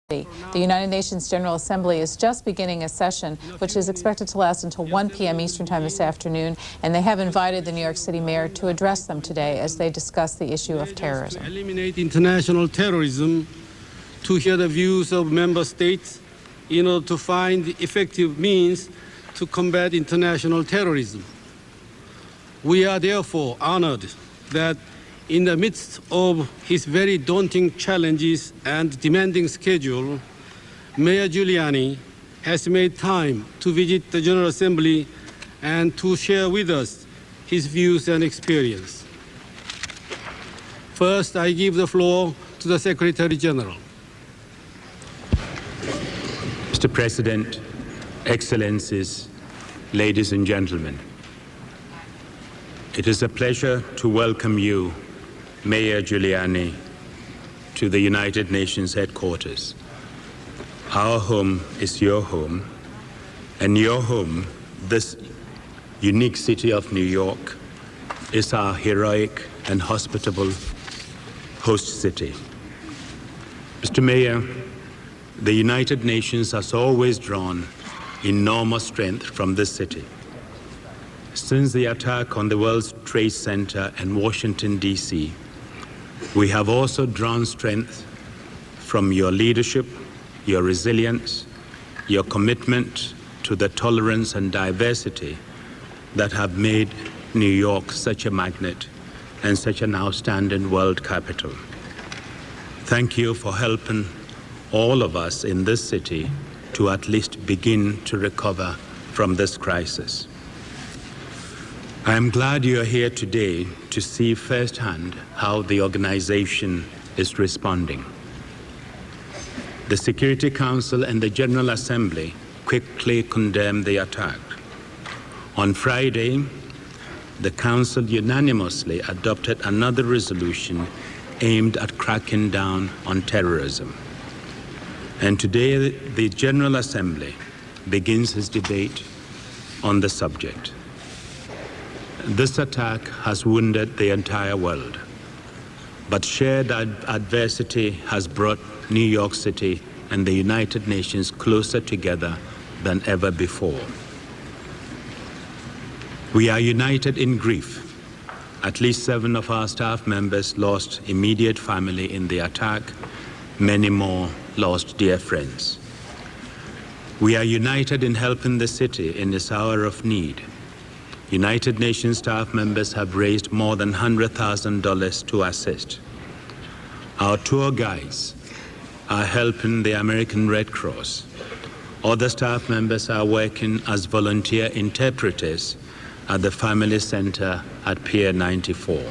The United Nations General Assembly is just beginning a session which is expected to last until 1 p.m. Eastern Time this afternoon, and they have invited the New York City mayor to address them today as they discuss the issue of terrorism. Eliminate international terrorism, to hear the views of member states in order to find effective means to combat international terrorism. We are therefore honored that in the midst of his very daunting challenges and demanding schedule, Mayor Giuliani has made time to visit the General Assembly and to share with us his views and experience. First, I give the floor to the Secretary General. Mr. President, Excellencies, ladies and gentlemen, it is a pleasure to welcome you, Mayor Giuliani, to the United Nations headquarters. Our home is your home, and your home, this unique city of New York, is our heroic and hospitable host city. Mr. Mayor, the United Nations has always drawn enormous strength from this city. Since the attack on the World Trade Center in Washington, D.C., we have also drawn strength from your leadership, your resilience, your commitment to the tolerance and diversity that have made New York such a magnet and such an outstanding world capital. Thank you for helping all of us in this city to at least begin to recover from this crisis. I am glad you are here today to see firsthand how the organization is responding. The Security Council and the General Assembly quickly condemned the attack. On Friday, the Council unanimously adopted another resolution aimed at cracking down on terrorism. And today, the General Assembly begins its debate on the subject. This attack has wounded the entire world, but shared adversity has brought New York City and the United Nations closer together than ever before. We are united in grief. At least 7 of our staff members lost immediate family in the attack. Many more lost dear friends. We are united in helping the city in its hour of need. United Nations staff members have raised more than $100,000 to assist. Our tour guides are helping the American Red Cross. Other staff members are working as volunteer interpreters at the Family Center at Pier 94.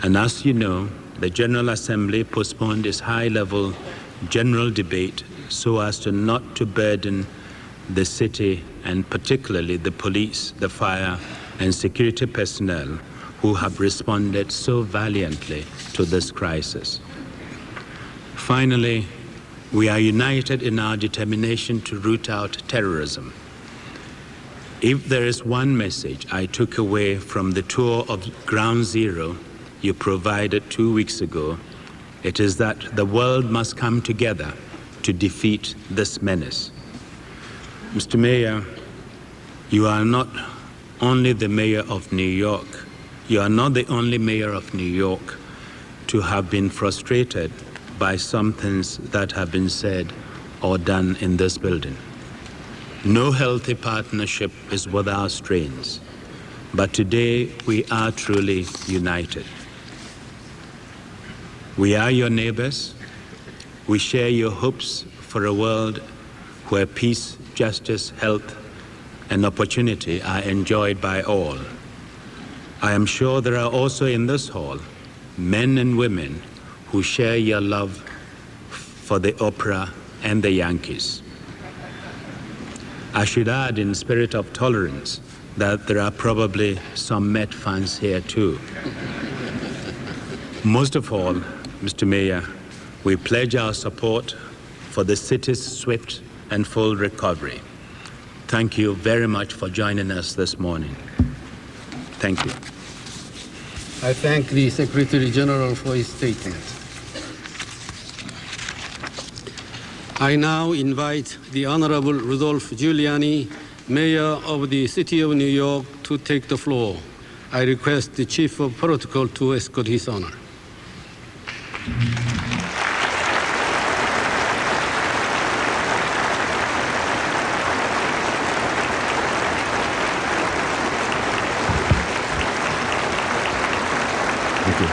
And as you know, the General Assembly postponed its high-level general debate so as not to burden the city and particularly the police, the fire, and security personnel who have responded so valiantly to this crisis. Finally, we are united in our determination to root out terrorism. If there is one message I took away from the tour of Ground Zero you provided 2 weeks ago, it is that the world must come together to defeat this menace. Mr. Mayor, you are not only the mayor of New York, you are not the only mayor of New York to have been frustrated by some things that have been said or done in this building. No healthy partnership is without strains, but today we are truly united. We are your neighbors. We share your hopes for a world where peace, justice, health, and opportunity are enjoyed by all. I am sure there are also in this hall men and women who share your love for the opera and the Yankees. I should add, in spirit of tolerance, that there are probably some Met fans here too. Most of all, Mr. Mayor, we pledge our support for the city's swift and full recovery. Thank you very much for joining us this morning. Thank you. I thank the Secretary General for his statement. I now invite the Honorable Rudolph Giuliani, Mayor of the City of New York, to take the floor. I request the Chief of Protocol to escort His Honor. Thank you.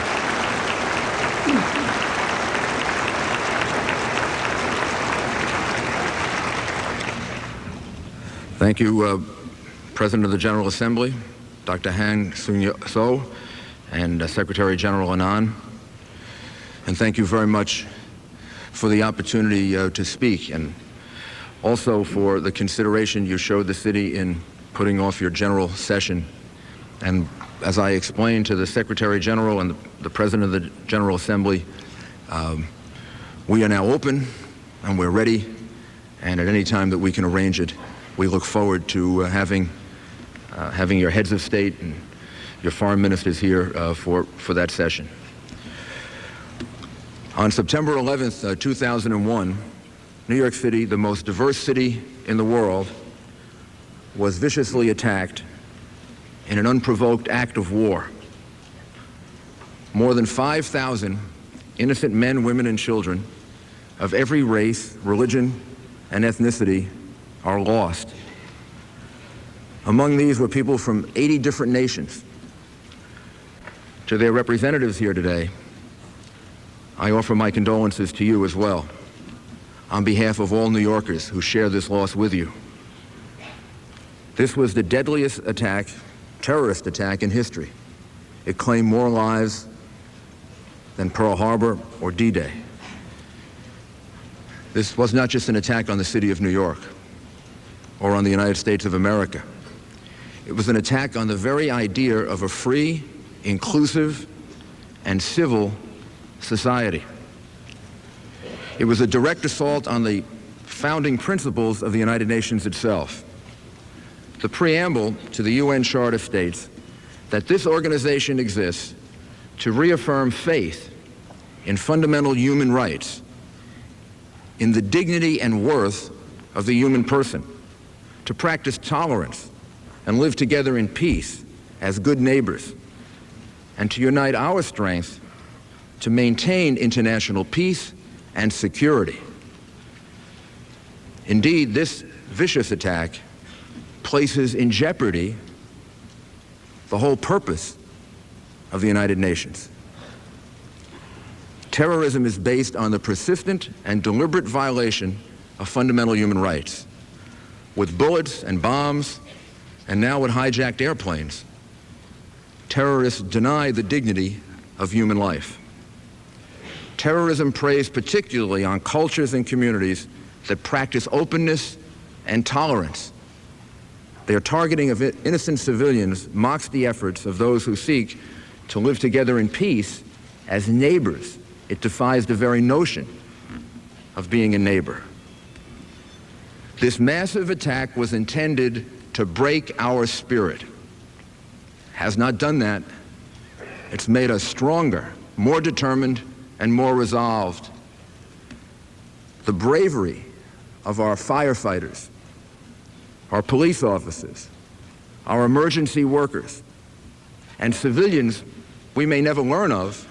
Thank you, President of the General Assembly, Dr. Hang Seung-so, and Secretary General Annan. And thank you very much for the opportunity to speak, and also for the consideration you showed the city in putting off your general session. And as I explained to the Secretary General and the President of the General Assembly, we are now open and we're ready, and at any time that we can arrange it, we look forward to having your heads of state and your foreign ministers here for that session. On September 11th, 2001, New York City, the most diverse city in the world, was viciously attacked in an unprovoked act of war. More than 5,000 innocent men, women, and children of every race, religion, and ethnicity are lost. Among these were people from 80 different nations. To their representatives here today, I offer my condolences to you as well, on behalf of all New Yorkers who share this loss with you. This was the deadliest terrorist attack in history. It claimed more lives than Pearl Harbor or D-Day. This was not just an attack on the city of New York or on the United States of America. It was an attack on the very idea of a free, inclusive, and civil society. It was a direct assault on the founding principles of the United Nations itself. The preamble to the UN Charter states that this organization exists to reaffirm faith in fundamental human rights, in the dignity and worth of the human person, to practice tolerance and live together in peace as good neighbors, and to unite our strength to maintain international peace and security. Indeed, this vicious attack places in jeopardy the whole purpose of the United Nations. Terrorism is based on the persistent and deliberate violation of fundamental human rights. With bullets and bombs, and now with hijacked airplanes, terrorists deny the dignity of human life. Terrorism preys particularly on cultures and communities that practice openness and tolerance. Their targeting of innocent civilians mocks the efforts of those who seek to live together in peace as neighbors. It defies the very notion of being a neighbor. This massive attack was intended to break our spirit. Has not done that. It's made us stronger, more determined, and more resolved. The bravery of our firefighters, our police officers, our emergency workers, and civilians we may never learn of,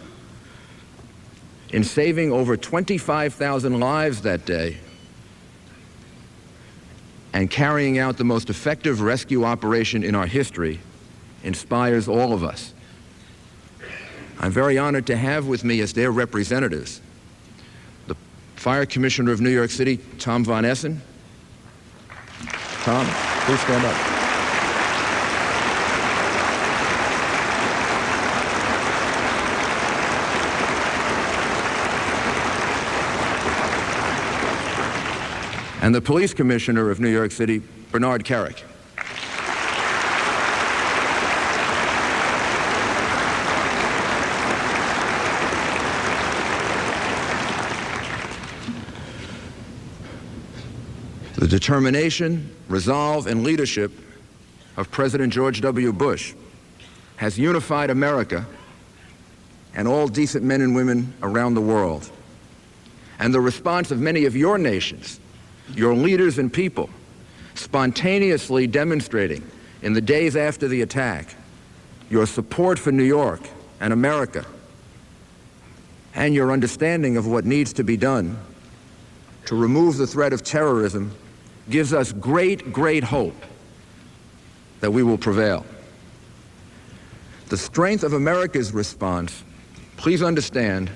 in saving over 25,000 lives that day and carrying out the most effective rescue operation in our history, inspires all of us. I'm very honored to have with me as their representatives the Fire Commissioner of New York City, Tom Von Essen. Tom, please stand up. And the Police Commissioner of New York City, Bernard Kerik. The determination, resolve, and leadership of President George W. Bush has unified America and all decent men and women around the world. and the response of many of your nations, your leaders and people, spontaneously demonstrating in the days after the attack your support for New York and America, and your understanding of what needs to be done to remove the threat of terrorism gives us great, great hope that we will prevail. The strength of America's response, please understand,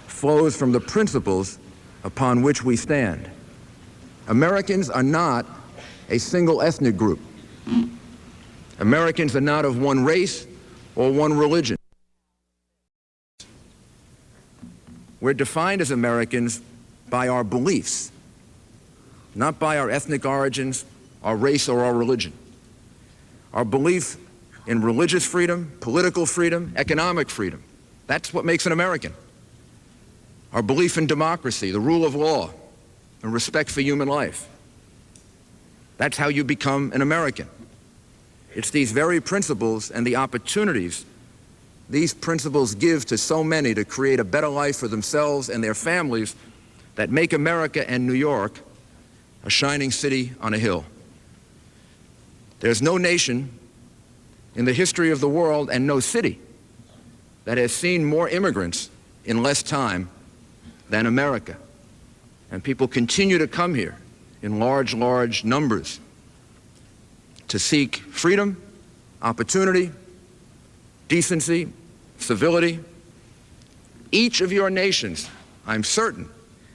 flows from the principles upon which we stand. Americans are not a single ethnic group. Americans are not of one race or one religion. We're defined as Americans by our beliefs, not by our ethnic origins, our race, or our religion. Our belief in religious freedom, political freedom, economic freedom, that's what makes an American. Our belief in democracy, the rule of law, and respect for human life. That's how you become an American. It's these very principles and the opportunities these principles give to so many to create a better life for themselves and their families that make America and New York a shining city on a hill. There's no nation in the history of the world and no city that has seen more immigrants in less time than America. And people continue to come here in large, large numbers to seek freedom, opportunity, decency, civility. Each of your nations, I'm certain,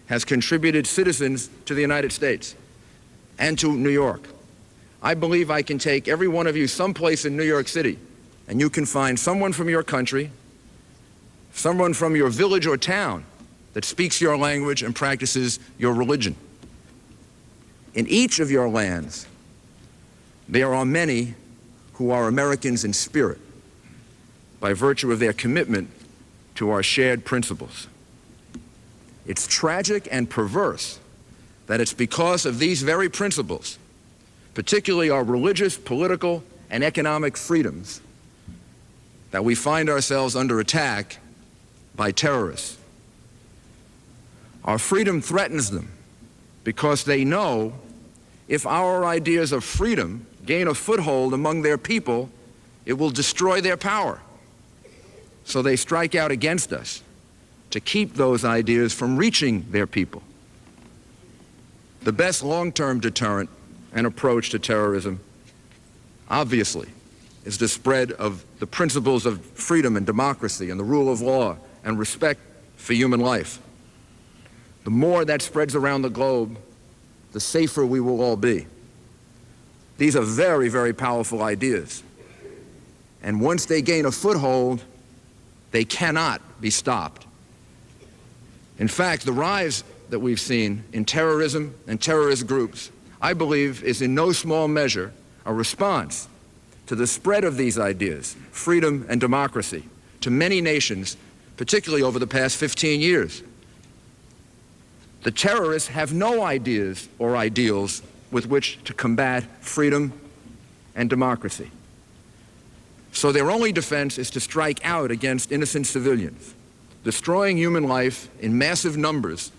has contributed citizens to the United States and to New York. I believe I can take every one of you someplace in New York City, and you can find someone from your country, someone from your village or town that speaks your language and practices your religion. In each of your lands, there are many who are Americans in spirit by virtue of their commitment to our shared principles. It's tragic and perverse that it's because of these very principles, particularly our religious, political, and economic freedoms, that we find ourselves under attack by terrorists. Our freedom threatens them because they know if our ideas of freedom gain a foothold among their people, it will destroy their power. So they strike out against us to keep those ideas from reaching their people. The best long-term deterrent and approach to terrorism, obviously, is the spread of the principles of freedom and democracy and the rule of law and respect for human life. The more that spreads around the globe, the safer we will all be. These are very, very powerful ideas. And once they gain a foothold, they cannot be stopped. In fact, the rise that we've seen in terrorism and terrorist groups, I believe, is in no small measure a response to the spread of these ideas, freedom and democracy, to many nations, particularly over the past 15 years. The terrorists have no ideas or ideals with which to combat freedom and democracy. So their only defense is to strike out against innocent civilians, destroying human life in massive numbers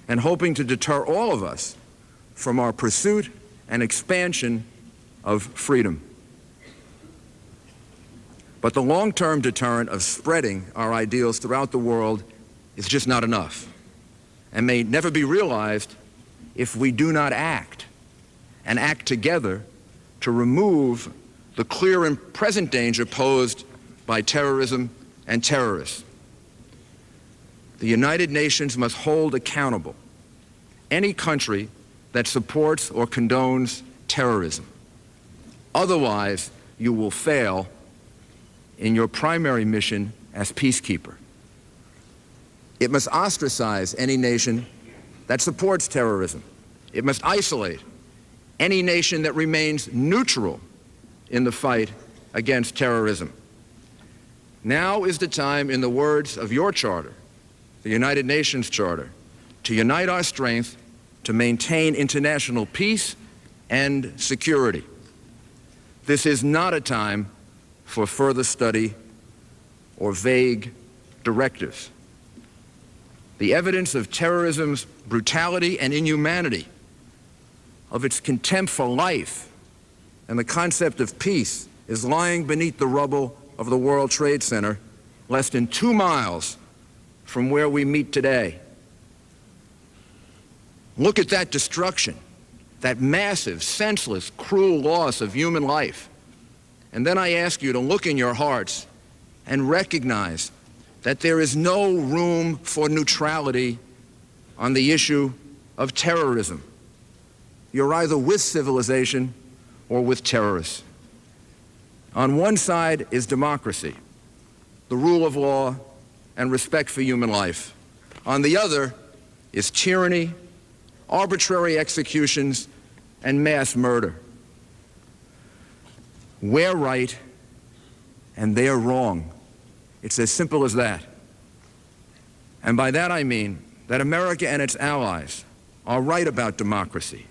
and hoping to deter all of us from our pursuit and expansion of freedom. But the long-term deterrent of spreading our ideals throughout the world is just not enough and may never be realized if we do not act and act together to remove the clear and present danger posed by terrorism and terrorists. The United Nations must hold accountable any country that supports or condones terrorism. Otherwise, you will fail in your primary mission as peacekeeper. It must ostracize any nation that supports terrorism. It must isolate any nation that remains neutral in the fight against terrorism. Now is the time, in the words of your charter, the United Nations Charter, to unite our strength to maintain international peace and security. This is not a time for further study or vague directives. The evidence of terrorism's brutality and inhumanity, of its contempt for life and the concept of peace, is lying beneath the rubble of the World Trade Center, less than 2 miles from where we meet today. Look at that destruction, that massive, senseless, cruel loss of human life. And then I ask you to look in your hearts and recognize that there is no room for neutrality on the issue of terrorism. You're either with civilization or with terrorists. On one side is democracy, the rule of law, and respect for human life. On the other is tyranny, arbitrary executions, and mass murder. We're right and they're wrong. It's as simple as that. And by that I mean that America and its allies are right about democracy,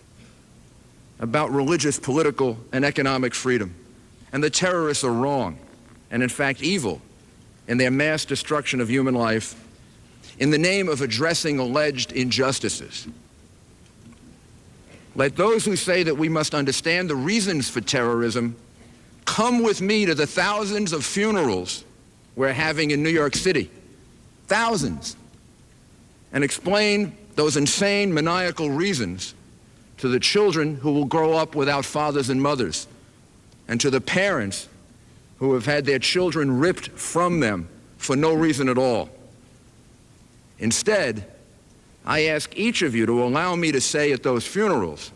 about religious, political, and economic freedom. And the terrorists are wrong, and in fact evil, in their mass destruction of human life in the name of addressing alleged injustices. Let those who say that we must understand the reasons for terrorism come with me to the thousands of funerals we're having in New York City, thousands, and explain those insane, maniacal reasons to the children who will grow up without fathers and mothers, and to the parents who have had their children ripped from them for no reason at all. Instead, I ask each of you to allow me to say at those funerals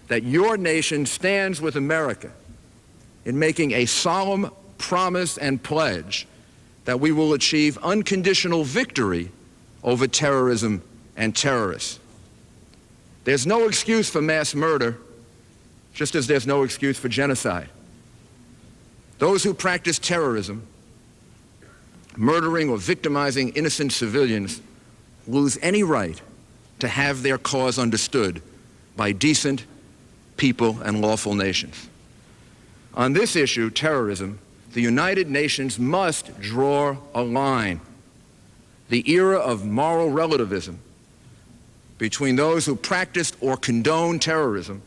that your nation stands with America in making a solemn promise and pledge that we will achieve unconditional victory over terrorism and terrorists. There's no excuse for mass murder, just as there's no excuse for genocide. Those who practice terrorism, murdering or victimizing innocent civilians, lose any right to have their cause understood by decent people and lawful nations. On this issue, terrorism, the United Nations must draw a line. The era of moral relativism between those who practiced or condone terrorism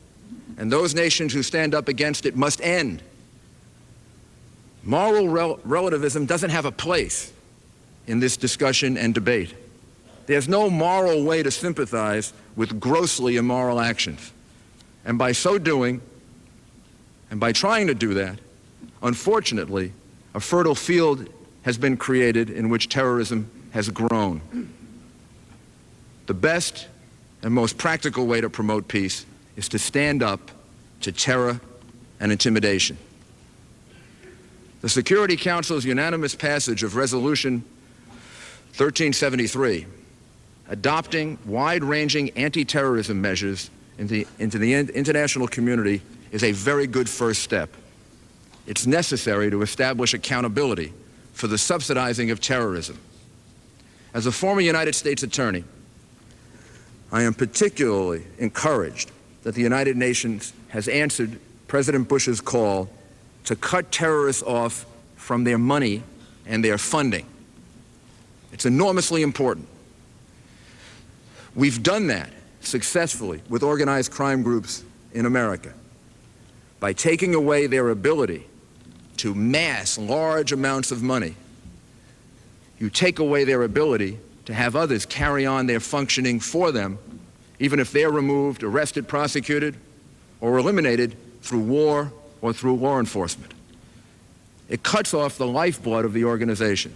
and those nations who stand up against it must end. Moral relativism doesn't have a place in this discussion and debate. There's no moral way to sympathize with grossly immoral actions. And by so doing, and by trying to do that, unfortunately, a fertile field has been created in which terrorism has grown. The best and most practical way to promote peace is to stand up to terror and intimidation. The Security Council's unanimous passage of Resolution 1373, adopting wide-ranging anti-terrorism measures into the international community, is a very good first step. It's necessary to establish accountability for the subsidizing of terrorism. As a former United States attorney, I am particularly encouraged that the United Nations has answered President Bush's call to cut terrorists off from their money and their funding. It's enormously important. We've done that successfully with organized crime groups in America by taking away their ability to mass large amounts of money. You take away their ability to have others carry on their functioning for them, even if they're removed, arrested, prosecuted, or eliminated through war or through law enforcement. It cuts off the lifeblood of the organization.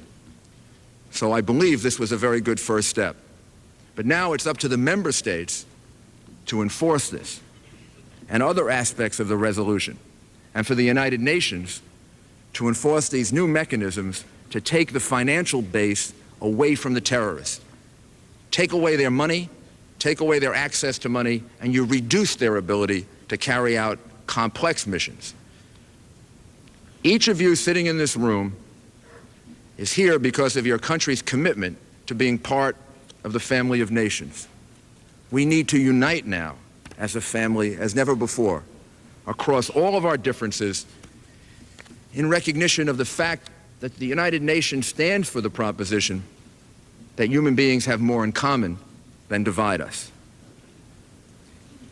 So I believe this was a very good first step. But now it's up to the member states to enforce this and other aspects of the resolution, and for the United Nations to enforce these new mechanisms to take the financial base away from the terrorists. Take away their money, take away their access to money, and you reduce their ability to carry out complex missions. Each of you sitting in this room is here because of your country's commitment to being part of the family of nations. We need to unite now as a family as never before, across all of our differences, in recognition of the fact that the United Nations stands for the proposition that human beings have more in common than divide us.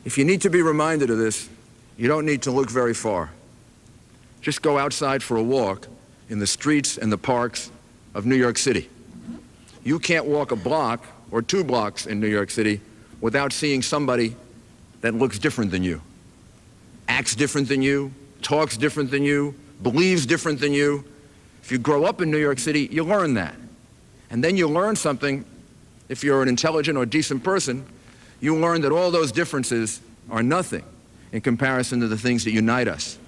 If you need to be reminded of this, you don't need to look very far. Just go outside for a walk in the streets and the parks of New York City. You can't walk a block or 2 blocks in New York City without seeing somebody that looks different than you, acts different than you, talks different than you, believes different than you. If you grow up in New York City, you learn that. And then you learn something, if you're an intelligent or decent person, you learn that all those differences are nothing in comparison to the things that unite us.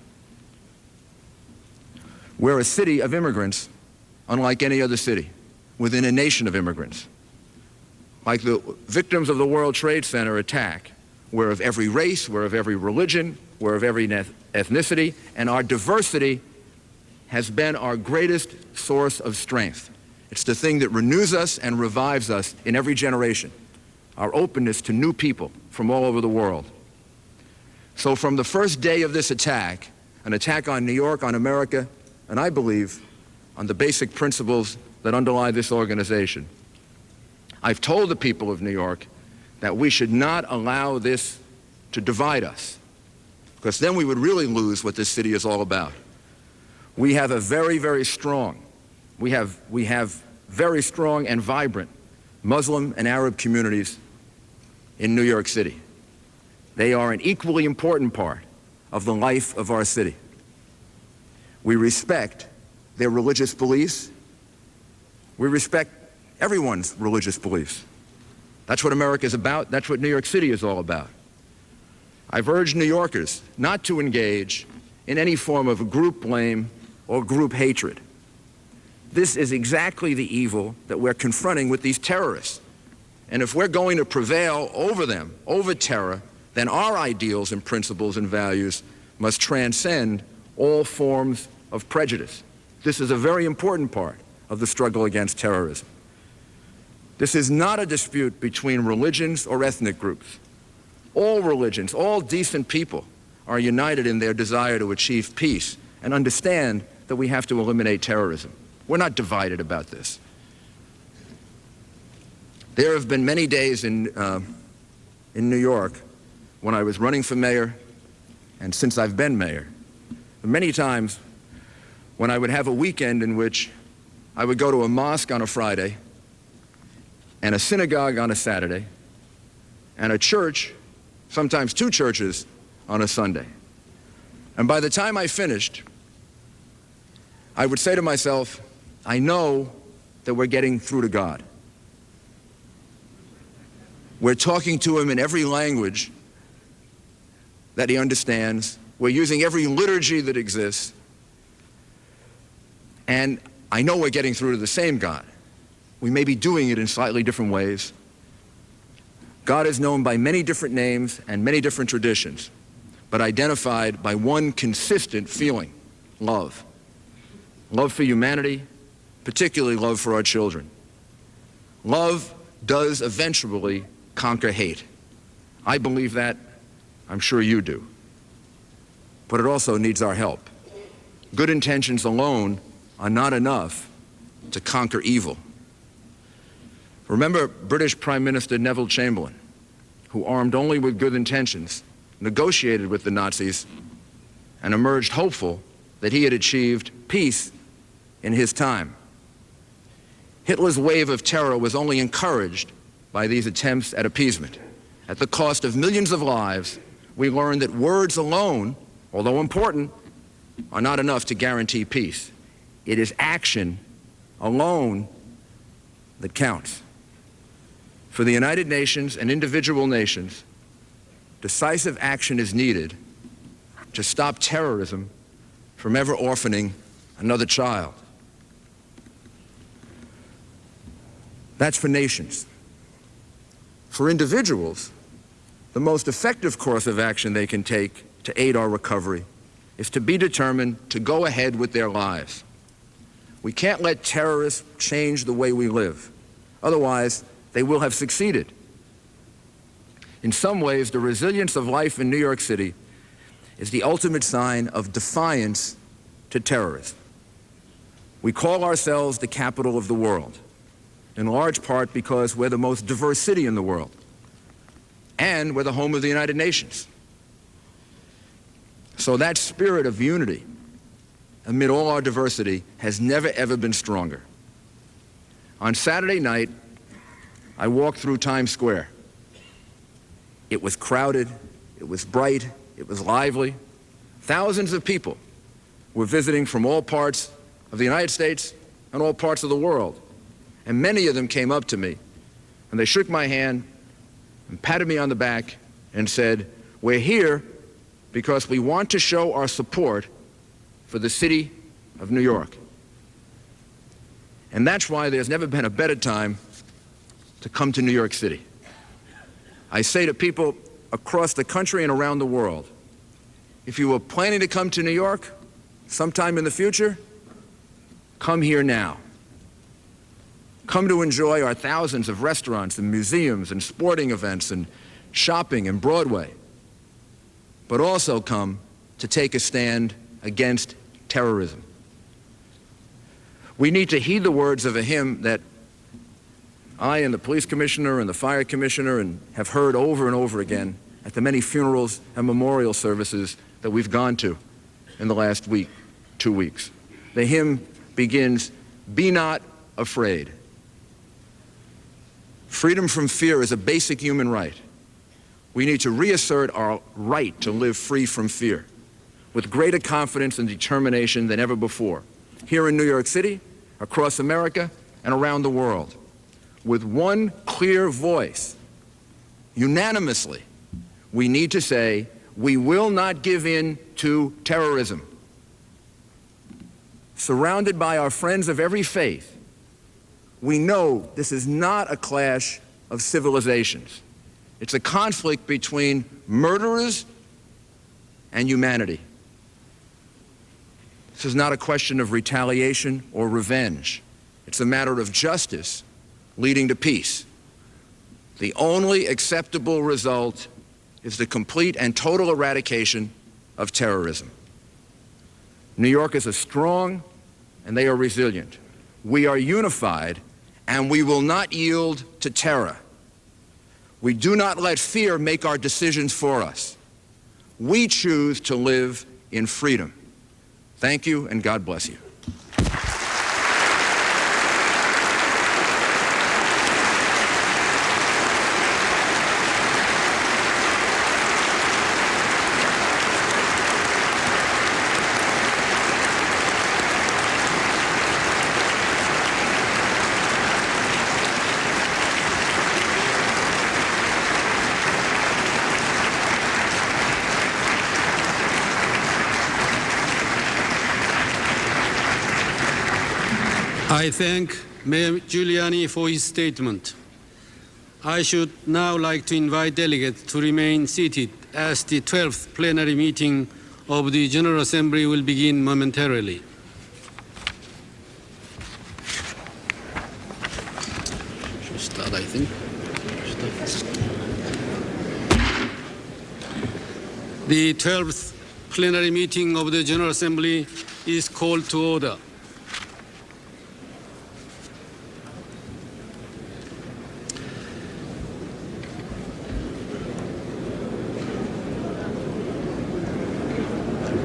We're a city of immigrants, unlike any other city, within a nation of immigrants. Like the victims of the World Trade Center attack, we're of every race, we're of every religion, we're of every ethnicity, and our diversity has been our greatest source of strength. It's the thing that renews us and revives us in every generation, our openness to new people from all over the world. So from the first day of this attack, an attack on New York, on America, and I believe on the basic principles that underlie this organization, I've told the people of New York that we should not allow this to divide us, because then we would really lose what this city is all about. We have a very, very strong, we have very strong and vibrant Muslim and Arab communities in New York City. They are an equally important part of the life of our city. We respect their religious beliefs. We respect everyone's religious beliefs. That's what America is about. That's what New York City is all about. I've urged New Yorkers not to engage in any form of group blame or group hatred. This is exactly the evil that we're confronting with these terrorists. And if we're going to prevail over them, over terror, then our ideals and principles and values must transcend all forms of prejudice. This is a very important part of the struggle against terrorism. This is not a dispute between religions or ethnic groups. All religions, all decent people are united in their desire to achieve peace and understand that we have to eliminate terrorism. We're not divided about this. There have been many days in New York when I was running for mayor, and since I've been mayor, many times when I would have a weekend in which I would go to a mosque on a Friday and a synagogue on a Saturday and a church, sometimes 2 churches, on a Sunday. And by the time I finished, I would say to myself, I know that we're getting through to God. We're talking to him in every language that he understands. We're using every liturgy that exists. And I know we're getting through to the same God. We may be doing it in slightly different ways. God is known by many different names and many different traditions, but identified by one consistent feeling: love. Love for humanity, particularly love for our children. Love does eventually conquer hate. I believe that. I'm sure you do. But it also needs our help. Good intentions alone are not enough to conquer evil. Remember British Prime Minister Neville Chamberlain, who, armed only with good intentions, negotiated with the Nazis and emerged hopeful that he had achieved peace in his time. Hitler's wave of terror was only encouraged by these attempts at appeasement. At the cost of millions of lives, we learned that words alone, although important, are not enough to guarantee peace. It is action alone that counts. For the United Nations and individual nations, decisive action is needed to stop terrorism from ever orphaning another child. That's for nations. For individuals, the most effective course of action they can take to aid our recovery is to be determined to go ahead with their lives. We can't let terrorists change the way we live. Otherwise, they will have succeeded. In some ways, the resilience of life in New York City is the ultimate sign of defiance to terrorism. We call ourselves the capital of the world. in large part because we're the most diverse city in the world, and we're the home of the United Nations. So that spirit of unity amid all our diversity has never, ever been stronger. On Saturday night, I walked through Times Square. It was crowded, it was bright, it was lively. Thousands of people were visiting from all parts of the United States and all parts of the world. And many of them came up to me, and they shook my hand and patted me on the back and said, "We're here because we want to show our support for the city of New York." And that's why there's never been a better time to come to New York City. I say to people across the country and around the world, if you were planning to come to New York sometime in the future, come here now. Come to enjoy our thousands of restaurants and museums and sporting events and shopping and Broadway. But also come to take a stand against terrorism. We need to heed the words of a hymn that I and the police commissioner and the fire commissioner and have heard over and over again at the many funerals and memorial services that we've gone to in the last week, 2 weeks. The hymn begins, "Be not afraid." Freedom from fear is a basic human right. We need to reassert our right to live free from fear with greater confidence and determination than ever before, here in New York City, across America, and around the world. With one clear voice, unanimously, we need to say, we will not give in to terrorism. Surrounded by our friends of every faith, we know this is not a clash of civilizations. It's a conflict between murderers and humanity. This is not a question of retaliation or revenge. It's a matter of justice leading to peace. The only acceptable result is the complete and total eradication of terrorism. New Yorkers are strong and they are resilient. We are unified and we will not yield to terror. We do not let fear make our decisions for us. We choose to live in freedom. Thank you and God bless you. I thank Mayor Giuliani for his statement. I should now like to invite delegates to remain seated as the 12th plenary meeting of the General Assembly will begin momentarily. Should start, I think. The 12th plenary meeting of the General Assembly is called to order.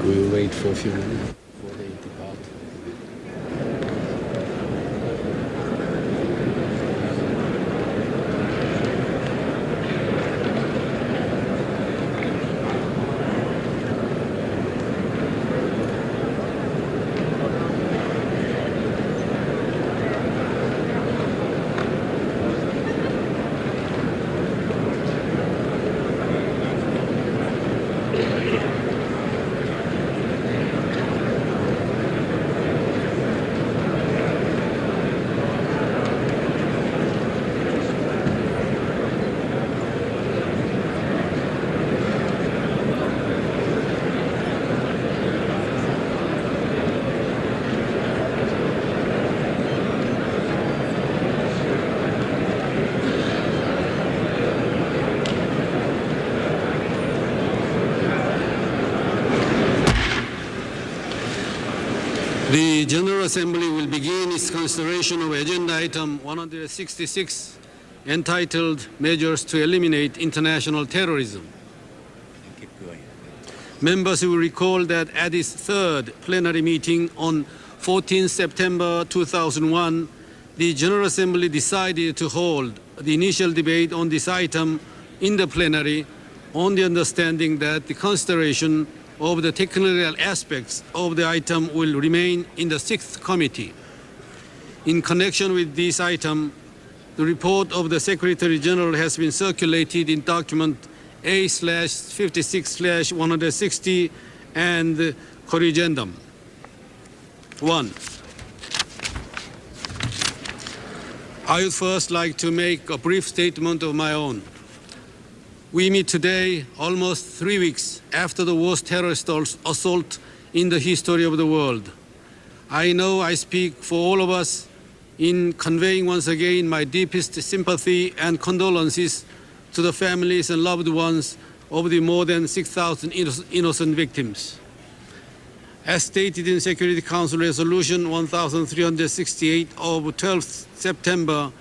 We will wait for a few minutes before they depart. The General Assembly will begin its consideration of Agenda Item 166, entitled Measures to Eliminate International Terrorism. Members will recall that at its third plenary meeting on 14 September 2001, the General Assembly decided to hold the initial debate on this item in the plenary on the understanding that the consideration of the technical aspects of the item will remain in the Sixth Committee. In connection with this item, the report of the Secretary General has been circulated in document A/56/160 and corrigendum. 1. I would first like to make a brief statement of my own. We meet today almost 3 weeks after the worst terrorist assault in the history of the world. I know I speak for all of us in conveying once again my deepest sympathy and condolences to the families and loved ones of the more than 6,000 innocent victims. As stated in Security Council Resolution 1368 of 12 September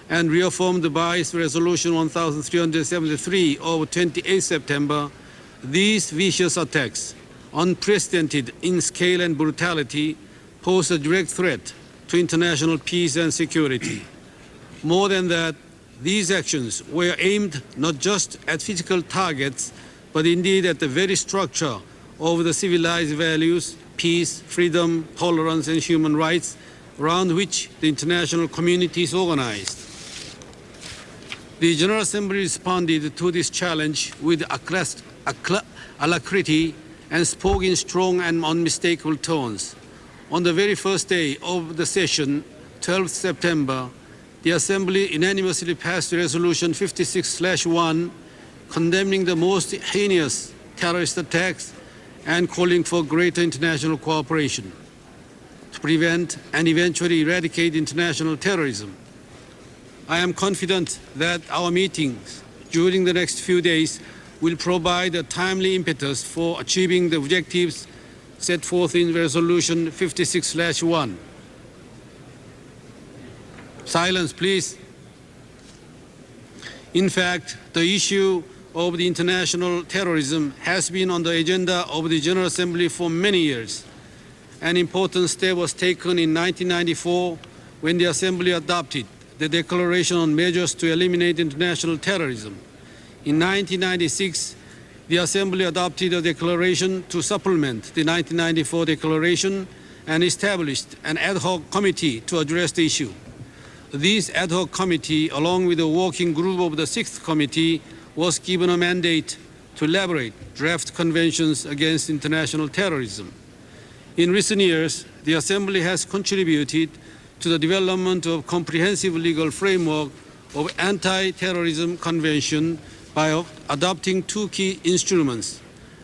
and reaffirmed by Resolution 1373 of 28 September, these vicious attacks, unprecedented in scale and brutality, pose a direct threat to international peace and security. More than that, these actions were aimed not just at physical targets, but indeed at the very structure of the civilized values, peace, freedom, tolerance, and human rights around which the international community is organized. The General Assembly responded to this challenge with alacrity and spoke in strong and unmistakable tones. On the very first day of the session, 12 September, the Assembly unanimously passed Resolution 56/1, condemning the most heinous terrorist attacks and calling for greater international cooperation to prevent and eventually eradicate international terrorism. I am confident that our meetings during the next few days will provide a timely impetus for achieving the objectives set forth in Resolution 56/1. Silence, please. In fact, the issue of the international terrorism has been on the agenda of the General Assembly for many years. An important step was taken in 1994 when the Assembly adopted the Declaration on Measures to Eliminate International Terrorism. In 1996, the Assembly adopted a declaration to supplement the 1994 declaration and established an ad hoc committee to address the issue. This ad hoc committee, along with a working group of the Sixth Committee, was given a mandate to elaborate draft conventions against international terrorism. In recent years, the Assembly has contributed to the development of a comprehensive legal framework of anti-terrorism convention by adopting two key instruments.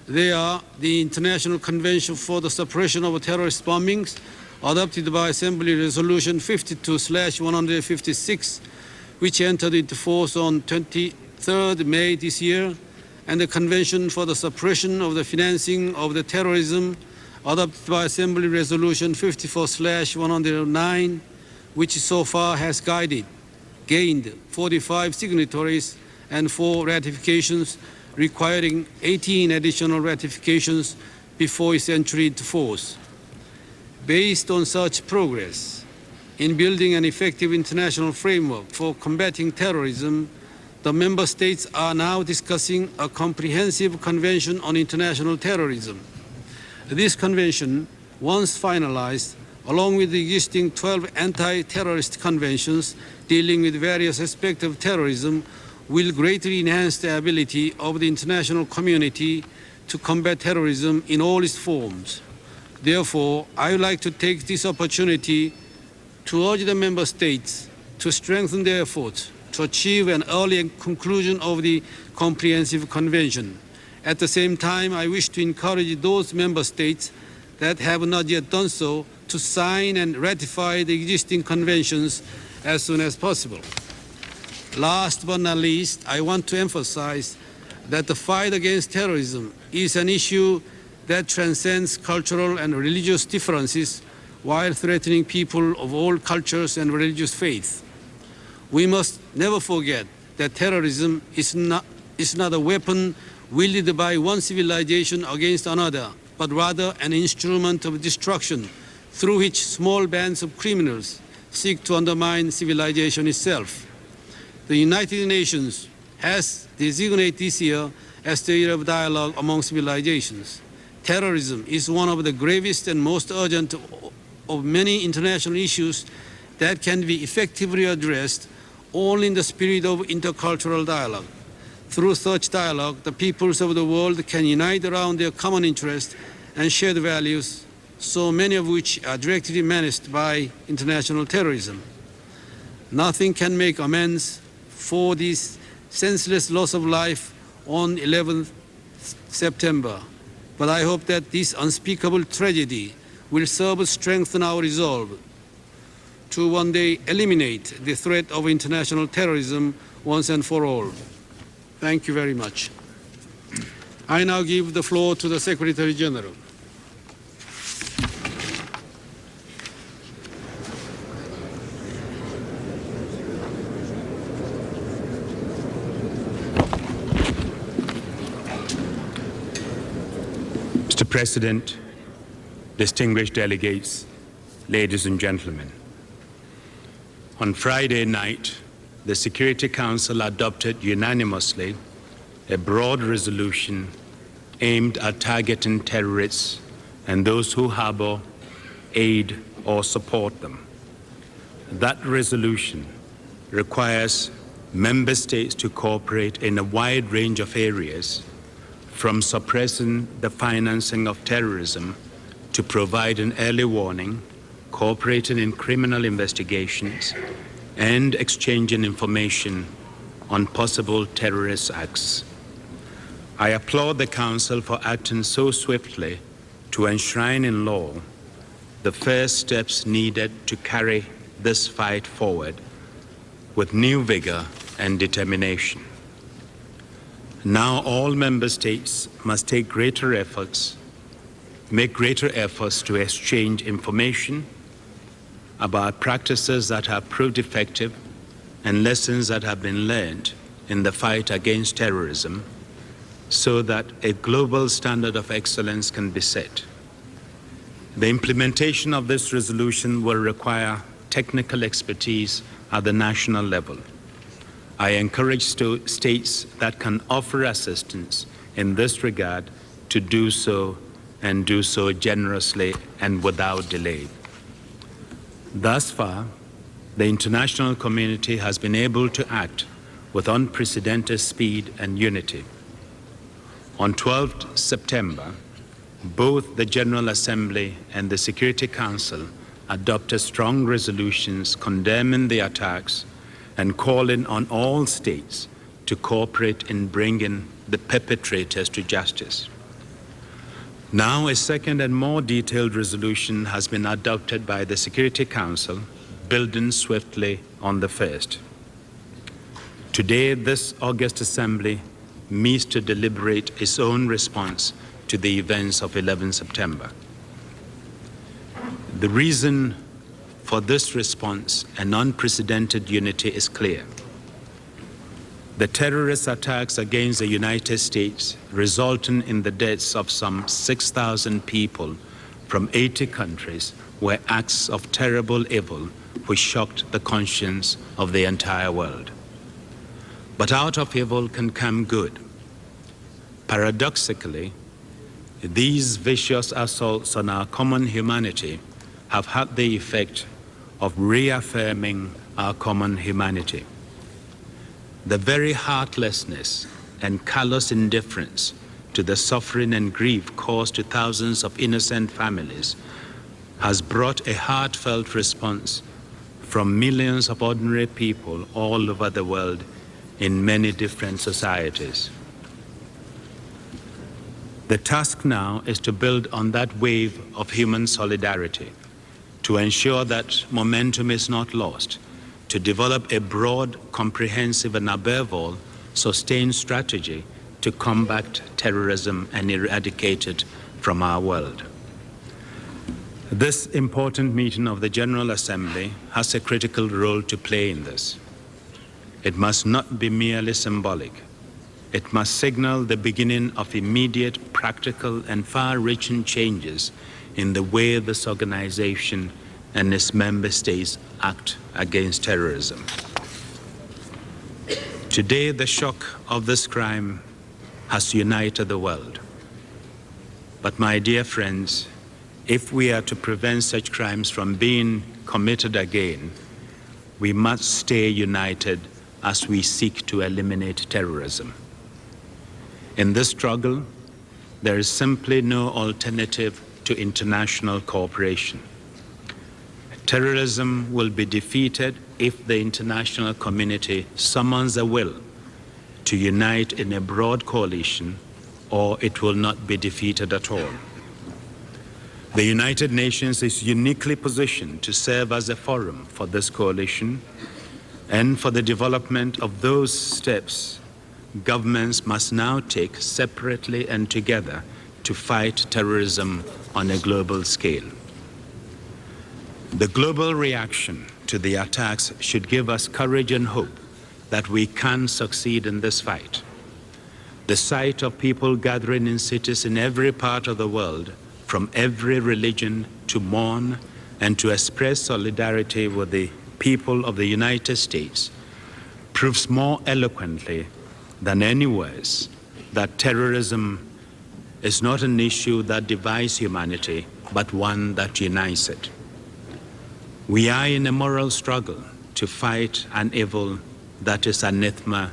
They are the International Convention for the Suppression of Terrorist Bombings, adopted by Assembly Resolution 52/156, which entered into force on 23rd May this year, and the Convention for the Suppression of the Financing of the Terrorism, adopted by Assembly Resolution 54/109, which so far has gained 45 signatories and 4 ratifications, requiring 18 additional ratifications before its entry into force. Based on such progress in building an effective international framework for combating terrorism, the member states are now discussing a comprehensive convention on international terrorism. This convention, once finalized, along with the existing 12 anti-terrorist conventions dealing with various aspects of terrorism, will greatly enhance the ability of the international community to combat terrorism in all its forms. Therefore, I would like to take this opportunity to urge the member states to strengthen their efforts to achieve an early conclusion of the comprehensive convention. At the same time, I wish to encourage those member states that have not yet done so to sign and ratify the existing conventions as soon as possible. Last but not least, I want to emphasize that the fight against terrorism is an issue that transcends cultural and religious differences, while threatening people of all cultures and religious faiths. We must never forget that terrorism is not a weapon wielded by one civilization against another, but rather an instrument of destruction through which small bands of criminals seek to undermine civilization itself. The United Nations has designated this year as the Year of Dialogue Among Civilizations. Terrorism is one of the gravest and most urgent of many international issues that can be effectively addressed only in the spirit of intercultural dialogue. Through such dialogue, the peoples of the world can unite around their common interests and shared values, so many of which are directly menaced by international terrorism. Nothing can make amends for this senseless loss of life on 11th September, but I hope that this unspeakable tragedy will serve to strengthen our resolve to one day eliminate the threat of international terrorism once and for all. Thank you very much. I now give the floor to the Secretary General. Mr. President, distinguished delegates, ladies and gentlemen, on Friday night, the Security Council adopted unanimously a broad resolution aimed at targeting terrorists and those who harbor, aid, or support them. That resolution requires member states to cooperate in a wide range of areas, from suppressing the financing of terrorism to providing early warning, cooperating in criminal investigations, and exchanging information on possible terrorist acts. I applaud the Council for acting so swiftly to enshrine in law the first steps needed to carry this fight forward with new vigor and determination. Now all member states must make greater efforts to exchange information about practices that have proved effective and lessons that have been learned in the fight against terrorism, so that a global standard of excellence can be set. The implementation of this resolution will require technical expertise at the national level. I encourage states that can offer assistance in this regard to do so, and do so generously and without delay. Thus far, the international community has been able to act with unprecedented speed and unity. On 12th September, both the General Assembly and the Security Council adopted strong resolutions condemning the attacks and calling on all states to cooperate in bringing the perpetrators to justice. Now, a second and more detailed resolution has been adopted by the Security Council, building swiftly on the first. Today, this August Assembly meets to deliberate its own response to the events of 11 September. The reason for this response and unprecedented unity is clear. The terrorist attacks against the United States, resulting in the deaths of some 6,000 people from 80 countries, were acts of terrible evil which shocked the conscience of the entire world. But out of evil can come good. Paradoxically, these vicious assaults on our common humanity have had the effect of reaffirming our common humanity. The very heartlessness and callous indifference to the suffering and grief caused to thousands of innocent families has brought a heartfelt response from millions of ordinary people all over the world in many different societies. The task now is to build on that wave of human solidarity, to ensure that momentum is not lost, to develop a broad, comprehensive, and above all, sustained strategy to combat terrorism and eradicate it from our world. This important meeting of the General Assembly has a critical role to play in this. It must not be merely symbolic. It must signal the beginning of immediate, practical, and far-reaching changes in the way this organization and its member states act against terrorism. Today, the shock of this crime has united the world. But my dear friends, if we are to prevent such crimes from being committed again, we must stay united as we seek to eliminate terrorism. In this struggle, there is simply no alternative to international cooperation. Terrorism will be defeated if the international community summons a will to unite in a broad coalition, or it will not be defeated at all. The United Nations is uniquely positioned to serve as a forum for this coalition and for the development of those steps governments must now take separately and together to fight terrorism on a global scale. The global reaction to the attacks should give us courage and hope that we can succeed in this fight. The sight of people gathering in cities in every part of the world, from every religion, to mourn and to express solidarity with the people of the United States proves more eloquently than any words that terrorism is not an issue that divides humanity, but one that unites it. We are in a moral struggle to fight an evil that is anathema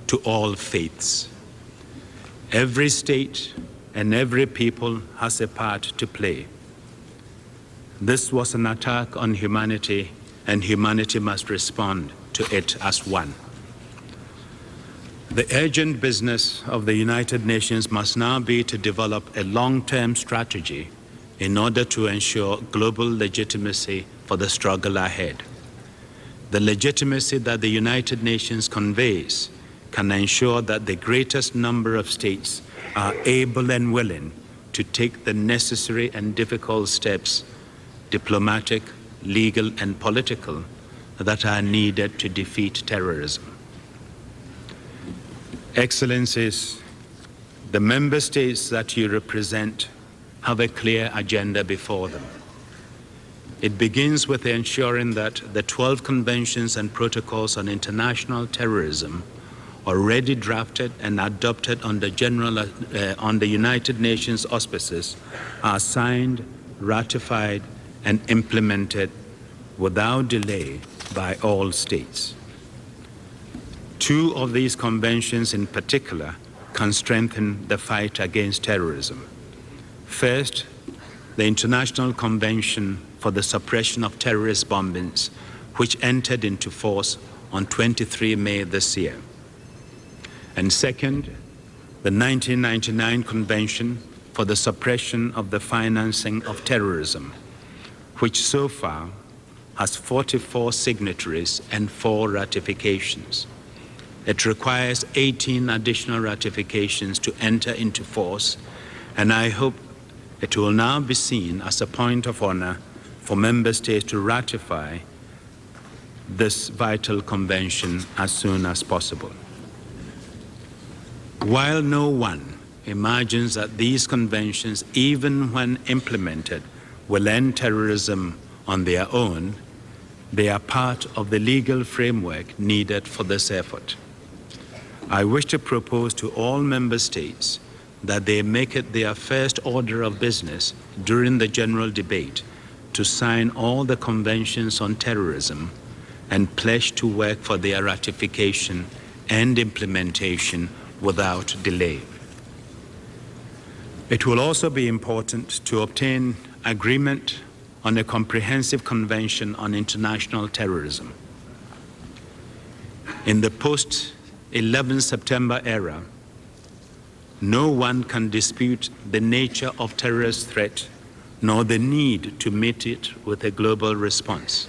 to all faiths. Every state and every people has a part to play. This was an attack on humanity, and humanity must respond to it as one. The urgent business of the United Nations must now be to develop a long-term strategy in order to ensure global legitimacy for the struggle ahead. The legitimacy that the United Nations conveys can ensure that the greatest number of states are able and willing to take the necessary and difficult steps, diplomatic, legal, and political, that are needed to defeat terrorism. Excellencies, the member states that you represent have a clear agenda before them. It begins with ensuring that the 12 conventions and protocols on international terrorism already drafted and adopted on the United Nations auspices are signed, ratified, and implemented without delay by all states. 2 of these conventions in particular can strengthen the fight against terrorism. First, the International Convention for the Suppression of Terrorist Bombings, which entered into force on 23 May this year. And second, the 1999 Convention for the Suppression of the Financing of Terrorism, which so far has 44 signatories and 4 ratifications. It requires 18 additional ratifications to enter into force, and I hope it will now be seen as a point of honor for member states to ratify this vital convention as soon as possible. While no one imagines that these conventions, even when implemented, will end terrorism on their own, they are part of the legal framework needed for this effort. I wish to propose to all member states that they make it their first order of business during the general debate to sign all the conventions on terrorism and pledge to work for their ratification and implementation without delay. It will also be important to obtain agreement on a comprehensive convention on international terrorism. In the post-11 September era, no one can dispute the nature of terrorist threat nor the need to meet it with a global response.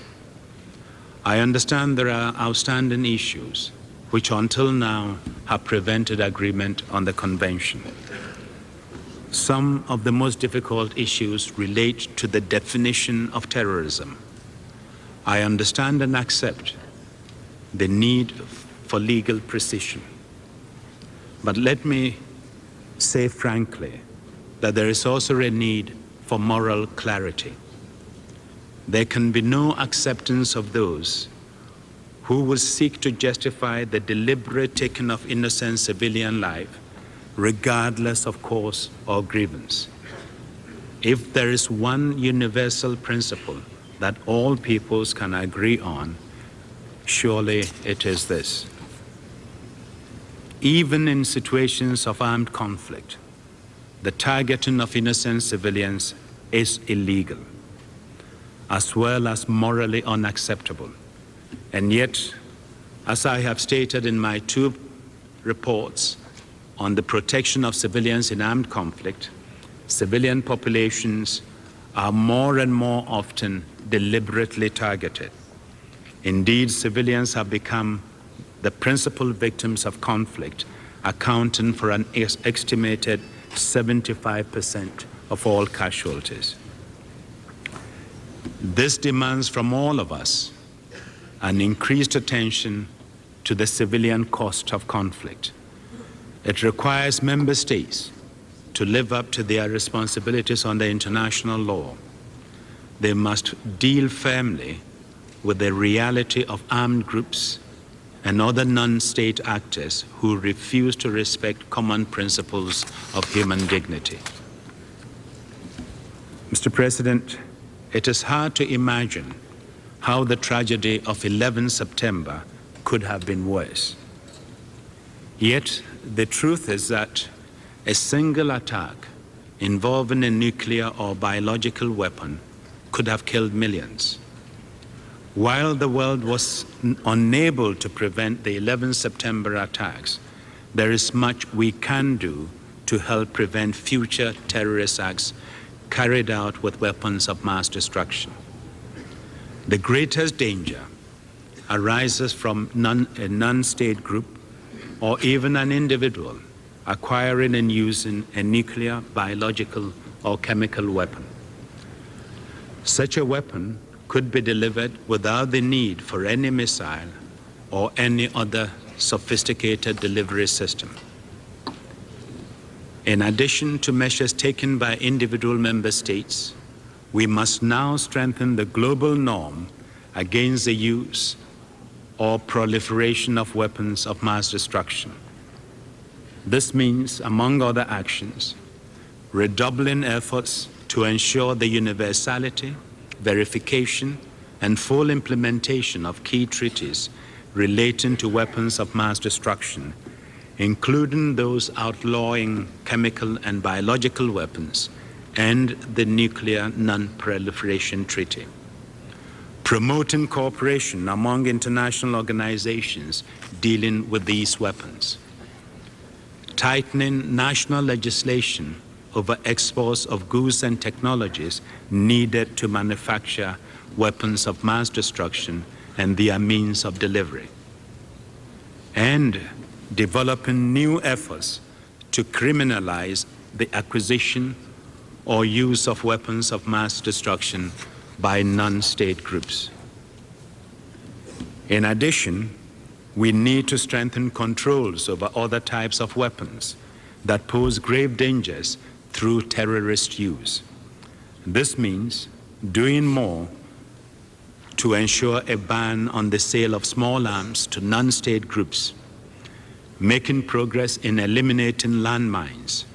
I understand there are outstanding issues which until now have prevented agreement on the convention. Some of the most difficult issues relate to the definition of terrorism. I understand and accept the need for legal precision. But let me say frankly that there is also a need for moral clarity. There can be no acceptance of those who will seek to justify the deliberate taking of innocent civilian life, regardless of cause or grievance. If there is one universal principle that all peoples can agree on, surely it is this. Even in situations of armed conflict, the targeting of innocent civilians is illegal, as well as morally unacceptable. And yet, as I have stated in my 2 reports on the protection of civilians in armed conflict, civilian populations are more and more often deliberately targeted. Indeed, civilians have become the principal victims of conflict, accounting for an estimated 75% of all casualties. This demands from all of us an increased attention to the civilian cost of conflict. It requires member states to live up to their responsibilities under international law. They must deal firmly with the reality of armed groups and other non-state actors who refuse to respect common principles of human dignity. Mr. President, it is hard to imagine how the tragedy of 11 September could have been worse. Yet, the truth is that a single attack involving a nuclear or biological weapon could have killed millions. While the world was unable to prevent the 11 September attacks, there is much we can do to help prevent future terrorist acts carried out with weapons of mass destruction. The greatest danger arises from a non-state group or even an individual acquiring and using a nuclear, biological, or chemical weapon. Such a weapon could be delivered without the need for any missile or any other sophisticated delivery system. In addition to measures taken by individual member states, we must now strengthen the global norm against the use or proliferation of weapons of mass destruction. This means, among other actions, redoubling efforts to ensure the universality, verification, and full implementation of key treaties relating to weapons of mass destruction, including those outlawing chemical and biological weapons and the Nuclear Non-Proliferation Treaty. Promoting cooperation among international organizations dealing with these weapons. Tightening national legislation over exports of goods and technologies needed to manufacture weapons of mass destruction and their means of delivery. And developing new efforts to criminalize the acquisition or use of weapons of mass destruction by non-state groups. In addition, we need to strengthen controls over other types of weapons that pose grave dangers through terrorist use. This means doing more to ensure a ban on the sale of small arms to non-state groups, making progress in eliminating landmines,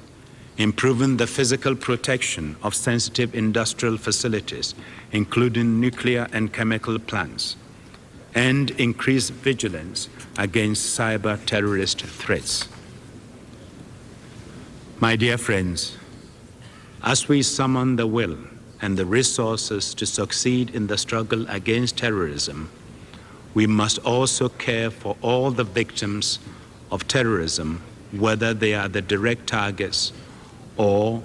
improving the physical protection of sensitive industrial facilities, including nuclear and chemical plants, and increase vigilance against cyber terrorist threats. My dear friends, as we summon the will and the resources to succeed in the struggle against terrorism, we must also care for all the victims of terrorism, whether they are the direct targets or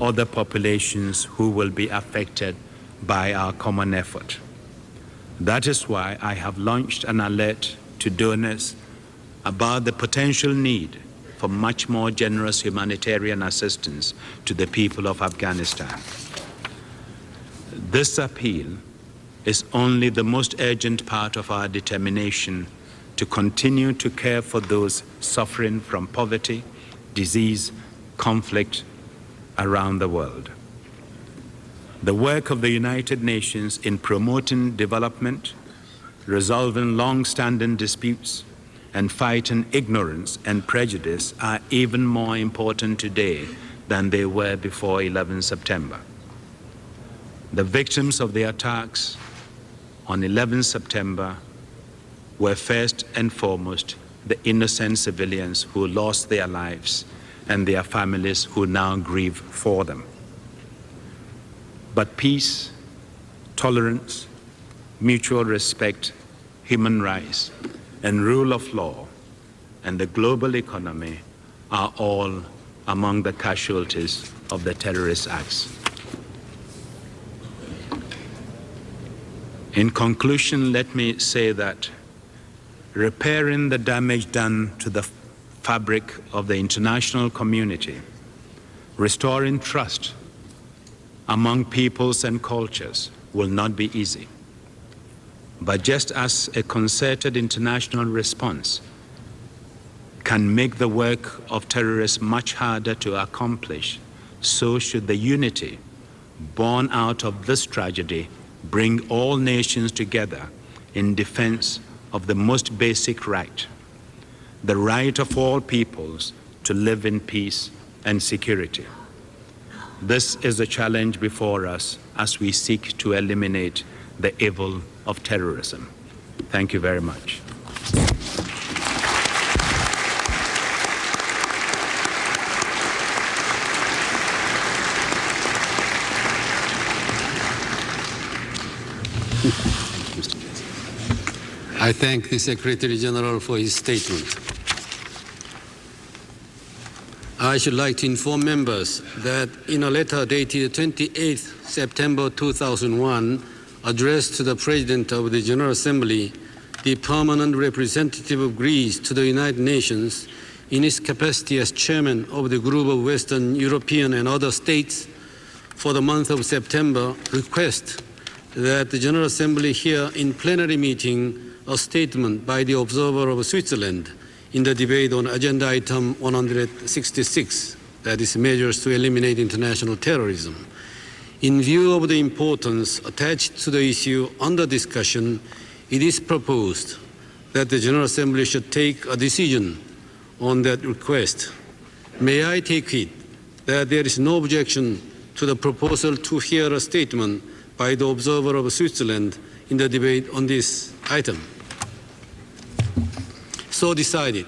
other populations who will be affected by our common effort. That is why I have launched an alert to donors about the potential need for much more generous humanitarian assistance to the people of Afghanistan. This appeal is only the most urgent part of our determination to continue to care for those suffering from poverty, disease, conflict around the world. The work of the United Nations in promoting development, resolving long-standing disputes, and fighting ignorance and prejudice are even more important today than they were before 11 September. The victims of the attacks on 11 September were first and foremost the innocent civilians who lost their lives and their families who now grieve for them. But peace, tolerance, mutual respect, human rights, and rule of law, and the global economy are all among the casualties of the terrorist acts. In conclusion, let me say that repairing the damage done to the fabric of the international community, restoring trust among peoples and cultures will not be easy. But just as a concerted international response can make the work of terrorists much harder to accomplish, so should the unity born out of this tragedy bring all nations together in defense of the most basic right, the right of all peoples to live in peace and security. This is a challenge before us as we seek to eliminate the evil of terrorism. Thank you very much. I thank the Secretary General for his statement. I should like to inform members that in a letter dated 28 September 2001, addressed to the President of the General Assembly, the permanent representative of Greece to the United Nations, in his capacity as chairman of the group of Western European and other states for the month of September, request that the General Assembly hear in plenary meeting a statement by the observer of Switzerland in the debate on agenda item 166, that is measures to eliminate international terrorism. In view of the importance attached to the issue under discussion, it is proposed that the General Assembly should take a decision on that request. May I take it that there is no objection to the proposal to hear a statement by the observer of Switzerland in the debate on this item? So decided.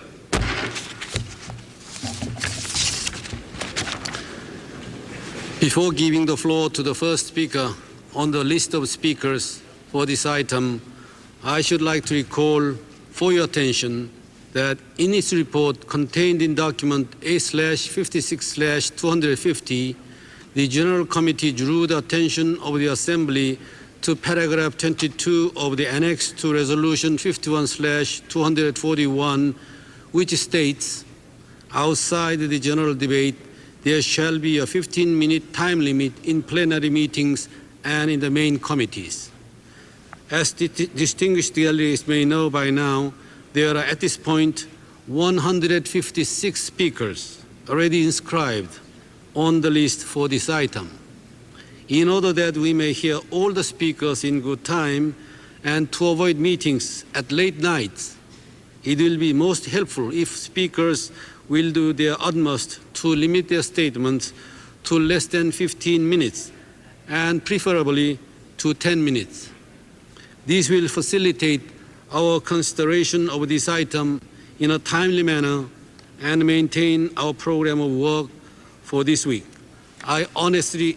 Before giving the floor to the first speaker on the list of speakers for this item, I should like to recall for your attention that in its report contained in document A/56/250, the General Committee drew the attention of the Assembly to paragraph 22 of the Annex to Resolution 51/241, which states, outside the general debate, there shall be a 15-minute time limit in plenary meetings and in the main committees. As distinguished delegates may know by now, there are at this point 156 speakers already inscribed on the list for this item. In order that we may hear all the speakers in good time and to avoid meetings at late nights, it will be most helpful if speakers will do their utmost to limit their statements to less than 15 minutes and preferably to 10 minutes. This will facilitate our consideration of this item in a timely manner and maintain our program of work for this week. I honestly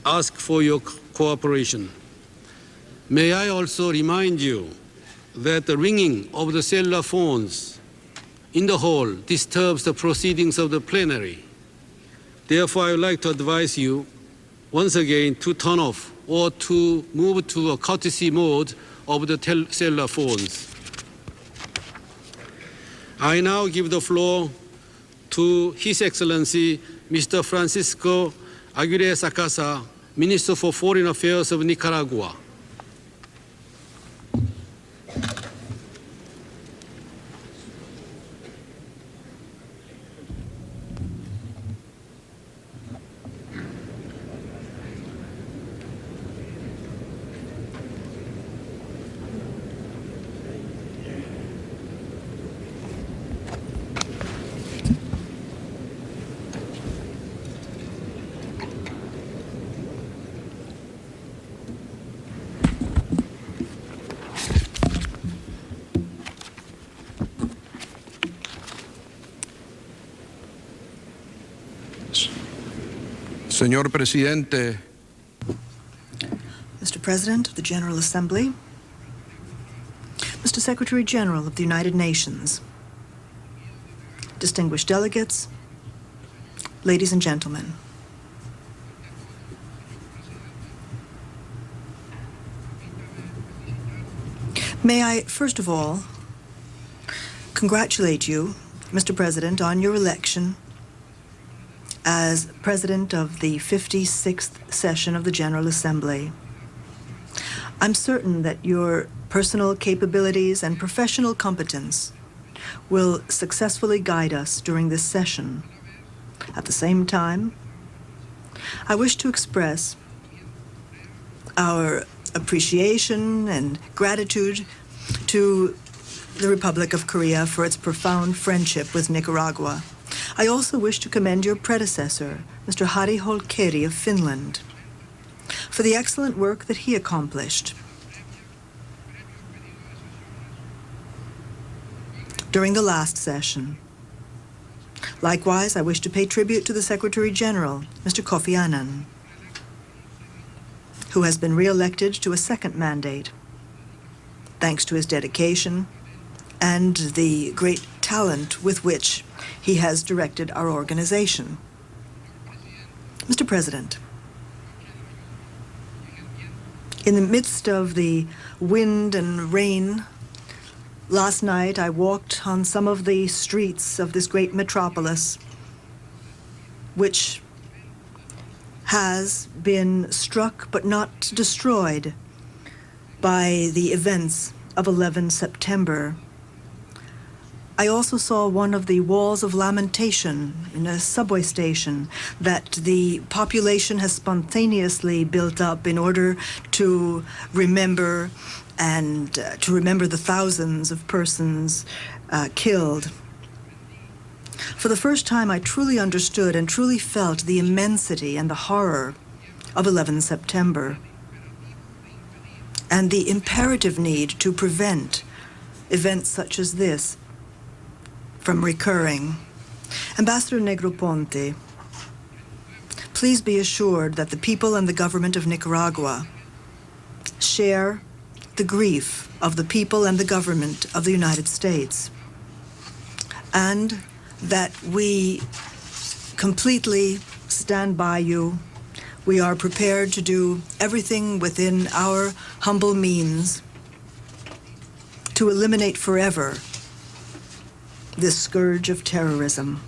ask for your cooperation. May I also remind you that the ringing of the cellular phones in the hall disturbs the proceedings of the plenary. Therefore, I would like to advise you once again to turn off or to move to a courtesy mode of the cellular phones. I now give the floor to His Excellency Mr. Francisco Aguirre Sacasa, Minister for Foreign Affairs of Nicaragua. Señor Presidente, Mr. President of the General Assembly, Mr. Secretary General of the United Nations, distinguished delegates, ladies and gentlemen. May I, first of all, congratulate you, Mr. President, on your election as President of the 56th session of the General Assembly. I'm certain that your personal capabilities and professional competence will successfully guide us during this session. At the same time, I wish to express our appreciation and gratitude to the Republic of Korea for its profound friendship with Nicaragua. I also wish to commend your predecessor, Mr. Harri Holkeri of Finland, for the excellent work that he accomplished during the last session. Likewise, I wish to pay tribute to the Secretary General, Mr. Kofi Annan, who has been re-elected to a second mandate, thanks to his dedication and the great talent with which he has directed our organization. Mr. President, in the midst of the wind and rain, last night I walked on some of the streets of this great metropolis, which has been struck but not destroyed by the events of 11 September. I also saw one of the walls of lamentation in a subway station that the population has spontaneously built up in order to remember the thousands of persons killed. For the first time, I truly understood and truly felt the immensity and the horror of 11 September and the imperative need to prevent events such as this from recurring. Ambassador Negroponte, please be assured that the people and the government of Nicaragua share the grief of the people and the government of the United States, and that we completely stand by you. We are prepared to do everything within our humble means to eliminate forever this scourge of terrorism.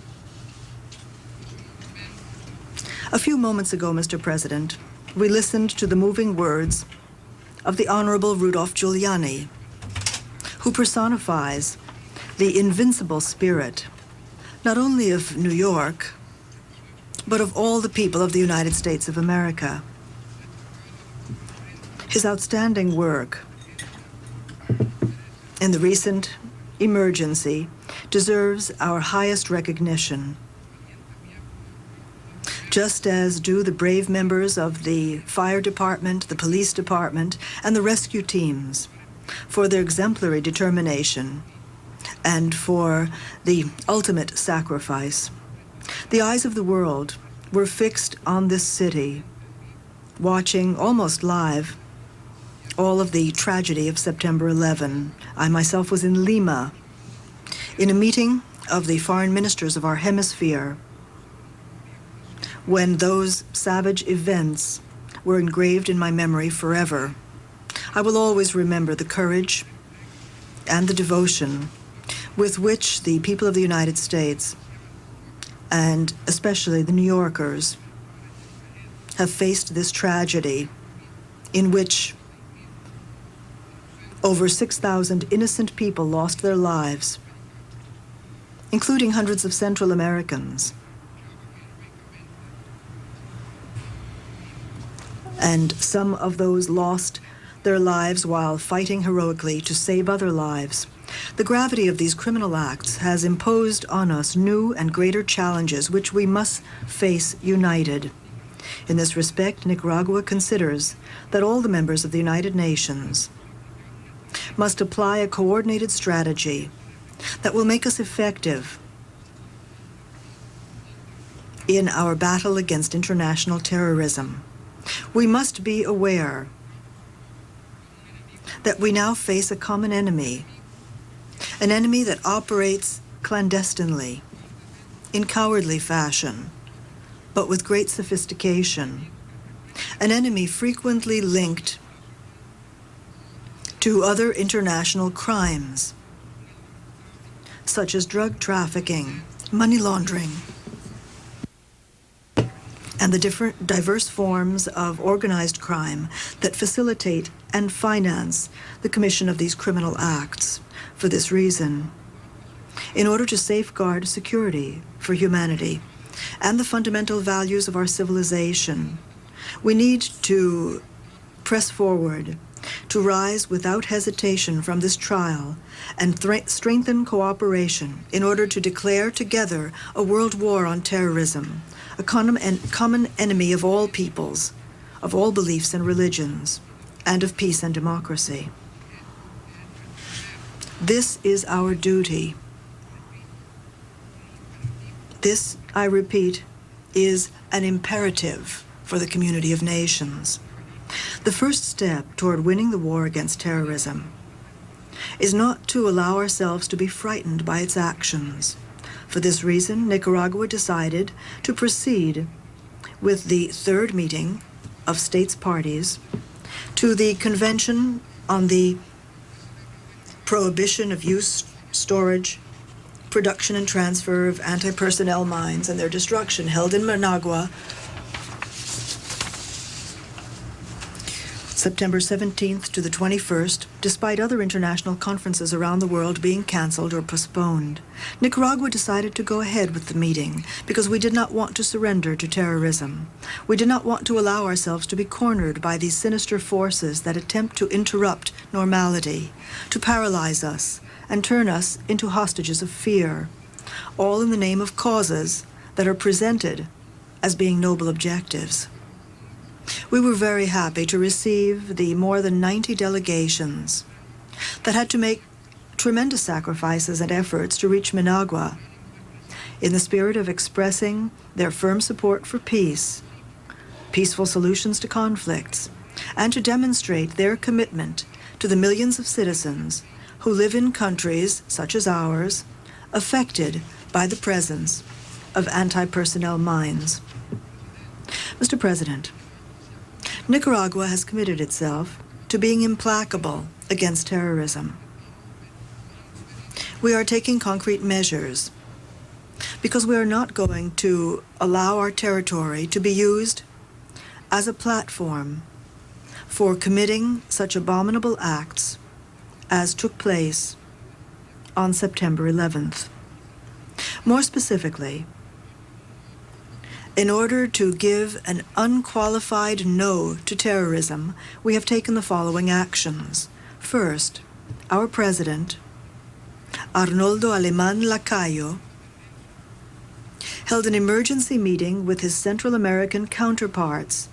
A few moments ago, Mr. President, we listened to the moving words of the Honorable Rudolph Giuliani, who personifies the invincible spirit, not only of New York, but of all the people of the United States of America. His outstanding work in the recent emergency deserves our highest recognition, just as do the brave members of the fire department, the police department, and the rescue teams for their exemplary determination and for the ultimate sacrifice. The eyes of the world were fixed on this city, watching almost live all of the tragedy of September 11. I myself was in Lima in a meeting of the foreign ministers of our hemisphere when those savage events were engraved in my memory forever. I will always remember the courage and the devotion with which the people of the United States and especially the New Yorkers, have faced this tragedy in which over 6,000 innocent people lost their lives, including hundreds of Central Americans. And some of those lost their lives while fighting heroically to save other lives. The gravity of these criminal acts has imposed on us new and greater challenges which we must face united. In this respect, Nicaragua considers that all the members of the United Nations must apply a coordinated strategy that will make us effective in our battle against international terrorism. We must be aware that we now face a common enemy, an enemy that operates clandestinely, in cowardly fashion, but with great sophistication, an enemy frequently linked to other international crimes, such as drug trafficking, money laundering, and the diverse forms of organized crime that facilitate and finance the commission of these criminal acts. For this reason, in order to safeguard security for humanity and the fundamental values of our civilization, we need to press forward, to rise without hesitation from this trial and strengthen cooperation in order to declare together a world war on terrorism, a common enemy of all peoples, of all beliefs and religions, and of peace and democracy. This is our duty. This, I repeat, is an imperative for the community of nations. The first step toward winning the war against terrorism is not to allow ourselves to be frightened by its actions. For this reason, Nicaragua decided to proceed with the third meeting of states parties to the Convention on the Prohibition of Use, Storage, Production and Transfer of Anti-Personnel Mines and their destruction, held in Managua, September 17th to the 21st, despite other international conferences around the world being canceled or postponed. Nicaragua decided to go ahead with the meeting because we did not want to surrender to terrorism. We did not want to allow ourselves to be cornered by these sinister forces that attempt to interrupt normality, to paralyze us, and turn us into hostages of fear, all in the name of causes that are presented as being noble objectives. We were very happy to receive the more than 90 delegations that had to make tremendous sacrifices and efforts to reach Managua in the spirit of expressing their firm support for peace, peaceful solutions to conflicts, and to demonstrate their commitment to the millions of citizens who live in countries such as ours affected by the presence of anti-personnel mines. Mr. President, Nicaragua has committed itself to being implacable against terrorism. We are taking concrete measures because we are not going to allow our territory to be used as a platform for committing such abominable acts as took place on September 11th. More specifically, in order to give an unqualified no to terrorism, we have taken the following actions. First, our president, Arnoldo Alemán Lacayo, held an emergency meeting with his Central American counterparts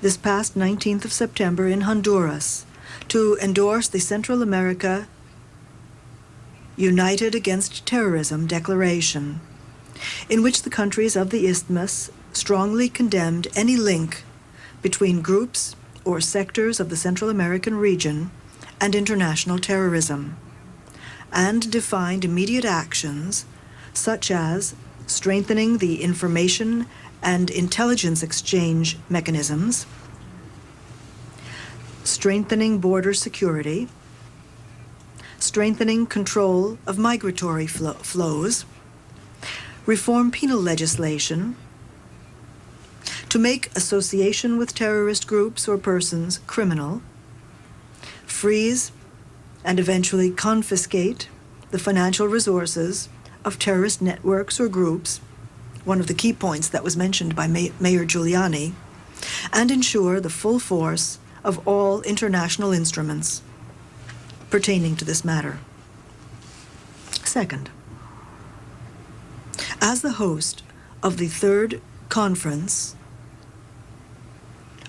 this past 19th of September in Honduras to endorse the Central America United Against Terrorism Declaration, in which the countries of the Isthmus strongly condemned any link between groups or sectors of the Central American region and international terrorism, and defined immediate actions such as strengthening the information and intelligence exchange mechanisms, strengthening border security, strengthening control of migratory flows, reform penal legislation, to make association with terrorist groups or persons criminal, freeze and eventually confiscate the financial resources of terrorist networks or groups, one of the key points that was mentioned by Mayor Giuliani, and ensure the full force of all international instruments pertaining to this matter. Second, as the host of the third conference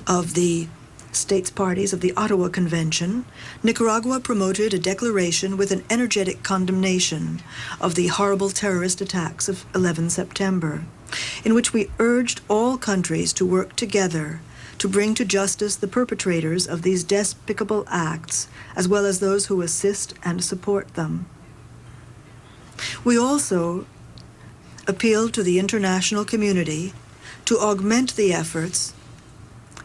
of the states parties of the Ottawa Convention, Nicaragua promoted a declaration with an energetic condemnation of the horrible terrorist attacks of 11 September, in which we urged all countries to work together to bring to justice the perpetrators of these despicable acts, as well as those who assist and support them. We also appealed to the international community to augment the efforts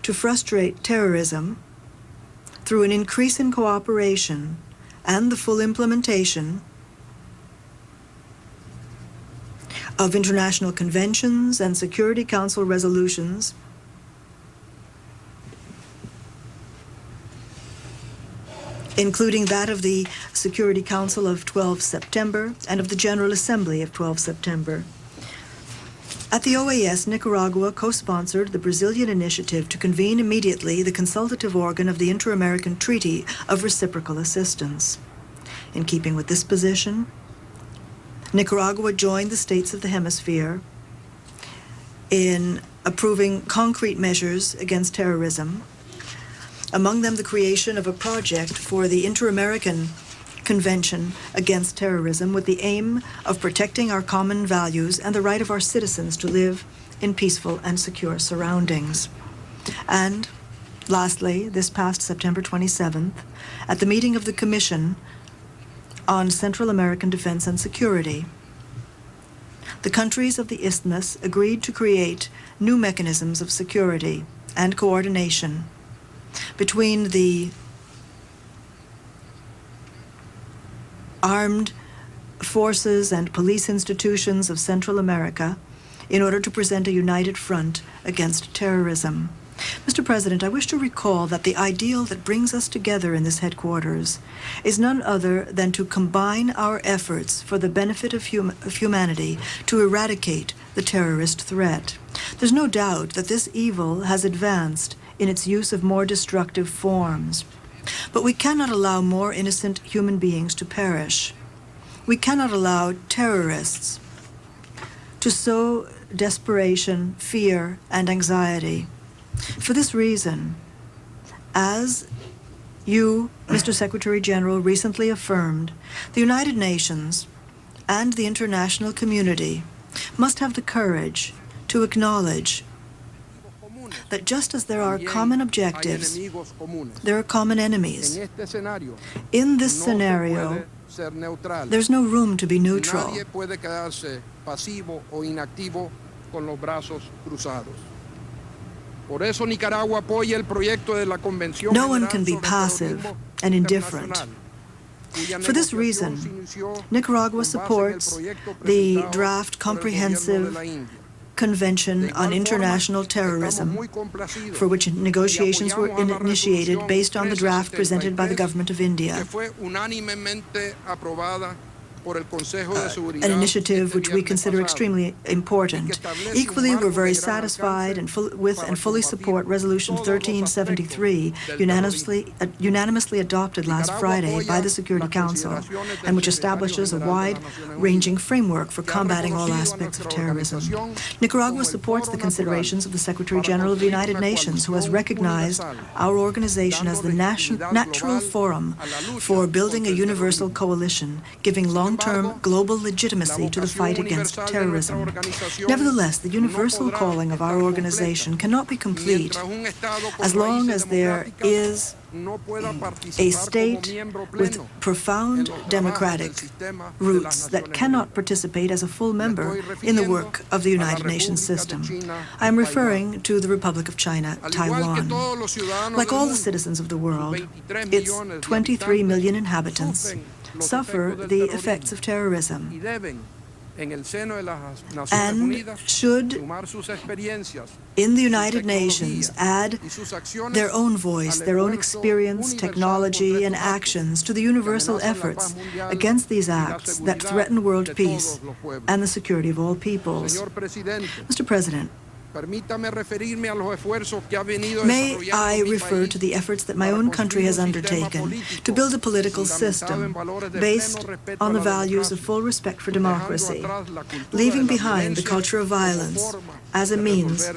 to frustrate terrorism through an increase in cooperation and the full implementation of international conventions and Security Council resolutions including that of the Security Council of 12 September and of the General Assembly of 12 September. At the OAS, Nicaragua co-sponsored the Brazilian initiative to convene immediately the consultative organ of the Inter-American Treaty of Reciprocal Assistance. In keeping with this position, Nicaragua joined the states of the hemisphere in approving concrete measures against terrorism, among them the creation of a project for the Inter-American Convention Against Terrorism with the aim of protecting our common values and the right of our citizens to live in peaceful and secure surroundings. And lastly, this past September 27th, at the meeting of the Commission on Central American Defense and Security, the countries of the Isthmus agreed to create new mechanisms of security and coordination between the armed forces and police institutions of Central America in order to present a united front against terrorism. Mr. President, I wish to recall that the ideal that brings us together in this headquarters is none other than to combine our efforts for the benefit of humanity to eradicate the terrorist threat. There's no doubt that this evil has advanced in its use of more destructive forms. But we cannot allow more innocent human beings to perish. We cannot allow terrorists to sow desperation, fear, and anxiety. For this reason, as you, Mr. Secretary General, recently affirmed, the United Nations and the international community must have the courage to acknowledge that just as there are common objectives, there are common enemies. In this scenario, there's no room to be neutral. No one can be passive and indifferent. For this reason, Nicaragua supports the draft comprehensive Convention on International Terrorism, for which negotiations were initiated based on the draft presented by the government of India. An initiative which we consider extremely important. Equally, we're very satisfied and fully support Resolution 1373, unanimously adopted last Friday by the Security Council, and which establishes a wide-ranging framework for combating all aspects of terrorism. Nicaragua supports the considerations of the Secretary General of the United Nations, who has recognized our organization as the natural forum for building a universal coalition, giving long-term global legitimacy to the fight against terrorism. Nevertheless, the universal calling of our organization cannot be complete as long as there is a state with profound democratic roots that cannot participate as a full member in the work of the United Nations system. I am referring to the Republic of China, Taiwan. Like all the citizens of the world, its 23 million inhabitants suffer the effects of terrorism. en el seno de las Naciones and Unidas should, sumar sus experiencias in the United Nations, add y sus acciones their own voice, their own experience, technology, and actions to the universal efforts against these acts that threaten world peace and the security of all peoples. Señor Presidente, Mr. President, permítame referirme a los esfuerzos que ha venido may desarrollando I mi refer país to the efforts that my own country has undertaken to build a political system based on the values of full respect for democracy, leaving behind the culture of violence as a means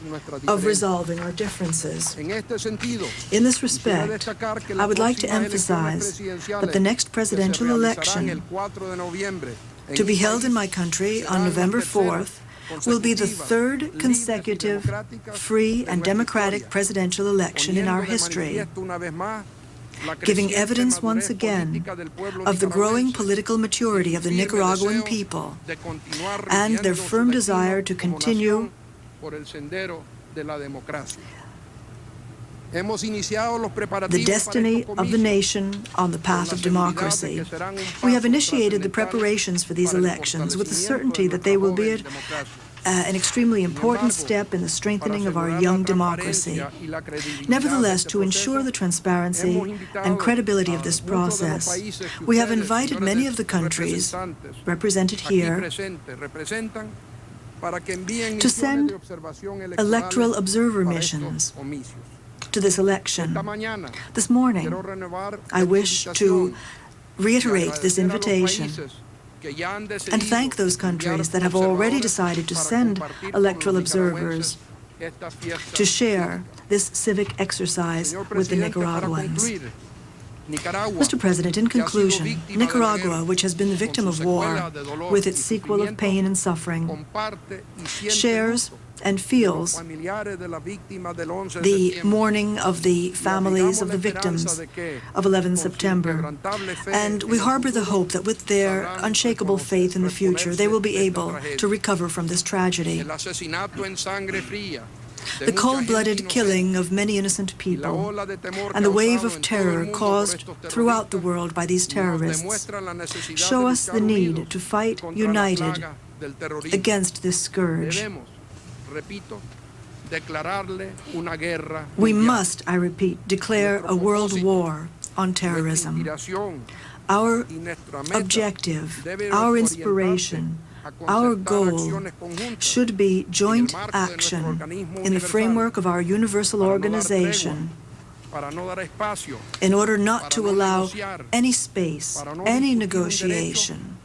of resolving our differences. En este sentido, In this respect, I would like to emphasize that the next presidential election to be held in my country on November 4th will be the third consecutive free and democratic presidential election in our history, giving evidence once again of the growing political maturity of the Nicaraguan people and their firm desire to continue the destiny of the nation on the path of democracy. We have initiated the preparations for these elections with the certainty that they will be an extremely important step in the strengthening of our young democracy. Nevertheless, to ensure the transparency and credibility of this process, we have invited many of the countries represented here to send electoral observer missions to this election. This morning, I wish to reiterate this invitation and thank those countries that have already decided to send electoral observers to share this civic exercise with the Nicaraguans. Mr. President, in conclusion, Nicaragua, which has been the victim of war with its sequel of pain and suffering, shares and feels the mourning of the families of the victims of 11 September. And we harbor the hope that with their unshakable faith in the future, they will be able to recover from this tragedy. The cold-blooded killing of many innocent people and the wave of terror caused throughout the world by these terrorists show us the need to fight united against this scourge. We must, I repeat, declare a world war on terrorism. Our objective, our inspiration, our goal should be joint action in the framework of our universal organization in order not to allow any space, any negotiation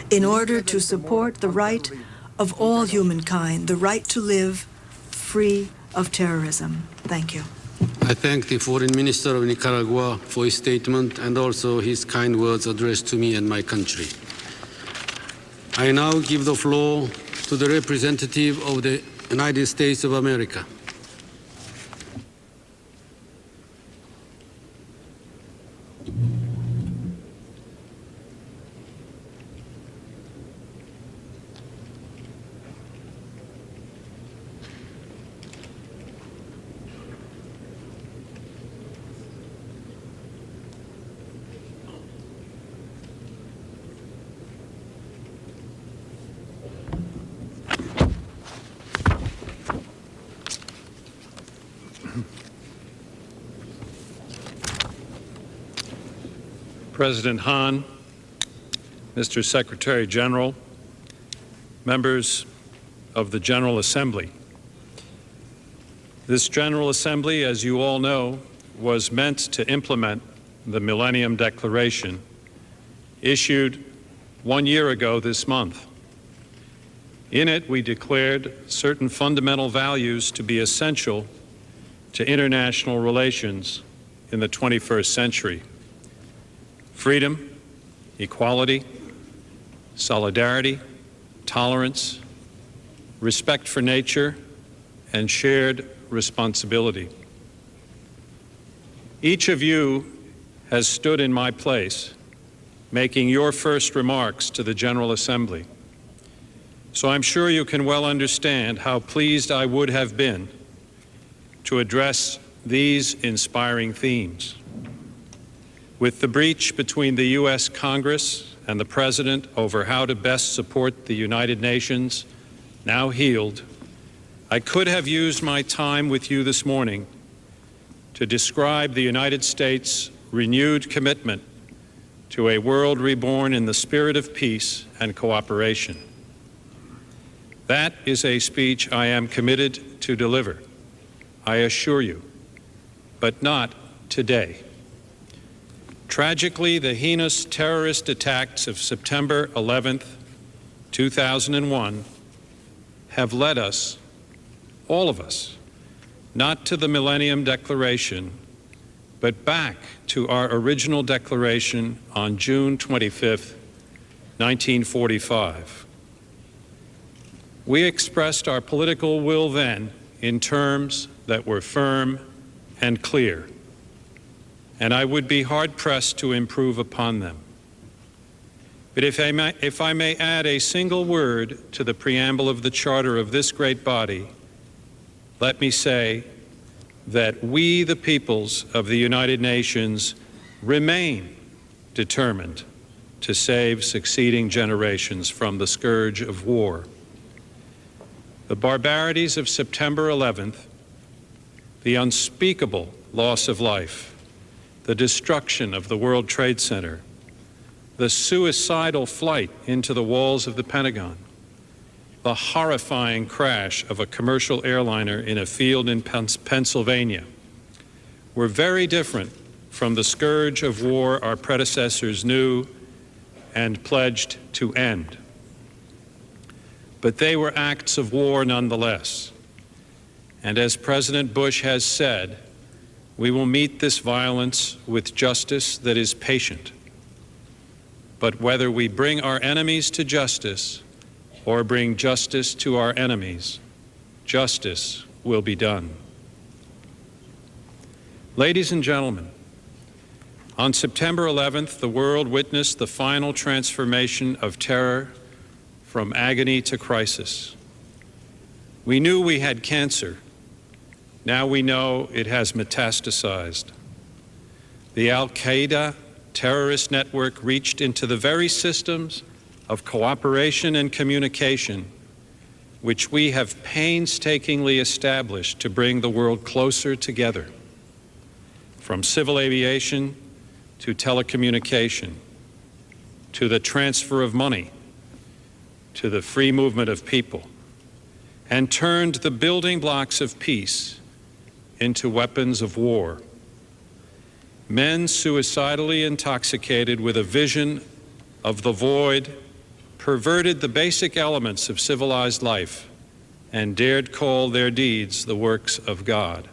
in order to support the right of all humankind, the right to live free of terrorism. Thank you. I thank the Foreign Minister of Nicaragua for his statement and also his kind words addressed to me and my country. I now give the floor to the representative of the United States of America. President Hahn, Mr. Secretary General, members of the General Assembly. This General Assembly, as you all know, was meant to implement the Millennium Declaration issued 1 year ago this month. In it, we declared certain fundamental values to be essential to international relations in the 21st century. Freedom, equality, solidarity, tolerance, respect for nature, and shared responsibility. Each of you has stood in my place, making your first remarks to the General Assembly. So I'm sure you can well understand how pleased I would have been to address these inspiring themes. With the breach between the U.S. Congress and the President over how to best support the United Nations now healed, I could have used my time with you this morning to describe the United States' renewed commitment to a world reborn in the spirit of peace and cooperation. That is a speech I am committed to deliver, I assure you, but not today. Tragically, the heinous terrorist attacks of September 11th, 2001 have led us, all of us, not to the Millennium Declaration, but back to our original declaration on June 25th, 1945. We expressed our political will then in terms that were firm and clear, and I would be hard-pressed to improve upon them. But if I may add a single word to the preamble of the charter of this great body, let me say that we, the peoples of the United Nations, remain determined to save succeeding generations from the scourge of war. The barbarities of September 11th, the unspeakable loss of life, the destruction of the World Trade Center, the suicidal flight into the walls of the Pentagon, the horrifying crash of a commercial airliner in a field in Pennsylvania were very different from the scourge of war our predecessors knew and pledged to end. But they were acts of war nonetheless. And as President Bush has said, we will meet this violence with justice that is patient. But whether we bring our enemies to justice or bring justice to our enemies, justice will be done. Ladies and gentlemen, on September 11th, the world witnessed the final transformation of terror from agony to crisis. We knew we had cancer. Now we know it has metastasized. The Al-Qaeda terrorist network reached into the very systems of cooperation and communication which we have painstakingly established to bring the world closer together, from civil aviation to telecommunication, to the transfer of money, to the free movement of people, and turned the building blocks of peace into weapons of war. Men suicidally intoxicated with a vision of the void perverted the basic elements of civilized life and dared call their deeds the works of God.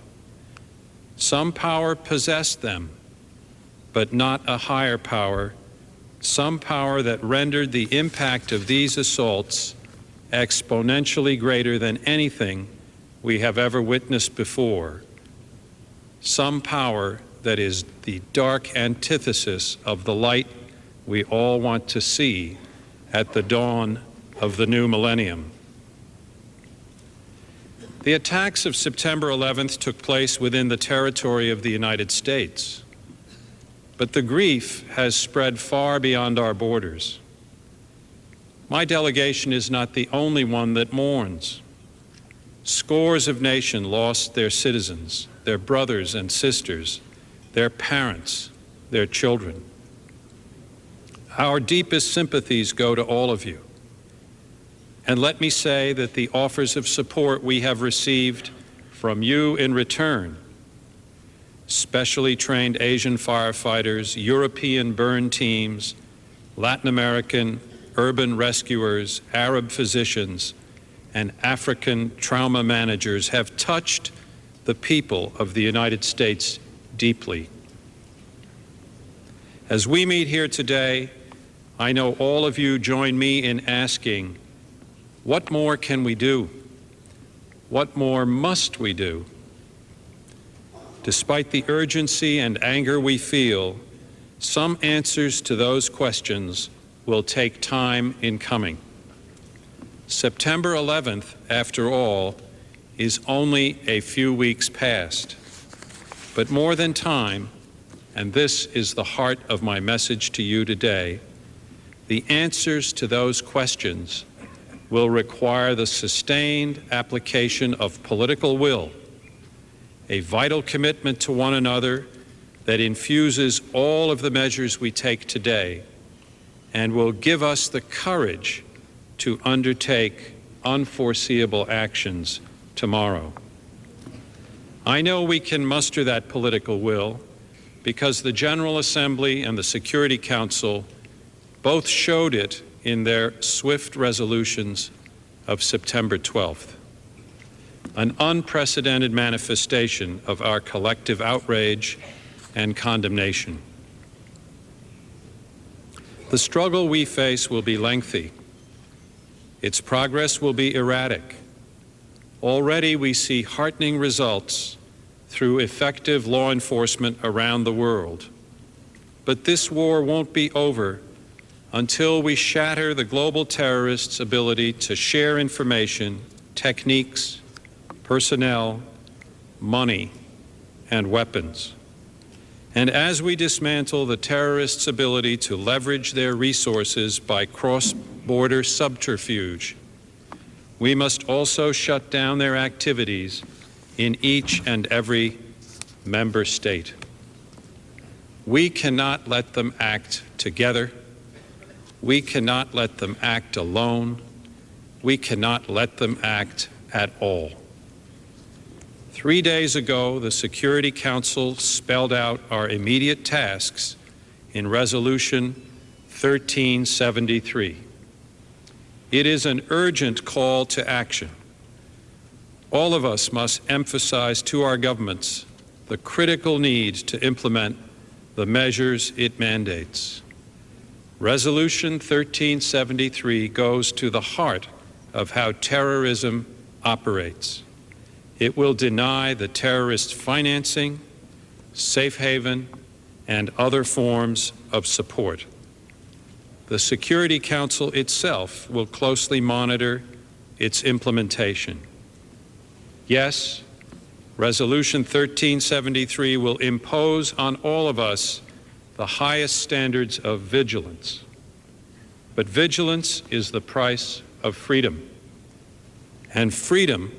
Some power possessed them, but not a higher power, some power that rendered the impact of these assaults exponentially greater than anything we have ever witnessed before, some power that is the dark antithesis of the light we all want to see at the dawn of the new millennium. The attacks of September 11th took place within the territory of the United States, but the grief has spread far beyond our borders. My delegation is not the only one that mourns. Scores of nations lost their citizens, their brothers and sisters, their parents, their children. Our deepest sympathies go to all of you. And let me say that the offers of support we have received from you in return, specially trained Asian firefighters, European burn teams, Latin American urban rescuers, Arab physicians, and African trauma managers have touched the people of the United States deeply. As we meet here today, I know all of you join me in asking, what more can we do? What more must we do? Despite the urgency and anger we feel, some answers to those questions will take time in coming. September 11th, after all, is only a few weeks past. But more than time, and this is the heart of my message to you today, the answers to those questions will require the sustained application of political will, a vital commitment to one another that infuses all of the measures we take today and will give us the courage to undertake unforeseeable actions tomorrow. I know we can muster that political will because the General Assembly and the Security Council both showed it in their swift resolutions of September 12th, an unprecedented manifestation of our collective outrage and condemnation. The struggle we face will be lengthy. Its progress will be erratic. Already we see heartening results through effective law enforcement around the world. But this war won't be over until we shatter the global terrorists' ability to share information, techniques, personnel, money, and weapons. And as we dismantle the terrorists' ability to leverage their resources by cross-border subterfuge, we must also shut down their activities in each and every member state. We cannot let them act together. We cannot let them act alone. We cannot let them act at all. 3 days ago, the Security Council spelled out our immediate tasks in Resolution 1373. It is an urgent call to action. All of us must emphasize to our governments the critical need to implement the measures it mandates. Resolution 1373 goes to the heart of how terrorism operates. It will deny the terrorists financing, safe haven, and other forms of support. The Security Council itself will closely monitor its implementation. Yes, Resolution 1373 will impose on all of us the highest standards of vigilance. But vigilance is the price of freedom. And freedom,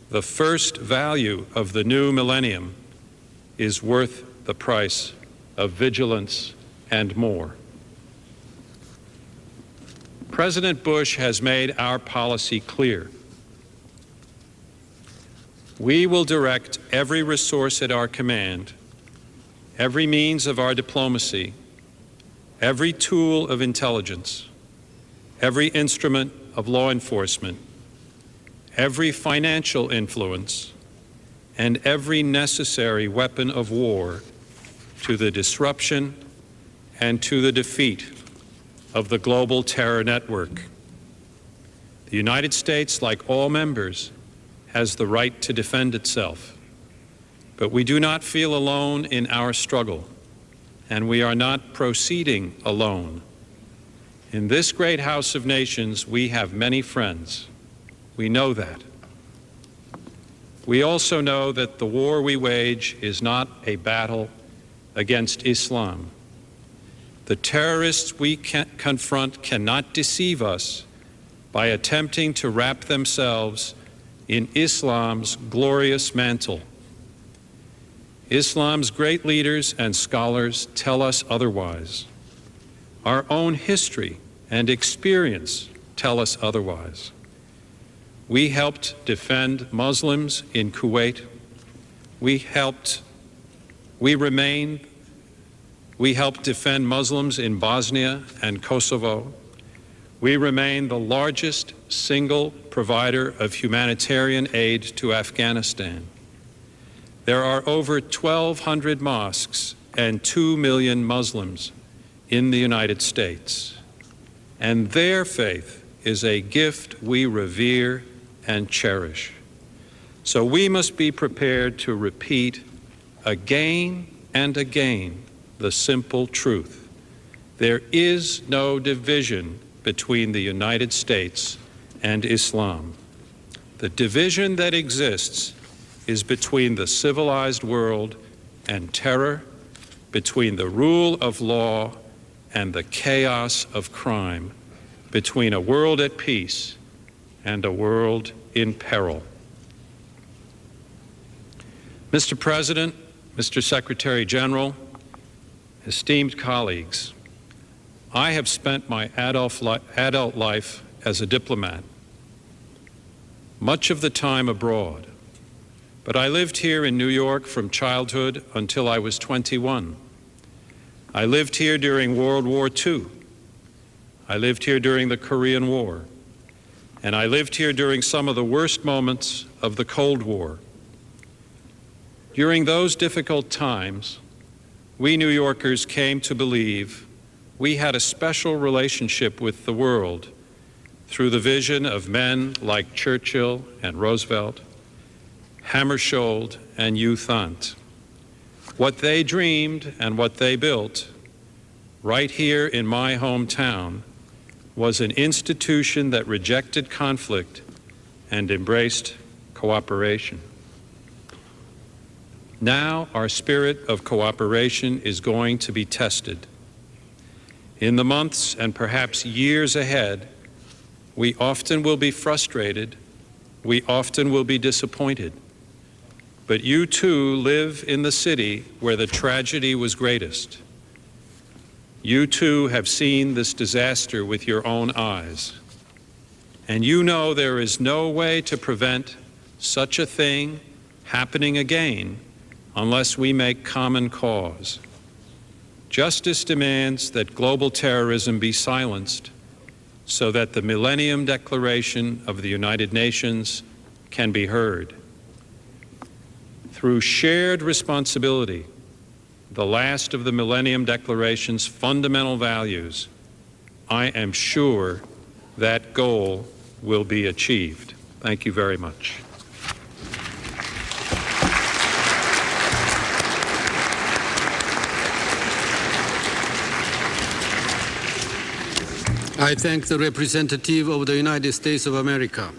the first value of the new millennium, is worth the price of vigilance and more. President Bush has made our policy clear. We will direct every resource at our command, every means of our diplomacy, every tool of intelligence, every instrument of law enforcement, every financial influence, and every necessary weapon of war to the disruption and to the defeat of the global terror network. The United States, like all members, has the right to defend itself. But we do not feel alone in our struggle, and we are not proceeding alone. In this great house of nations, we have many friends. We know that. We also know that the war we wage is not a battle against Islam. The terrorists we confront cannot deceive us by attempting to wrap themselves in Islam's glorious mantle. Islam's great leaders and scholars tell us otherwise. Our own history and experience tell us otherwise. We helped defend Muslims in Kuwait. We helped defend Muslims in Bosnia and Kosovo. We remain the largest single provider of humanitarian aid to Afghanistan. There are over 1,200 mosques and 2 million Muslims in the United States, and their faith is a gift we revere and cherish. So we must be prepared to repeat again and again the simple truth. There is no division between the United States and Islam. The division that exists is between the civilized world and terror, between the rule of law and the chaos of crime, between a world at peace and a world in peril. Mr. President, Mr. Secretary General, esteemed colleagues, I have spent my adult life as a diplomat, much of the time abroad, but I lived here in New York from childhood until I was 21. I lived here during World War II. I lived here during the Korean War. And I lived here during some of the worst moments of the Cold War. During those difficult times, we New Yorkers came to believe we had a special relationship with the world through the vision of men like Churchill and Roosevelt, Hammarskjöld and U Thant. What they dreamed and what they built right here in my hometown was an institution that rejected conflict and embraced cooperation. Now our spirit of cooperation is going to be tested. In the months and perhaps years ahead, we often will be frustrated, we often will be disappointed. But you too live in the city where the tragedy was greatest. You too have seen this disaster with your own eyes. And you know there is no way to prevent such a thing happening again unless we make common cause. Justice demands that global terrorism be silenced so that the Millennium Declaration of the United Nations can be heard. Through shared responsibility, the last of the Millennium Declaration's fundamental values, I am sure that goal will be achieved. Thank you very much. I thank the representative of the United States of America.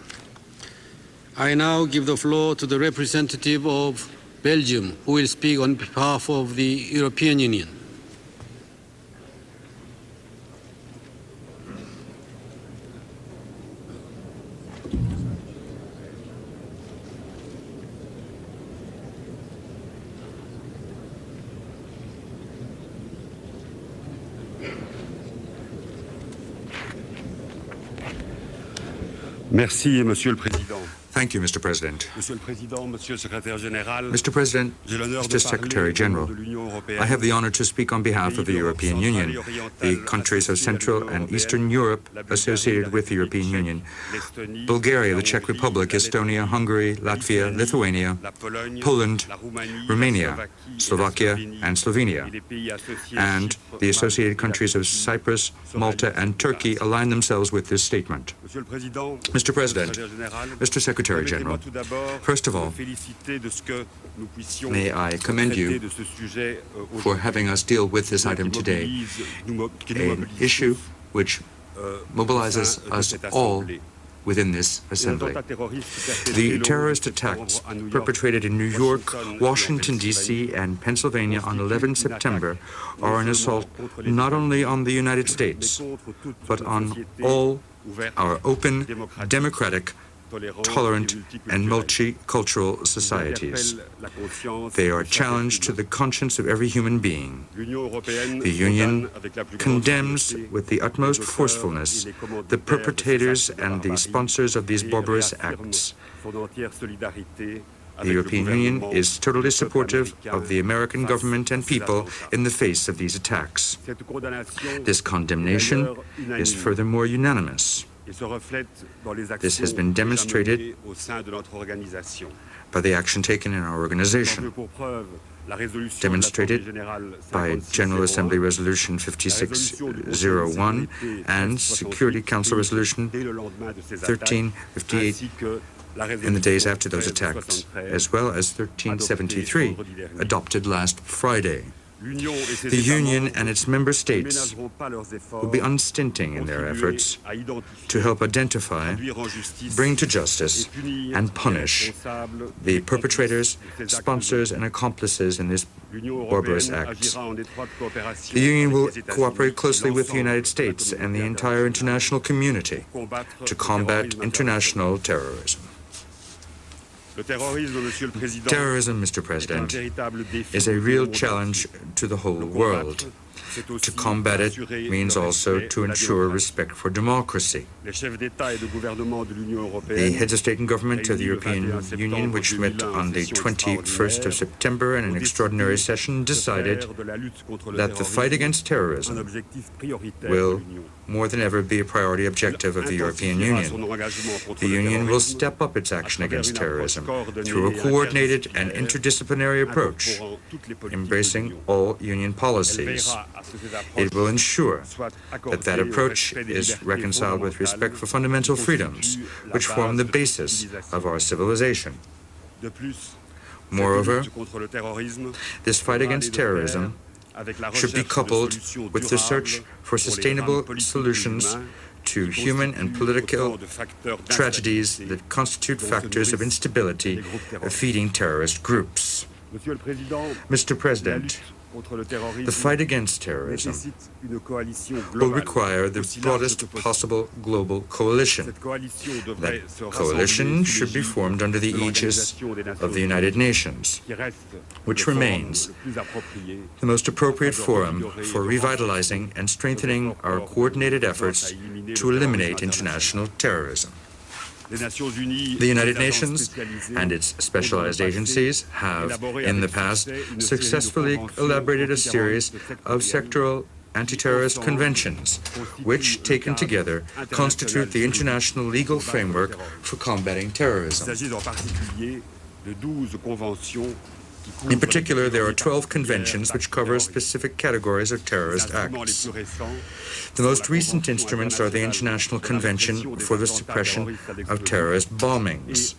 I now give the floor to the representative of Belgium, who will speak on behalf of the European Union. Merci, Monsieur le Président. Thank you, Mr. President. Monsieur le Président, Monsieur le Secrétaire Général, Mr. President, Mr. Secretary General, I have the honor to speak on behalf of the European Union, the countries of Central and Eastern Europe associated with the European Union, Bulgaria, the Czech Republic, Estonia, Hungary, Latvia, Lithuania, Poland, Romania, Slovakia, and Slovenia, and the associated countries of Cyprus, Malta, and Turkey align themselves with this statement. Mr. President, Mr. Secretary General, first of all, may I commend you for having us deal with this item today, an issue which mobilizes us all within this assembly. The terrorist attacks perpetrated in New York, Washington, D.C., and Pennsylvania on 11 September are an assault not only on the United States, but on all our open, democratic, tolerant, and multicultural societies. They are a challenge to the conscience of every human being. The Union condemns with the utmost forcefulness the perpetrators and the sponsors of these barbarous acts. The European Union is totally supportive of the American government and people in the face of these attacks. This condemnation is furthermore unanimous. This has been demonstrated by the action taken in our organization, demonstrated by General Assembly Resolution 5601 and Security Council Resolution 1358 in the days after those attacks, as well as 1373, adopted last Friday. The Union and its member states will be unstinting in their efforts to help identify, bring to justice, and punish the perpetrators, sponsors, and accomplices in this barbarous act. The Union will cooperate closely with the United States and the entire international community to combat international terrorism. Terrorism, Mr. President, is a real challenge to the whole world. To combat it means also to ensure respect for democracy. The heads of state and government of the European Union, which met on the 21st of September in an extraordinary session, decided that the fight against terrorism will more than ever be a priority objective of the European Union. The Union will step up its action against terrorism through a coordinated and interdisciplinary approach, embracing all Union policies. It will ensure that that approach is reconciled with respect for fundamental freedoms, which form the basis of our civilization. Moreover, this fight against terrorism should be coupled with the search for sustainable solutions to human and political tragedies that constitute factors of instability feeding terrorist groups. Mr. President, the fight against terrorism will require the broadest possible global coalition. That coalition should be formed under the aegis of the United Nations, which remains the most appropriate forum for revitalizing and strengthening our coordinated efforts to eliminate international terrorism. The United Nations and its specialized agencies have, in the past, successfully elaborated a series of sectoral anti-terrorist conventions, which, taken together, constitute the international legal framework for combating terrorism. In particular, there are 12 conventions which cover specific categories of terrorist acts. The most recent instruments are the International Convention for the Suppression of Terrorist Bombings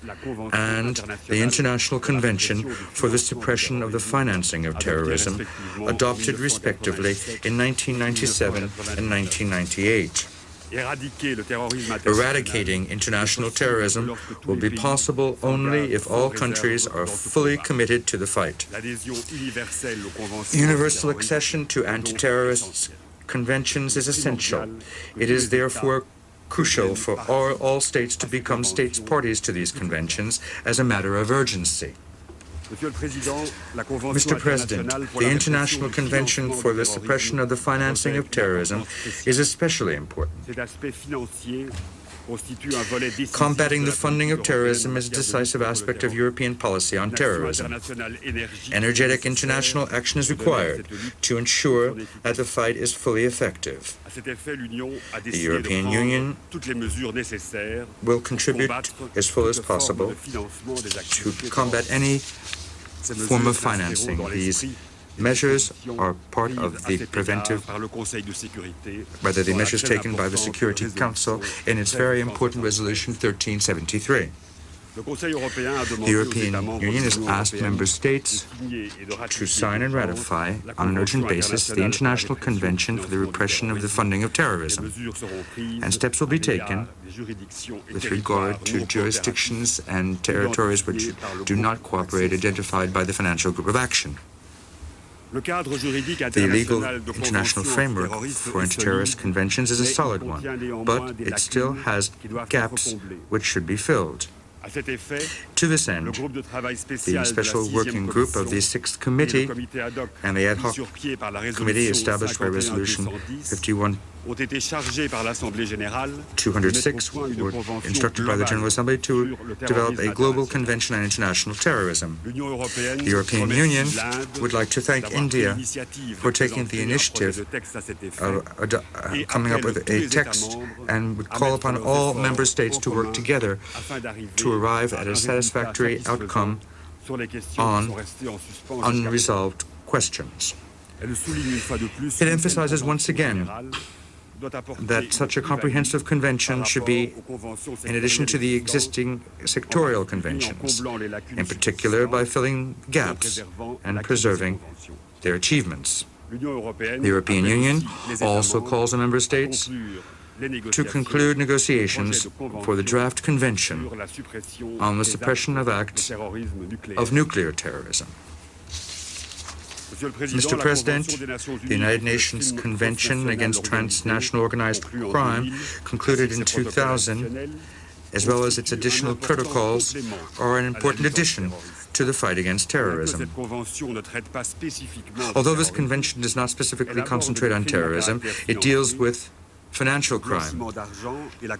and the International Convention for the Suppression of the Financing of Terrorism, adopted respectively in 1997 and 1998. Eradicating international terrorism will be possible only if all countries are fully committed to the fight. Universal accession to anti-terrorist conventions is essential. It is therefore crucial for all states to become states parties to these conventions as a matter of urgency. Mr. President, the International Convention for the Suppression of the Financing of Terrorism is especially important. Combating the funding of terrorism is a decisive aspect of European policy on terrorism. Energetic international action is required to ensure that the fight is fully effective. The European Union will contribute as full as possible to combat any form of financing. These measures are part of the preventive, rather the measures taken by the Security Council in its very important Resolution 1373. The European Union has asked member states to sign and ratify on an urgent basis the International Convention for the Repression of the Funding of Terrorism, and steps will be taken with regard to jurisdictions and territories which do not cooperate identified by the Financial Group of Action. The legal international framework for anti-terrorist conventions is a solid one, but it still has gaps which should be filled. To this end, the Special Working Group of the 6th Committee and the Ad Hoc Committee established by Resolution 51-206 were instructed by the General Assembly to develop a global convention on international terrorism. The European Union would like to thank India for taking the initiative of coming up with a text and would call upon all member states to work together to arrive at a satisfactory outcome on unresolved questions. It emphasizes once again that such a comprehensive convention should be in addition to the existing sectorial conventions, in particular by filling gaps and preserving their achievements. The European Union also calls on member states to conclude negotiations for the draft convention on the suppression of acts of nuclear terrorism. Mr. President, the United Nations Convention Against Transnational Organized Crime, concluded in 2000, as well as its additional protocols, are an important addition to the fight against terrorism. Although this convention does not specifically concentrate on terrorism, it deals with financial crime,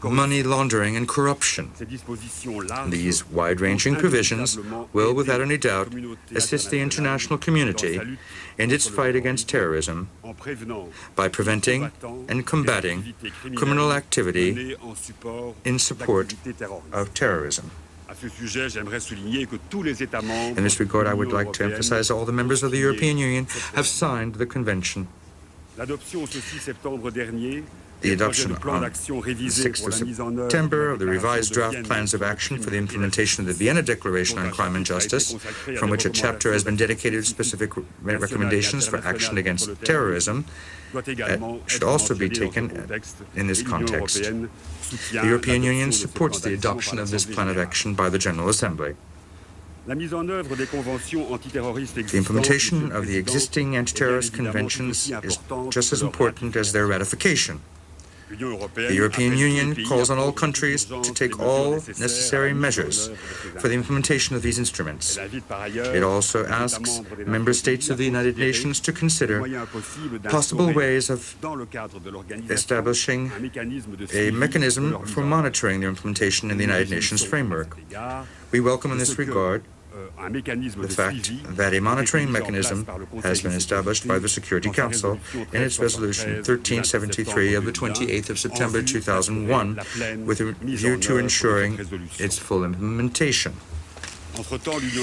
money laundering, and corruption. These wide-ranging provisions will, without any doubt, assist the international community in its fight against terrorism by preventing and combating criminal activity in support of terrorism. In this regard, I would like to emphasize all the members of the European Union have signed the convention. The adoption on the 6th of September of the revised draft plans of action for the implementation of the Vienna Declaration on Crime and Justice, from which a chapter has been dedicated to specific recommendations for action against terrorism, should also be taken in this context. The European Union supports the adoption of this plan of action by the General Assembly. The implementation of the existing anti-terrorist conventions is just as important as their ratification. The European Union calls on all countries to take all necessary measures for the implementation of these instruments. It also asks member states of the United Nations to consider possible ways of establishing a mechanism for monitoring their implementation in the United Nations framework. We welcome in this regard the fact that a monitoring mechanism has been established by the Security Council in its Resolution 1373 of the 28th of September 2001, with a view to ensuring its full implementation.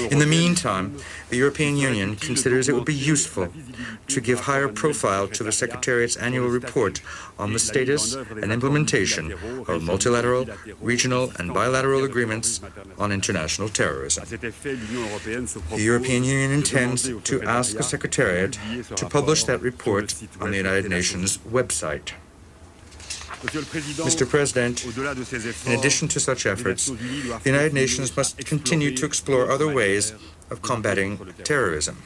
In the meantime, the European Union considers it would be useful to give higher profile to the Secretariat's annual report on the status and implementation of multilateral, regional, and bilateral agreements on international terrorism. The European Union intends to ask the Secretariat to publish that report on the United Nations website. Mr. President, in addition to such efforts, the United Nations must continue to explore other ways of combating terrorism.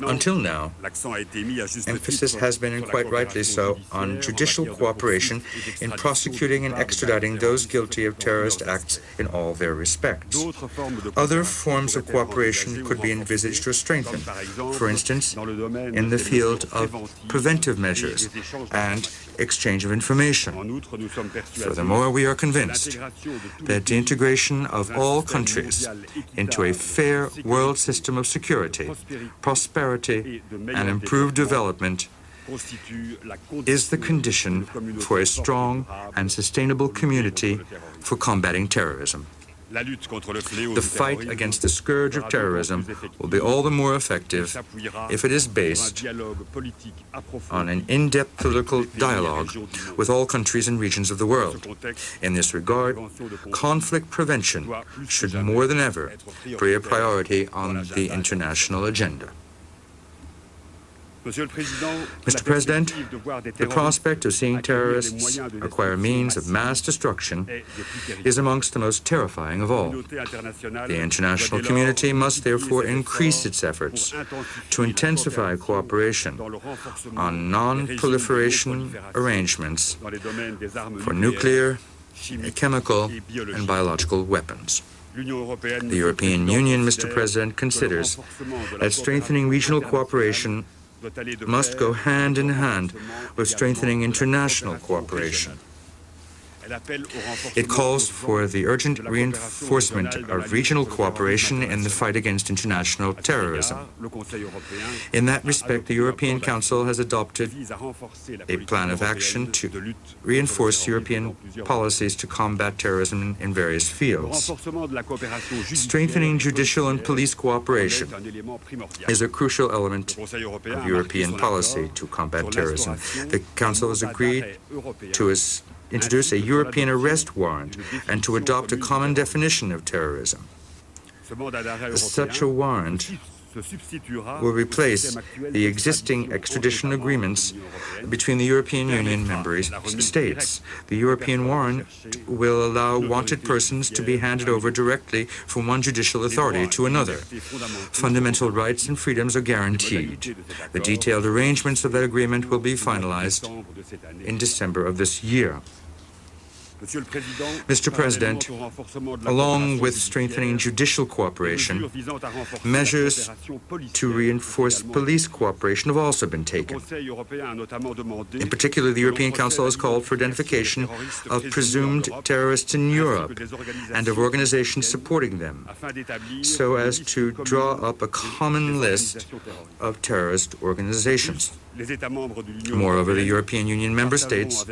Until now, emphasis has been, and quite rightly so, on judicial cooperation in prosecuting and extraditing those guilty of terrorist acts in all their respects. Other forms of cooperation could be envisaged or strengthened, for instance, in the field of preventive measures and exchange of information. Furthermore, we are convinced that the integration of all countries into a fair world system of security, prosperity, and improved development is the condition for a strong and sustainable community for combating terrorism. The fight against the scourge of terrorism will be all the more effective if it is based on an in-depth political dialogue with all countries and regions of the world. In this regard, conflict prevention should more than ever be a priority on the international agenda. Mr. President, the prospect of seeing terrorists acquire means of mass destruction is amongst the most terrifying of all. The international community must therefore increase its efforts to intensify cooperation on non-proliferation arrangements for nuclear, chemical, and biological weapons. The European Union, Mr. President, considers that strengthening regional cooperation must go hand in hand with strengthening international cooperation. It calls for the urgent reinforcement of regional cooperation in the fight against international terrorism. In that respect, the European Council has adopted a plan of action to reinforce European policies to combat terrorism in various fields. Strengthening judicial and police cooperation is a crucial element of European policy to combat terrorism. The Council has agreed to introduce a European arrest warrant and to adopt a common definition of terrorism. Such a warrant will replace the existing extradition agreements between the European Union member states. The European warrant will allow wanted persons to be handed over directly from one judicial authority to another. Fundamental rights and freedoms are guaranteed. The detailed arrangements of that agreement will be finalized in December of this year. Mr. President, along with strengthening judicial cooperation, measures to reinforce police cooperation have also been taken. In particular, the European Council has called for identification of presumed terrorists in Europe and of organizations supporting them, so as to draw up a common list of terrorist organizations. Moreover, the European Union member states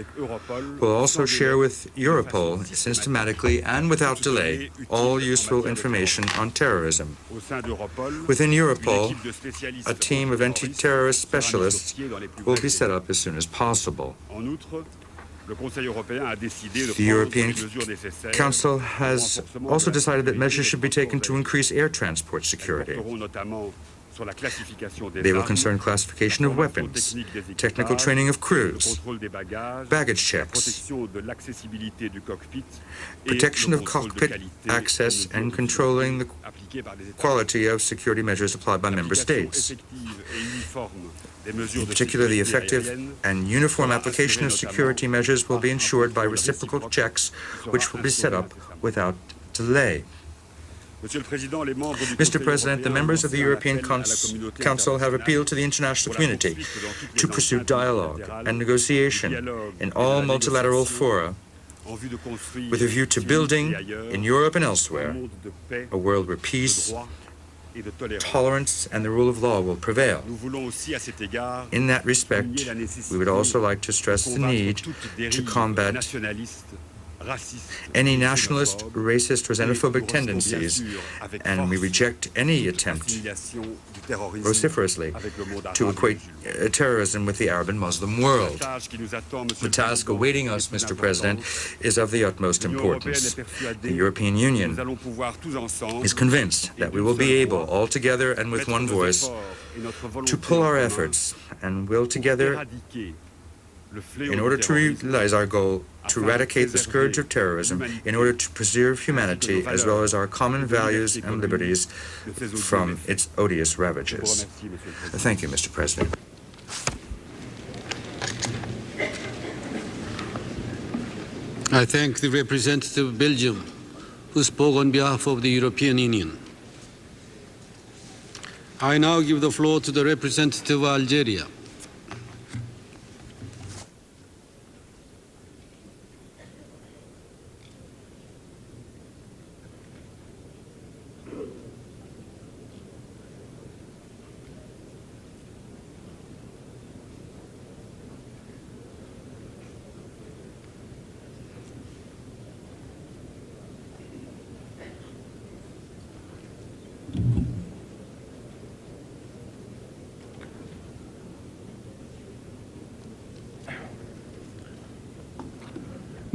will also share with Europol systematically and without delay all useful information on terrorism. Within Europol, a team of anti-terrorist specialists will be set up as soon as possible. The European Council has also decided that measures should be taken to increase air transport security. They will concern classification of weapons, technical training of crews, baggage checks, protection of cockpit access, and controlling the quality of security measures applied by member states. In particular, the effective and uniform application of security measures will be ensured by reciprocal checks, which will be set up without delay. Mr. President, the members of the European Council have appealed to the international community to pursue dialogue and negotiation in all multilateral fora with a view to building, in Europe and elsewhere, a world where peace, tolerance, and the rule of law will prevail. In that respect, we would also like to stress the need to combat any nationalist, racist, or xenophobic tendencies, and we reject any attempt vociferously to equate terrorism with the Arab and Muslim world. The task awaiting us, Mr. President, is of the utmost importance. The European Union is convinced that we will be able, all together and with one voice, to pull our efforts and will together in order to realize our goal to eradicate the scourge of terrorism, in order to preserve humanity as well as our common values and liberties from its odious ravages. Thank you, Mr. President. I thank the representative of Belgium who spoke on behalf of the European Union. I now give the floor to the representative of Algeria.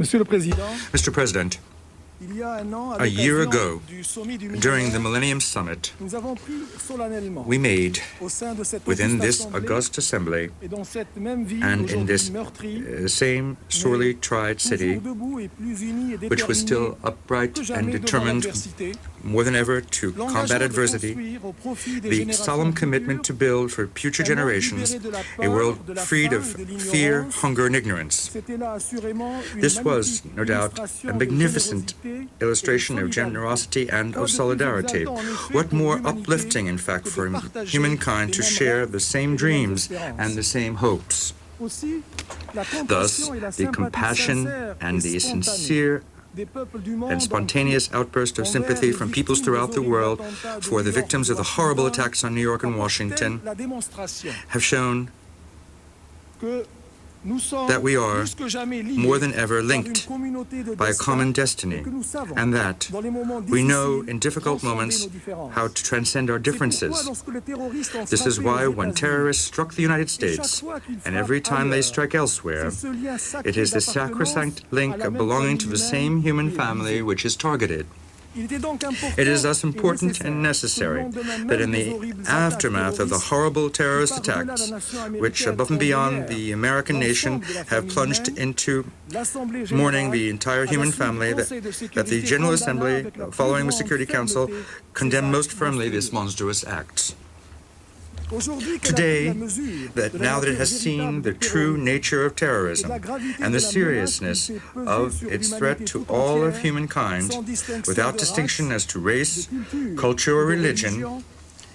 Mr. President, a year ago, during the Millennium Summit, we made, within this august assembly, and in this same sorely tried city, which was still upright and determined more than ever to combat adversity, the solemn commitment to build for future generations a world freed of fear, hunger, and ignorance. This was, no doubt, a magnificent illustration of generosity and of solidarity. What more uplifting, in fact, for humankind to share the same dreams and the same hopes. Thus, the compassion and the sincere and spontaneous outburst of sympathy from peoples throughout the world for the victims of the horrible attacks on New York and Washington have shown that we are more than ever linked by a common destiny, and that we know in difficult moments how to transcend our differences. This is why when terrorists struck the United States, and every time they strike elsewhere, it is the sacrosanct link of belonging to the same human family which is targeted. It is thus important and necessary that in the aftermath of the horrible terrorist attacks, which above and beyond the American nation have plunged into mourning the entire human family, that the General Assembly, following the Security Council, condemn most firmly this monstrous act. Today, that now that it has seen the true nature of terrorism and the seriousness of its threat to all of humankind, without distinction as to race, culture, or religion,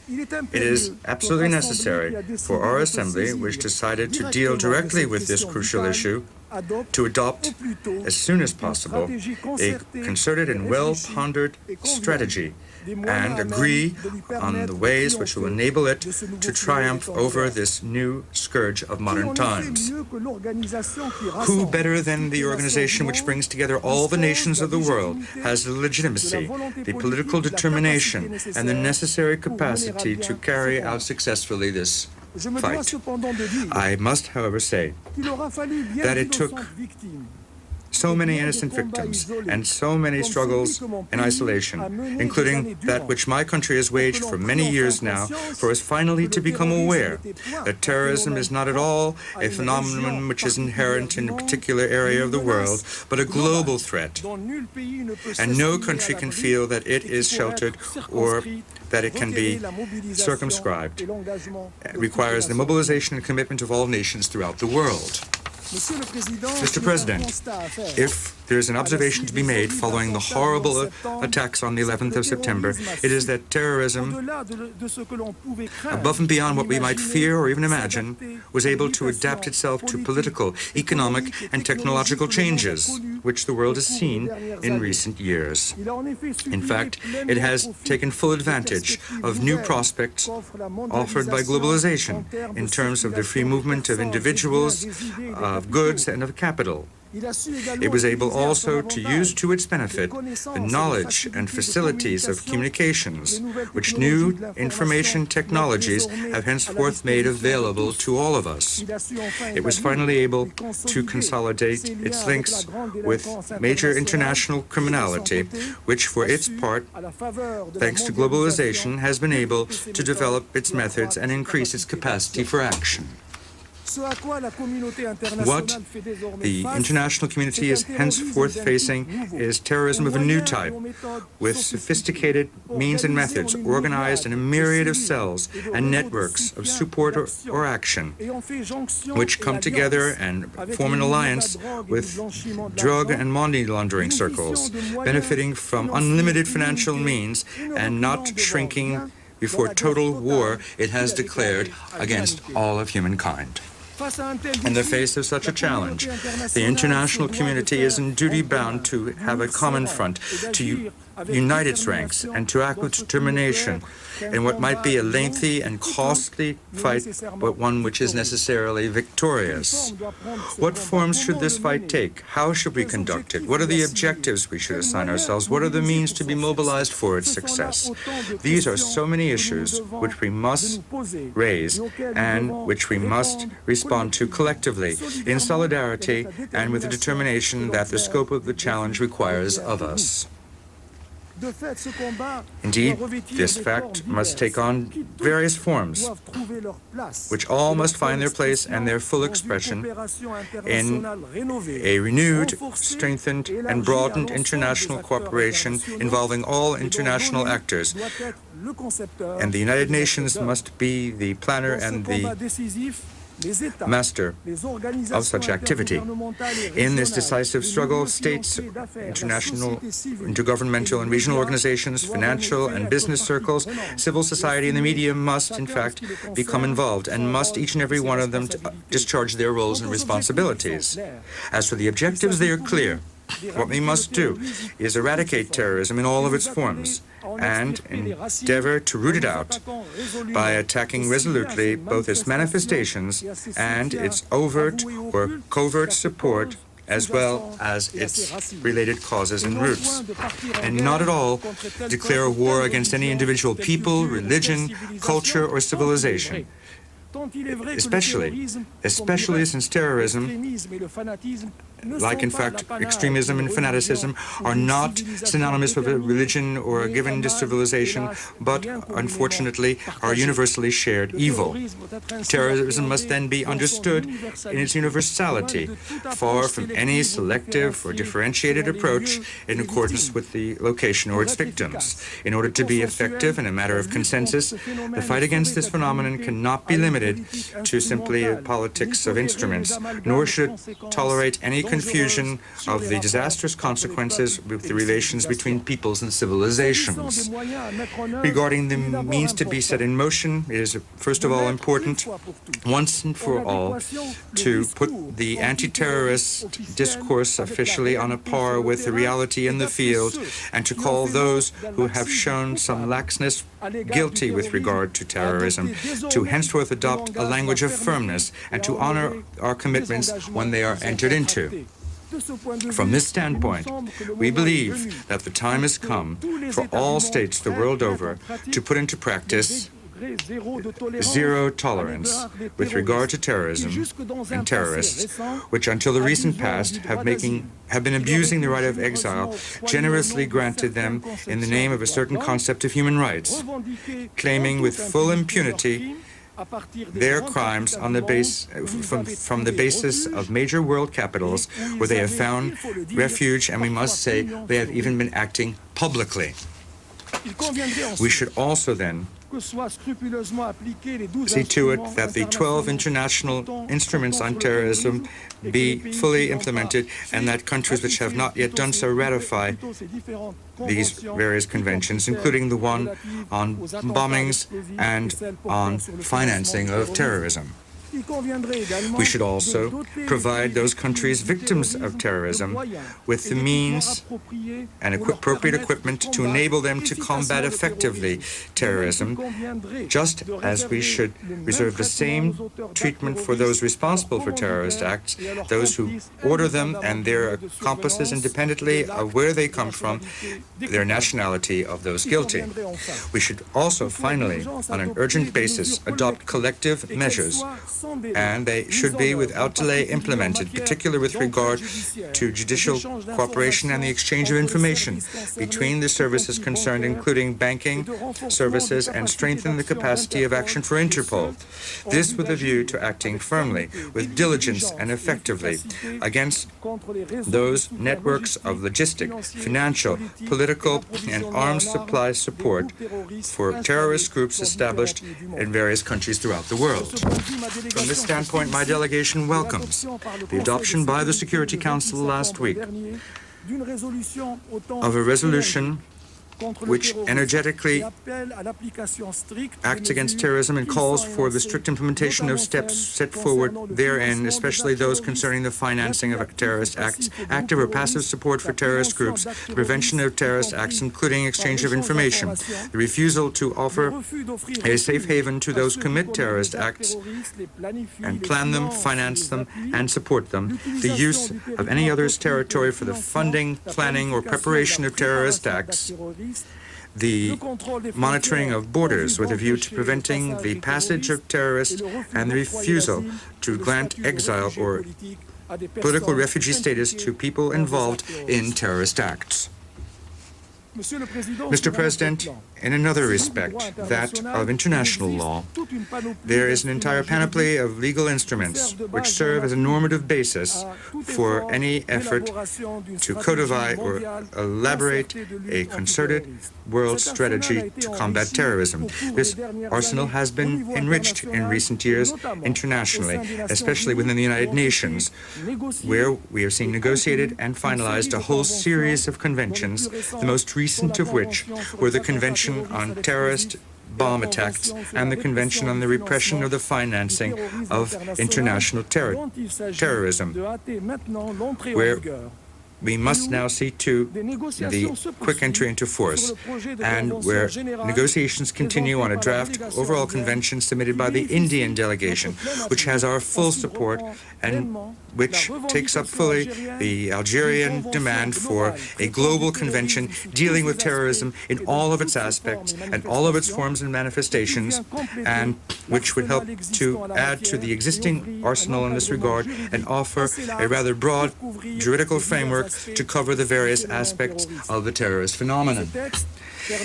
it is absolutely necessary for our Assembly, which decided to deal directly with this crucial issue, to adopt, as soon as possible, a concerted and well-pondered strategy and agree on the ways which will enable it to triumph over this new scourge of modern times. Who better than the organization which brings together all the nations of the world has the legitimacy, the political determination, and the necessary capacity to carry out successfully this fight? I must, however, say that it took so many innocent victims and so many struggles in isolation, including that which my country has waged for many years now, for us finally to become aware that terrorism is not at all a phenomenon which is inherent in a particular area of the world, but a global threat. And no country can feel that it is sheltered or that it can be circumscribed. It requires the mobilization and commitment of all nations throughout the world. Mr. President, if there is an observation to be made following the horrible attacks on the 11th of September, it is that terrorism, above and beyond what we might fear or even imagine, was able to adapt itself to political, economic, and technological changes which the world has seen in recent years. In fact, it has taken full advantage of new prospects offered by globalization in terms of the free movement of individuals, of goods, and of capital. It was able also to use to its benefit the knowledge and facilities of communications, which new information technologies have henceforth made available to all of us. It was finally able to consolidate its links with major international criminality, which for its part, thanks to globalization, has been able to develop its methods and increase its capacity for action. What the international community is henceforth facing is terrorism of a new type, with sophisticated means and methods organized in a myriad of cells and networks of support or action, which come together and form an alliance with drug and money laundering circles, benefiting from unlimited financial means and not shrinking before total war it has declared against all of humankind. In the face of such a challenge, the international community is in duty bound to have a common front, to unite its ranks, and to act with determination in what might be a lengthy and costly fight, but one which is necessarily victorious. What forms should this fight take? How should we conduct it? What are the objectives we should assign ourselves? What are the means to be mobilized for its success? These are so many issues which we must raise and which we must respond to collectively, in solidarity and with the determination that the scope of the challenge requires of us. Indeed, this fact must take on various forms, which all must find their place and their full expression in a renewed, strengthened, and broadened international cooperation involving all international actors. And the United Nations must be the planner and the master of such activity. In this decisive struggle, states, international, intergovernmental and regional organizations, financial and business circles, civil society and the media must, in fact, become involved, and must each and every one of them discharge their roles and responsibilities. As for the objectives, they are clear. What we must do is eradicate terrorism in all of its forms and endeavor to root it out by attacking resolutely both its manifestations and its overt or covert support, as well as its related causes and roots, and not at all declare a war against any individual people, religion, culture, or civilization. Especially since terrorism like in fact extremism and fanaticism, are not synonymous with a religion or a given civilization, but unfortunately are universally shared evil. Terrorism must then be understood in its universality, far from any selective or differentiated approach in accordance with the location or its victims. In order to be effective and a matter of consensus, the fight against this phenomenon cannot be limited to simply a politics of instruments, nor should it tolerate any confusion of the disastrous consequences with the relations between peoples and civilizations. Regarding the means to be set in motion, it is first of all important, once and for all, to put the anti-terrorist discourse officially on a par with the reality in the field, and to call those who have shown some laxness guilty with regard to terrorism, to henceforth adopt a language of firmness, and to honor our commitments when they are entered into. From this standpoint, we believe that the time has come for all states the world over to put into practice zero tolerance with regard to terrorism and terrorists, which until the recent past have been abusing the right of exile generously granted them in the name of a certain concept of human rights, claiming with full impunity their crimes on the from the basis of major world capitals where they have found refuge, and we must say they have even been acting publicly. We should also then see to it that the 12 international instruments on terrorism be fully implemented, and that countries which have not yet done so ratify these various conventions, including the one on bombings and on financing of terrorism. We should also provide those countries victims of terrorism with the means and appropriate equipment to enable them to combat effectively terrorism, just as we should reserve the same treatment for those responsible for terrorist acts, those who order them and their accomplices independently of where they come from, their nationality of those guilty. We should also finally, on an urgent basis, adopt collective measures, and they should be without delay implemented, particularly with regard to judicial cooperation and the exchange of information between the services concerned, including banking services, and strengthen the capacity of action for Interpol. This with a view to acting firmly, with diligence and effectively against those networks of logistic, financial, political, and arms supply support for terrorist groups established in various countries throughout the world. From this standpoint, my delegation welcomes the adoption by the Security Council last week of a resolution which energetically acts against terrorism and calls for the strict implementation of steps set forward therein, especially those concerning the financing of terrorist acts, active or passive support for terrorist groups, the prevention of terrorist acts, including exchange of information, the refusal to offer a safe haven to those who commit terrorist acts and plan them, finance them, and support them, the use of any other's territory for the funding, planning, or preparation of terrorist acts, the monitoring of borders with a view to preventing the passage of terrorists, and the refusal to grant exile or political refugee status to people involved in terrorist acts. Mr. President, in another respect, that of international law, there is an entire panoply of legal instruments which serve as a normative basis for any effort to codify or elaborate a concerted world strategy to combat terrorism. This arsenal has been enriched in recent years internationally, especially within the United Nations, where we have seen negotiated and finalized a whole series of conventions, the most recent of which were the Convention on Terrorist Bomb Attacks and the Convention on the Repression of the Financing of International Terrorism, where we must now see to the quick entry into force, and where negotiations continue on a draft overall convention submitted by the Indian delegation, which has our full support and which takes up fully the Algerian demand for a global convention dealing with terrorism in all of its aspects and all of its forms and manifestations, and which would help to add to the existing arsenal in this regard and offer a rather broad juridical framework to cover the various aspects of the terrorist phenomenon.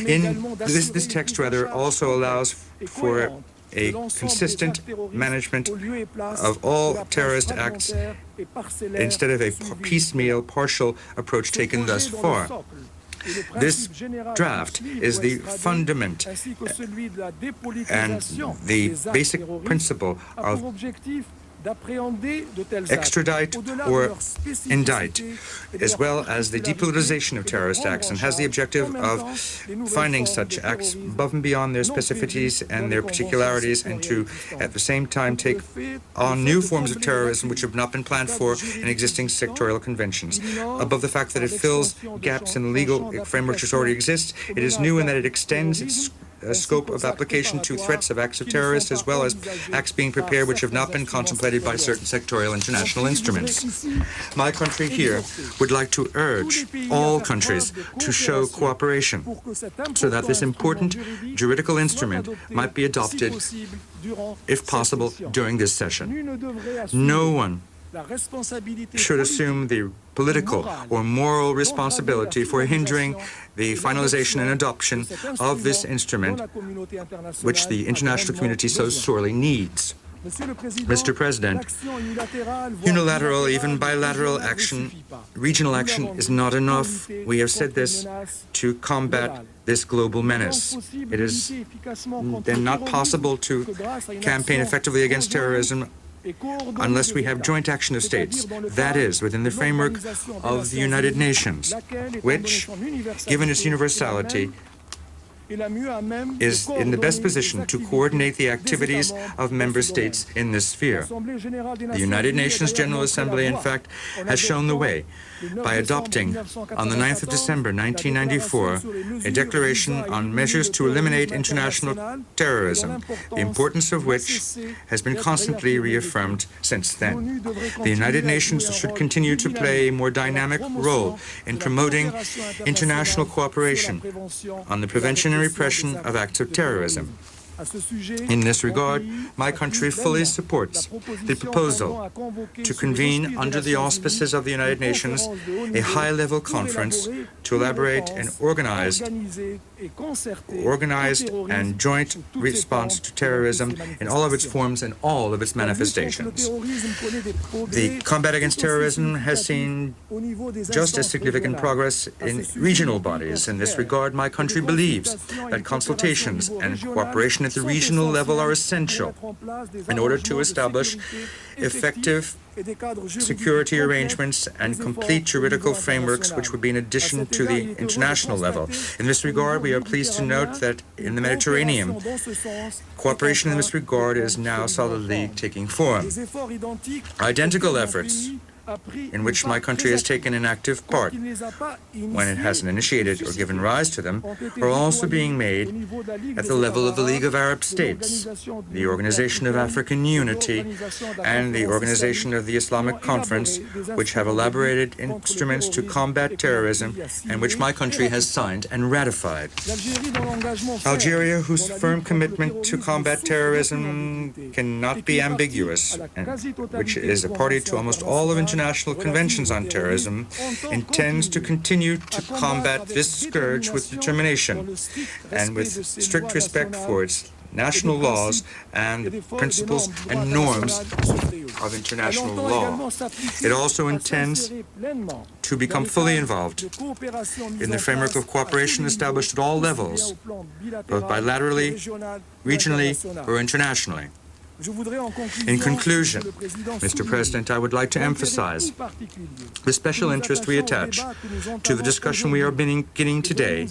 In this text, rather, also allows for a consistent management of all terrorist acts instead of a piecemeal, partial approach taken thus far. This draft is the fundament and the basic principle of extradite or indict, as well as the depoliticization of terrorist acts, and has the objective of finding such acts above and beyond their specificities and their particularities, and to, at the same time, take on new forms of terrorism which have not been planned for in existing sectorial conventions. Above the fact that it fills gaps in the legal framework which already exists, it is new in that it extends its scope of application to threats of acts of terrorists, as well as acts being prepared which have not been contemplated by certain sectorial international instruments. My country here would like to urge all countries to show cooperation so that this important juridical instrument might be adopted, if possible, during this session. No one should assume the political or moral responsibility for hindering the finalization and adoption of this instrument, which the international community so sorely needs. Mr. President, unilateral, even bilateral action, regional action is not enough. We have said this to combat this global menace. It is then not possible to campaign effectively against terrorism unless we have joint action of states, that is, within the framework of the United Nations, which, given its universality, is in the best position to coordinate the activities of member states in this sphere. The United Nations General Assembly, in fact, has shown the way by adopting, on the 9th of December 1994, a declaration on measures to eliminate international terrorism, the importance of which has been constantly reaffirmed since then. The United Nations should continue to play a more dynamic role in promoting international cooperation on the prevention and repression of acts of terrorism. In this regard, my country fully supports the proposal to convene under the auspices of the United Nations a high-level conference to elaborate an organized and joint response to terrorism in all of its forms and all of its manifestations. The combat against terrorism has seen just as significant progress in regional bodies. In this regard, my country believes that consultations and cooperation at the regional level are essential in order to establish effective security arrangements and complete juridical frameworks which would be in addition to the international level. In this regard, we are pleased to note that in the Mediterranean, cooperation in this regard is now solidly taking form. Identical efforts in which my country has taken an active part when it hasn't initiated or given rise to them, are also being made at the level of the League of Arab States, the Organization of African Unity, and the Organization of the Islamic Conference, which have elaborated instruments to combat terrorism and which my country has signed and ratified. Algeria, whose firm commitment to combat terrorism cannot be ambiguous, and which is a party to almost all of international conventions on terrorism, intends to continue to combat this scourge with determination and with strict respect for its national laws and the principles and norms of international law. It also intends to become fully involved in the framework of cooperation established at all levels, both bilaterally, regionally, or internationally. In conclusion, Mr. President, I would like to emphasize the special interest we attach to the discussion we are beginning today,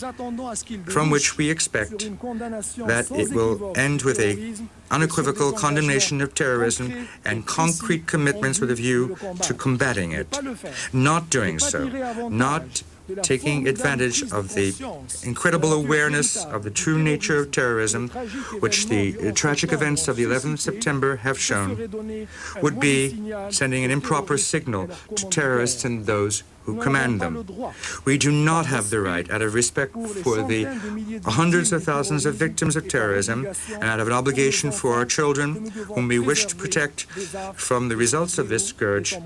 from which we expect that it will end with an unequivocal condemnation of terrorism and concrete commitments with a view to combating it. Not doing so, not taking advantage of the incredible awareness of the true nature of terrorism, which the tragic events of the 11th of September have shown, would be sending an improper signal to terrorists and those who command them. We do not have the right, out of respect for the hundreds of thousands of victims of terrorism and out of an obligation for our children, whom we wish to protect from the results of this scourge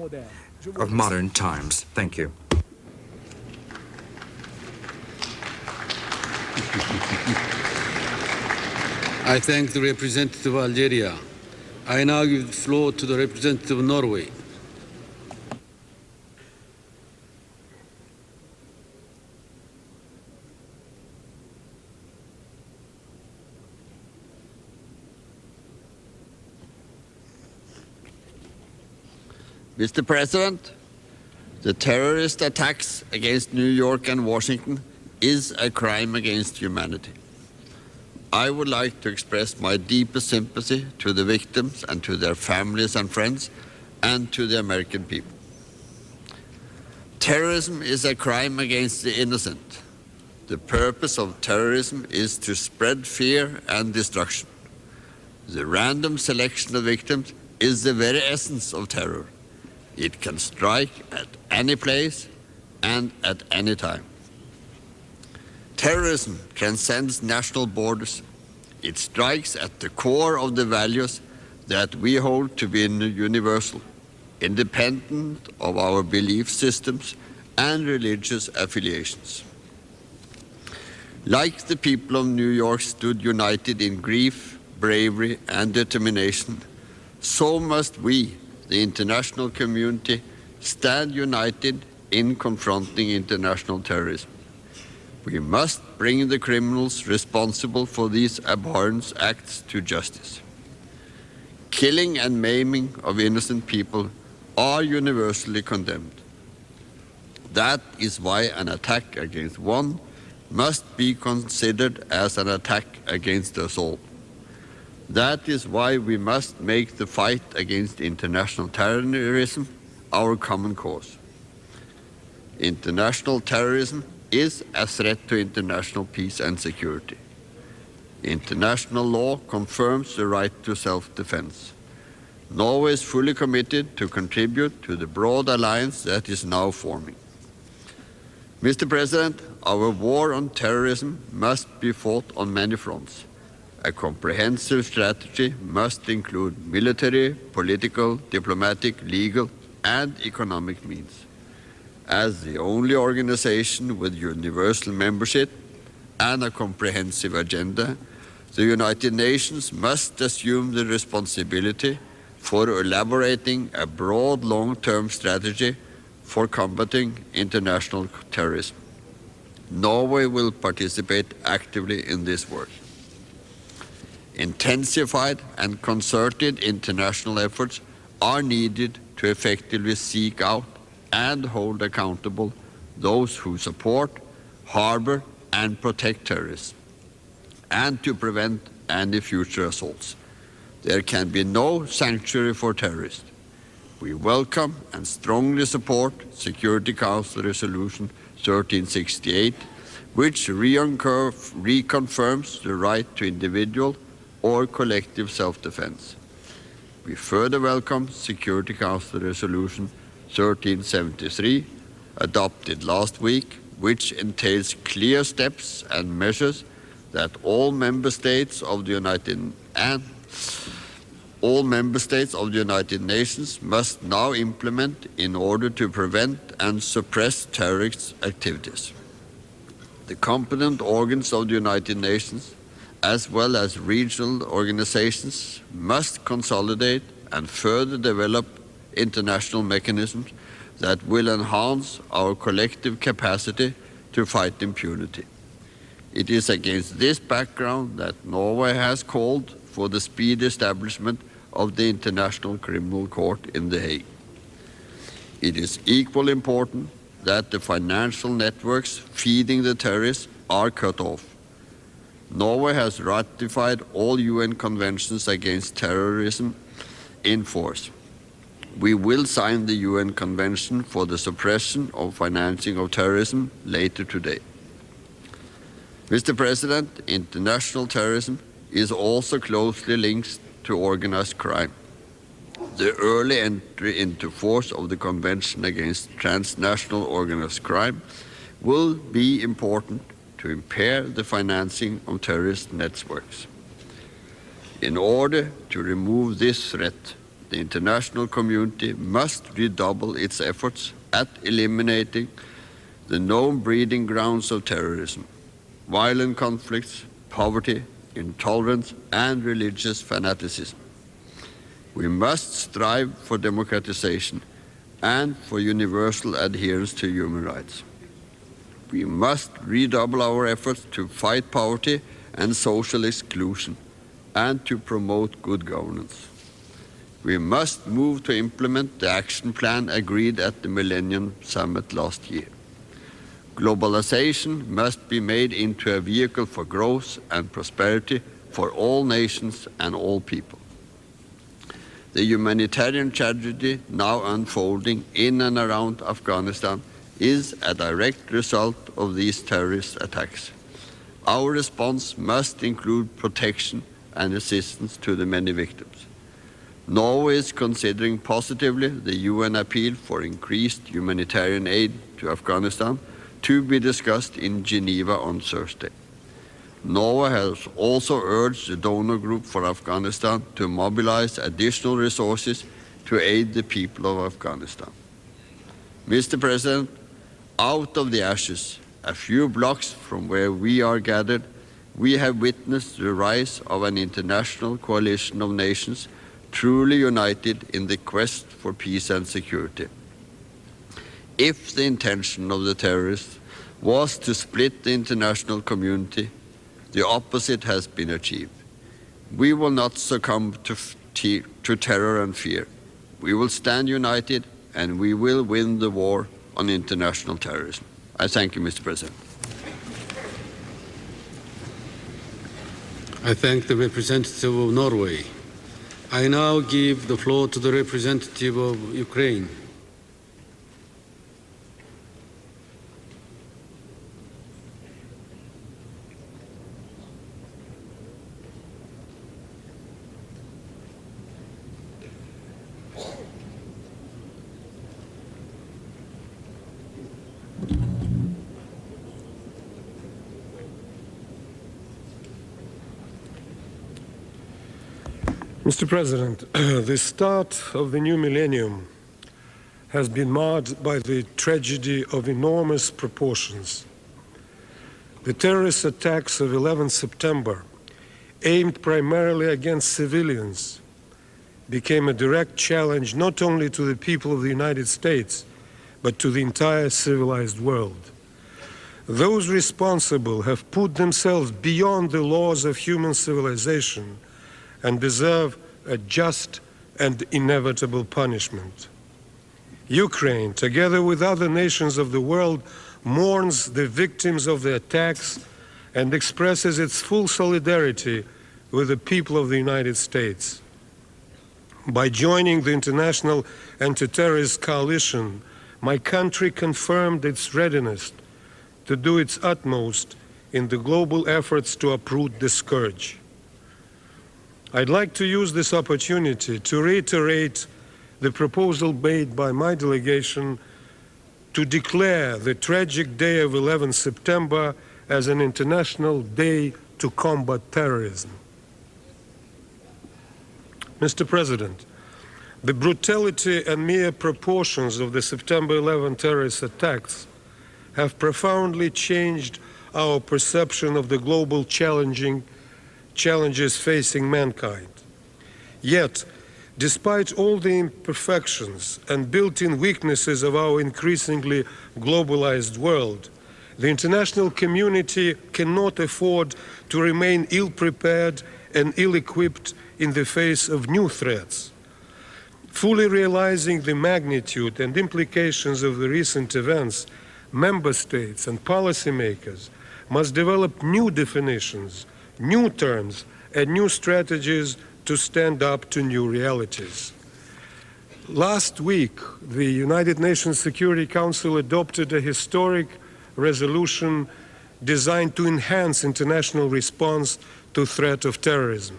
of modern times. Thank you. I thank the representative of Algeria. I now give the floor to the representative of Norway. Mr. President, the terrorist attacks against New York and Washington is a crime against humanity. I would like to express my deepest sympathy to the victims and to their families and friends and to the American people. Terrorism is a crime against the innocent. The purpose of terrorism is to spread fear and destruction. The random selection of victims is the very essence of terror. It can strike at any place and at any time. Terrorism transcends national borders. It strikes at the core of the values that we hold to be universal, independent of our belief systems and religious affiliations. Like the people of New York stood united in grief, bravery, and determination, so must we, the international community, stand united in confronting international terrorism. We must bring the criminals responsible for these abhorrent acts to justice. Killing and maiming of innocent people are universally condemned. That is why an attack against one must be considered as an attack against us all. That is why we must make the fight against international terrorism our common cause. International terrorism is a threat to international peace and security. International law confirms the right to self-defense. Norway is fully committed to contribute to the broad alliance that is now forming. Mr. President, our war on terrorism must be fought on many fronts. A comprehensive strategy must include military, political, diplomatic, legal, and economic means. As the only organization with universal membership and a comprehensive agenda, the United Nations must assume the responsibility for elaborating a broad long-term strategy for combating international terrorism. Norway will participate actively in this work. Intensified and concerted international efforts are needed to effectively seek out and hold accountable those who support, harbor, and protect terrorists, and to prevent any future assaults. There can be no sanctuary for terrorists. We welcome and strongly support Security Council Resolution 1368, which reconfirms the right to individual or collective self-defense. We further welcome Security Council Resolution 1373, adopted last week, which entails clear steps and measures that all member states of the United Nations must now implement in order to prevent and suppress terrorist activities. The competent organs of the United Nations, as well as regional organizations, must consolidate and further develop international mechanisms that will enhance our collective capacity to fight impunity. It is against this background that Norway has called for the speedy establishment of the International Criminal Court in The Hague. It is equally important that the financial networks feeding the terrorists are cut off. Norway has ratified all UN conventions against terrorism in force. We will sign the UN Convention for the Suppression of Financing of Terrorism later today. Mr. President, international terrorism is also closely linked to organized crime. The early entry into force of the Convention Against Transnational Organized Crime will be important to impair the financing of terrorist networks. In order to remove this threat, the international community must redouble its efforts at eliminating the known breeding grounds of terrorism: violent conflicts, poverty, intolerance, and religious fanaticism. We must strive for democratization and for universal adherence to human rights. We must redouble our efforts to fight poverty and social exclusion and to promote good governance. We must move to implement the action plan agreed at the Millennium Summit last year. Globalization must be made into a vehicle for growth and prosperity for all nations and all people. The humanitarian tragedy now unfolding in and around Afghanistan is a direct result of these terrorist attacks. Our response must include protection and assistance to the many victims. Norway is considering positively the UN appeal for increased humanitarian aid to Afghanistan to be discussed in Geneva on Thursday. Norway has also urged the donor group for Afghanistan to mobilize additional resources to aid the people of Afghanistan. Mr. President, out of the ashes, a few blocks from where we are gathered, we have witnessed the rise of an international coalition of nations truly united in the quest for peace and security. If the intention of the terrorists was to split the international community, the opposite has been achieved. We will not succumb to terror and fear. We will stand united and we will win the war on international terrorism. I thank you, Mr. President. I thank the representative of Norway. I now give the floor to the representative of Ukraine. Mr. President, the start of the new millennium has been marred by the tragedy of enormous proportions. The terrorist attacks of 11 September, aimed primarily against civilians, became a direct challenge not only to the people of the United States, but to the entire civilized world. Those responsible have put themselves beyond the laws of human civilization and deserve a just and inevitable punishment. Ukraine, together with other nations of the world, mourns the victims of the attacks and expresses its full solidarity with the people of the United States. By joining the International Anti-Terrorist Coalition, my country confirmed its readiness to do its utmost in the global efforts to uproot the scourge. I'd like to use this opportunity to reiterate the proposal made by my delegation to declare the tragic day of 11 September as an international day to combat terrorism. Mr. President, the brutality and mere proportions of the September 11 terrorist attacks have profoundly changed our perception of the global challenges facing mankind. Yet, despite all the imperfections and built-in weaknesses of our increasingly globalized world, The international community cannot afford to remain ill-prepared and ill-equipped in the face of new threats. Fully realizing the magnitude and implications of the recent events, member states and policymakers must develop new definitions, new terms, and new strategies to stand up to new realities. Last week, the United Nations Security Council adopted a historic resolution designed to enhance international response to threat of terrorism.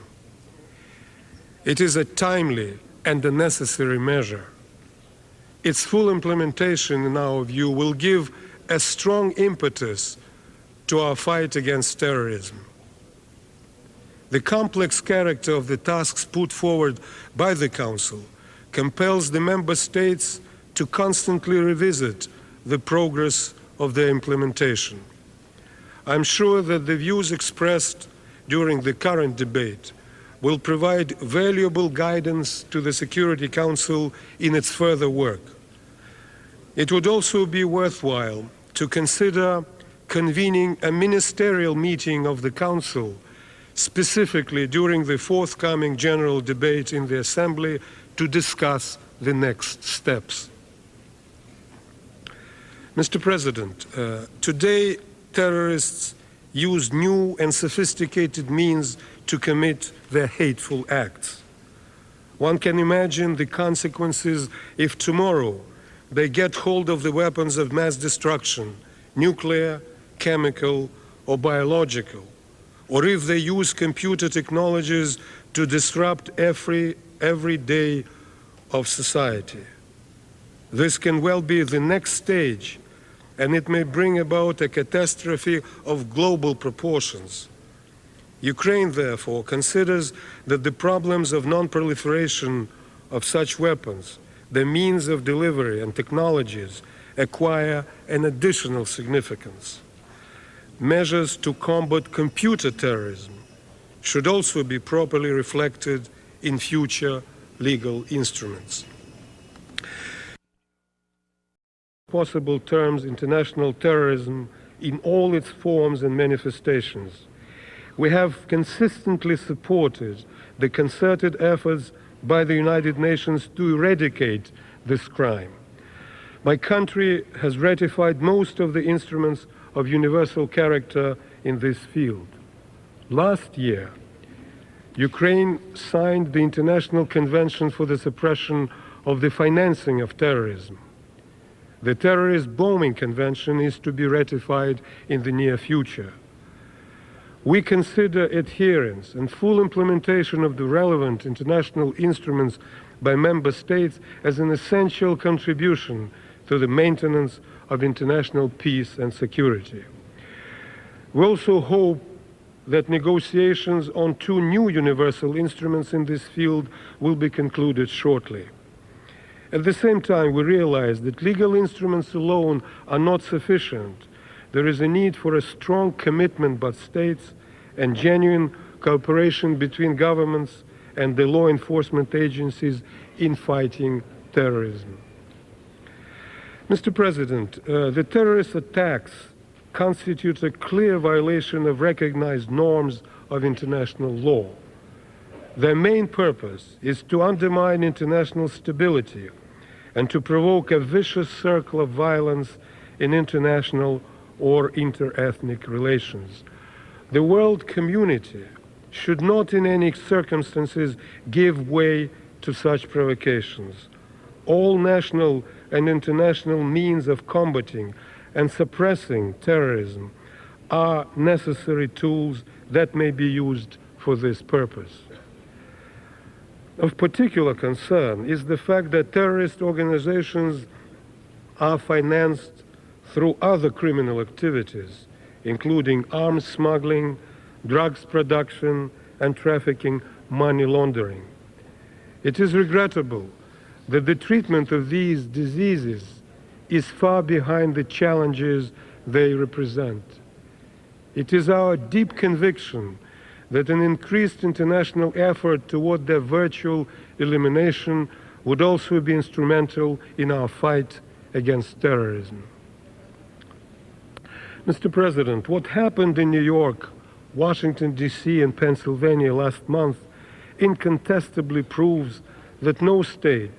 It is a timely and a necessary measure. Its full implementation, in our view, will give a strong impetus to our fight against terrorism. The complex character of the tasks put forward by the Council compels the member states to constantly revisit the progress of their implementation. I'm sure that the views expressed during the current debate will provide valuable guidance to the Security Council in its further work. It would also be worthwhile to consider convening a ministerial meeting of the Council, specifically during the forthcoming general debate in the Assembly, to discuss the next steps. Mr. President, today terrorists use new and sophisticated means to commit their hateful acts. One can imagine the consequences if tomorrow they get hold of the weapons of mass destruction, nuclear, chemical, or biological, or if they use computer technologies to disrupt every day of society. This can well be the next stage, and it may bring about a catastrophe of global proportions. Ukraine, therefore, considers that the problems of non-proliferation of such weapons, the means of delivery and technologies acquire an additional significance. Measures to combat computer terrorism should also be properly reflected in future legal instruments. Possible terms international terrorism in all its forms and manifestations. We have consistently supported the concerted efforts by the United Nations to eradicate this crime. My country has ratified most of the instruments of universal character in this field. Last year, Ukraine signed the International Convention for the Suppression of the Financing of Terrorism. The Terrorist Bombing Convention is to be ratified in the near future. We consider adherence and full implementation of the relevant international instruments by member states as an essential contribution to the maintenance of international peace and security. We also hope that negotiations on 2 new universal instruments in this field will be concluded shortly. At the same time, we realize that legal instruments alone are not sufficient. There is a need for a strong commitment by states and genuine cooperation between governments and the law enforcement agencies in fighting terrorism. Mr. President, the terrorist attacks constitute a clear violation of recognized norms of international law. Their main purpose is to undermine international stability and to provoke a vicious circle of violence in international or inter-ethnic relations. The world community should not in any circumstances give way to such provocations. All national and international means of combating and suppressing terrorism are necessary tools that may be used for this purpose. Of particular concern is the fact that terrorist organizations are financed through other criminal activities, including arms smuggling, drugs production, and trafficking, money laundering. It is regrettable that the treatment of these diseases is far behind the challenges they represent. It is our deep conviction that an increased international effort toward their virtual elimination would also be instrumental in our fight against terrorism. Mr. President, what happened in New York, Washington, D.C., and Pennsylvania last month incontestably proves that no state,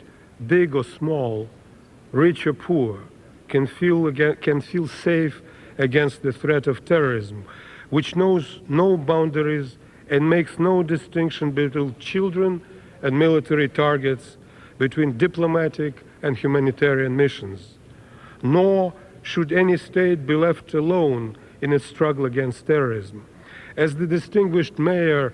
big or small, rich or poor, can feel safe against the threat of terrorism, which knows no boundaries and makes no distinction between children and military targets, between diplomatic and humanitarian missions. Nor should any state be left alone in its struggle against terrorism. As the distinguished mayor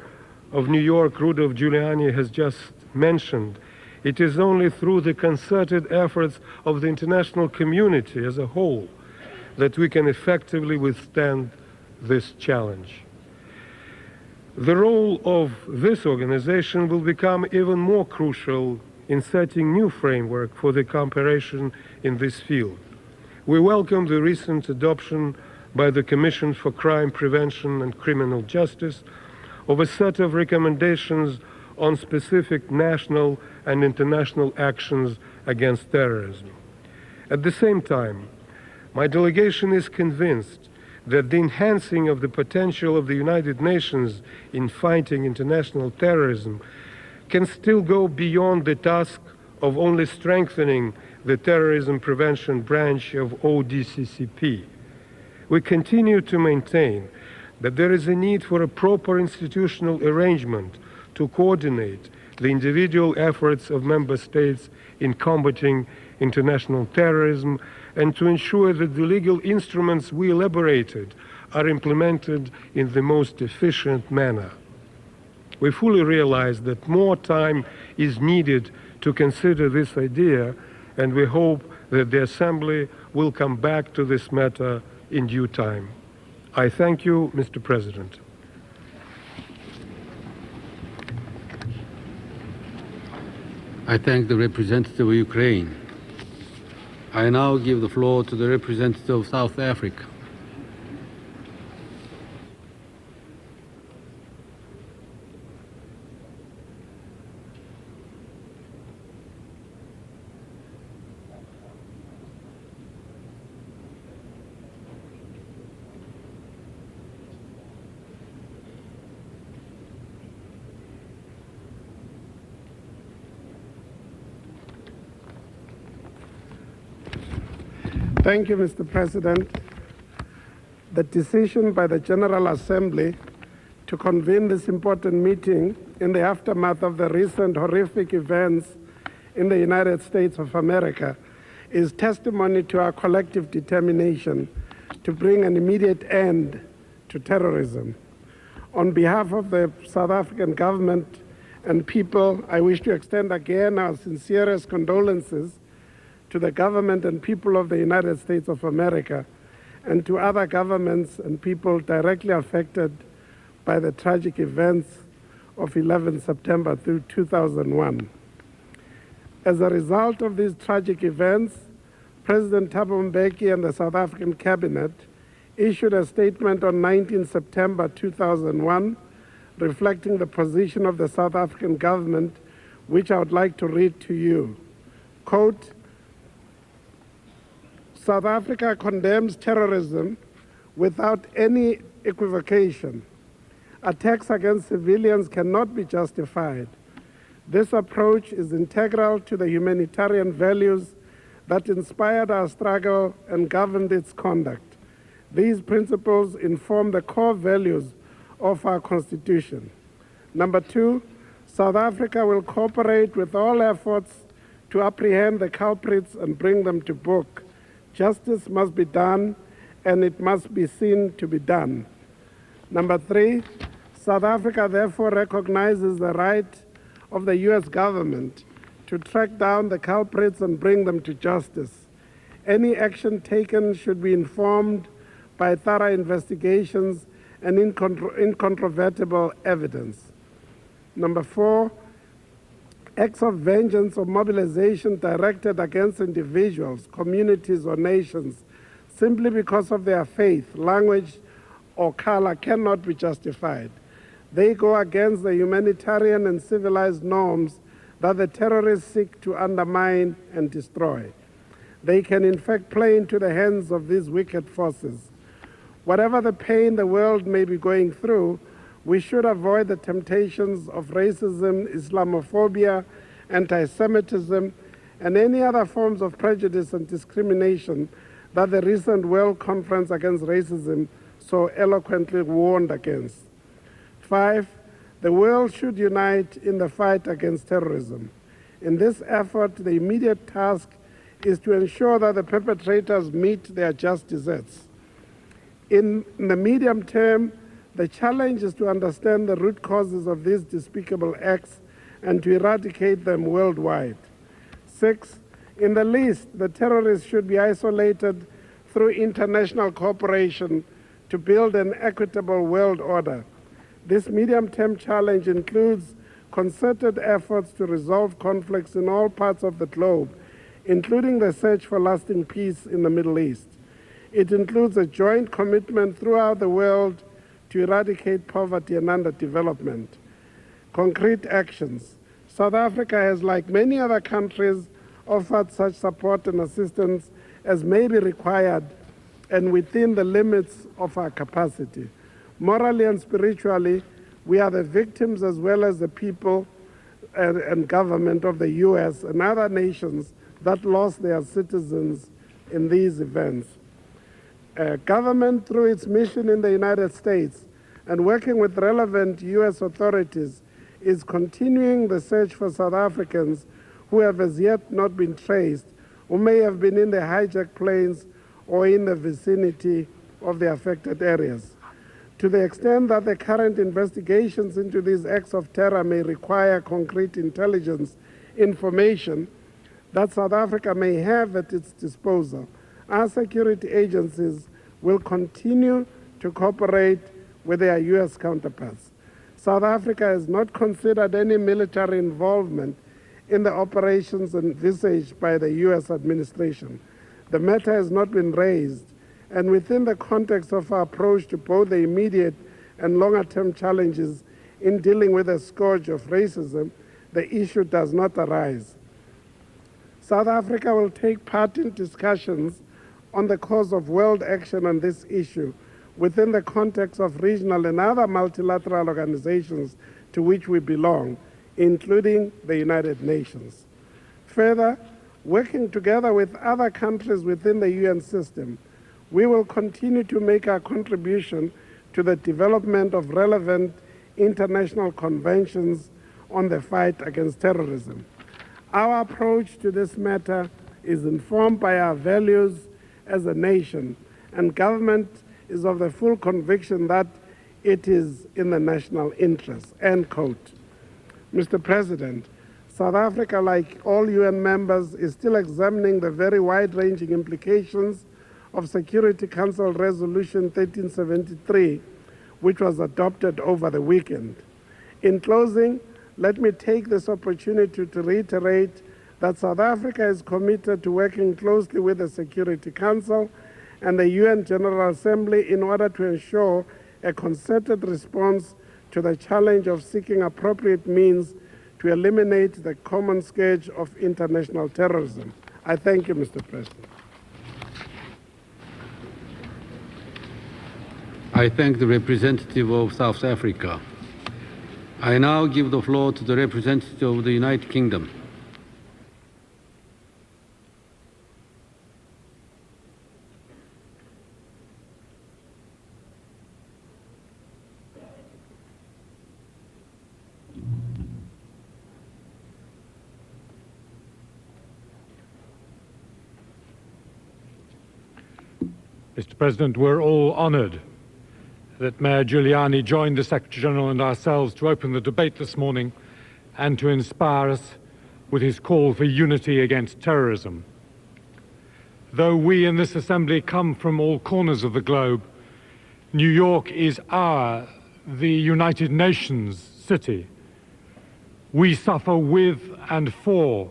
of New York, Rudolph Giuliani, has just mentioned, it is only through the concerted efforts of the international community as a whole that we can effectively withstand this challenge. The role of this organization will become even more crucial in setting new framework for the cooperation in this field. We welcome the recent adoption by the Commission for Crime Prevention and Criminal Justice of a set of recommendations on specific national and international actions against terrorism. At the same time, my delegation is convinced that the enhancing of the potential of the United Nations in fighting international terrorism can still go beyond the task of only strengthening the terrorism prevention branch of ODCCP. We continue to maintain that there is a need for a proper institutional arrangement to coordinate the individual efforts of member states in combating international terrorism and to ensure that the legal instruments we elaborated are implemented in the most efficient manner. We fully realize that more time is needed to consider this idea, and we hope that the Assembly will come back to this matter in due time. I thank you, Mr. President. I thank the representative of Ukraine. I now give the floor to the representative of South Africa. Thank you, Mr. President. The decision by the General Assembly to convene this important meeting in the aftermath of the recent horrific events in the United States of America is testimony to our collective determination to bring an immediate end to terrorism. On behalf of the South African government and people, I wish to extend again our sincerest condolences to the government and people of the United States of America and to other governments and people directly affected by the tragic events of 11 September 2001. As a result of these tragic events, President Thabo Mbeki and the South African Cabinet issued a statement on 19 September 2001 reflecting the position of the South African government, which I would like to read to you. Quote, South Africa condemns terrorism without any equivocation. Attacks against civilians cannot be justified. This approach is integral to the humanitarian values that inspired our struggle and governed its conduct. These principles inform the core values of our Constitution. Number two, South Africa will cooperate with all efforts to apprehend the culprits and bring them to book. Justice must be done, and it must be seen to be done. Number three, South Africa therefore recognizes the right of the U.S. government to track down the culprits and bring them to justice. Any action taken should be informed by thorough investigations and incontrovertible evidence. Number four, acts of vengeance or mobilization directed against individuals, communities, or nations simply because of their faith, language, or color cannot be justified. They go against the humanitarian and civilized norms that the terrorists seek to undermine and destroy. They can in fact play into the hands of these wicked forces. Whatever the pain the world may be going through, we should avoid the temptations of racism, Islamophobia, anti-Semitism, and any other forms of prejudice and discrimination that the recent World Conference Against Racism so eloquently warned against. 5, the world should unite in the fight against terrorism. In this effort, the immediate task is to ensure that the perpetrators meet their just deserts. In the medium term, the challenge is to understand the root causes of these despicable acts and to eradicate them worldwide. 6, in the least, the terrorists should be isolated through international cooperation to build an equitable world order. This medium-term challenge includes concerted efforts to resolve conflicts in all parts of the globe, including the search for lasting peace in the Middle East. It includes a joint commitment throughout the world to eradicate poverty and underdevelopment. Concrete actions. South Africa has, like many other countries, offered such support and assistance as may be required and within the limits of our capacity. Morally and spiritually, we are the victims as well as the people and government of the U.S. and other nations that lost their citizens in these events. Government, through its mission in the United States and working with relevant U.S. authorities, is continuing the search for South Africans who have as yet not been traced, who may have been in the hijacked planes or in the vicinity of the affected areas. To the extent that the current investigations into these acts of terror may require concrete intelligence information that South Africa may have at its disposal, our security agencies will continue to cooperate with their U.S. counterparts. South Africa has not considered any military involvement in the operations envisaged by the U.S. administration. The matter has not been raised, and within the context of our approach to both the immediate and longer-term challenges in dealing with the scourge of racism, the issue does not arise. South Africa will take part in discussions on the course of world action on this issue within the context of regional and other multilateral organizations to which we belong, including the United Nations. Further, working together with other countries within the UN system, we will continue to make our contribution to the development of relevant international conventions on the fight against terrorism. Our approach to this matter is informed by our values as a nation, and government is of the full conviction that it is in the national interest, end quote. Mr. President, South Africa, like all UN members, is still examining the very wide-ranging implications of Security Council Resolution 1373, which was adopted over the weekend. In closing, let me take this opportunity to reiterate that South Africa is committed to working closely with the Security Council and the UN General Assembly in order to ensure a concerted response to the challenge of seeking appropriate means to eliminate the common scourge of international terrorism. I thank you, Mr. President. I thank the representative of South Africa. I now give the floor to the representative of the United Kingdom. Mr. President, we're all honored that Mayor Giuliani joined the Secretary General and ourselves to open the debate this morning and to inspire us with his call for unity against terrorism. Though we in this Assembly come from all corners of the globe, New York is the United Nations city. We suffer with and for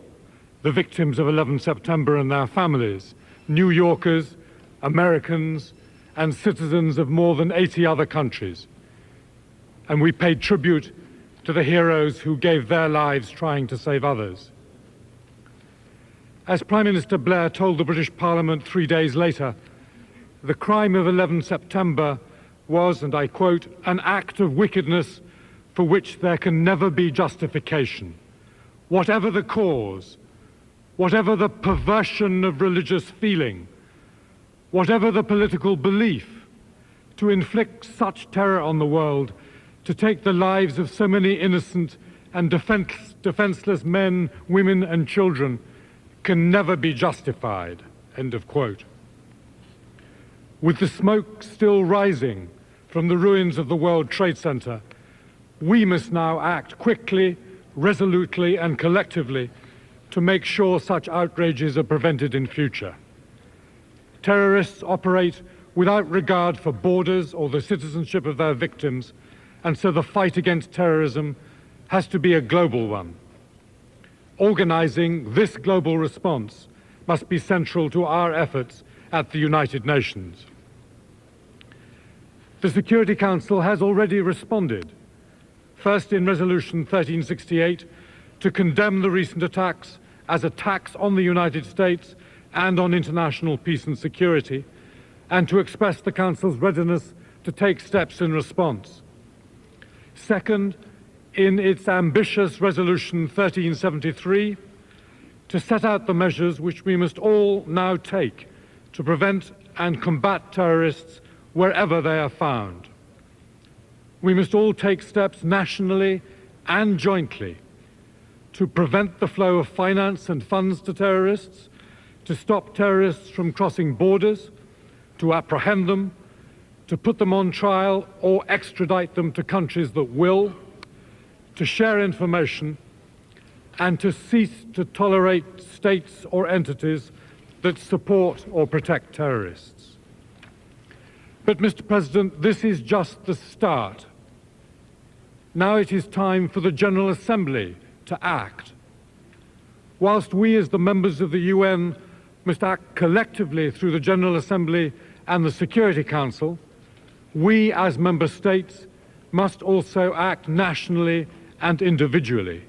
the victims of 11 September and their families, New Yorkers, Americans, and citizens of more than 80 other countries. And we pay tribute to the heroes who gave their lives trying to save others. As Prime Minister Blair told the British Parliament 3 days later, the crime of 11 September was, and I quote, an act of wickedness for which there can never be justification. Whatever the cause, whatever the perversion of religious feeling, whatever the political belief, to inflict such terror on the world, to take the lives of so many innocent and defenseless men, women, and children can never be justified. End of quote. With the smoke still rising from the ruins of the World Trade Center, we must now act quickly, resolutely, and collectively to make sure such outrages are prevented in future. Terrorists operate without regard for borders or the citizenship of their victims, and so the fight against terrorism has to be a global one. Organizing this global response must be central to our efforts at the United Nations. The Security Council has already responded, first in Resolution 1368, to condemn the recent attacks as attacks on the United States and on international peace and security, and to express the Council's readiness to take steps in response. Second, in its ambitious Resolution 1373, to set out the measures which we must all now take to prevent and combat terrorists wherever they are found. We must all take steps nationally and jointly to prevent the flow of finance and funds to terrorists, to stop terrorists from crossing borders, to apprehend them, to put them on trial or extradite them to countries that will, to share information, and to cease to tolerate states or entities that support or protect terrorists. But, Mr. President, this is just the start. Now it is time for the General Assembly to act. Whilst we as the members of the UN must act collectively through the General Assembly and the Security Council, we as member states must also act nationally and individually.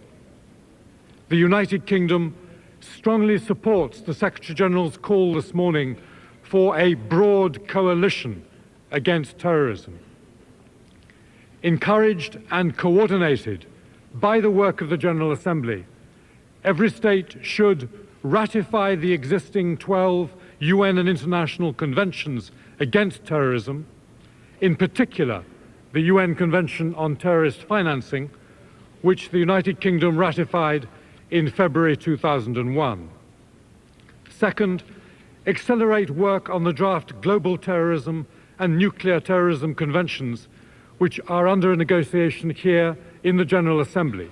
The United Kingdom strongly supports the Secretary-General's call this morning for a broad coalition against terrorism. Encouraged and coordinated by the work of the General Assembly, every state should ratify the existing 12 UN and international conventions against terrorism, in particular the UN Convention on Terrorist Financing, which the United Kingdom ratified in February 2001. Second, accelerate work on the draft Global Terrorism and Nuclear Terrorism Conventions, which are under negotiation here in the General Assembly.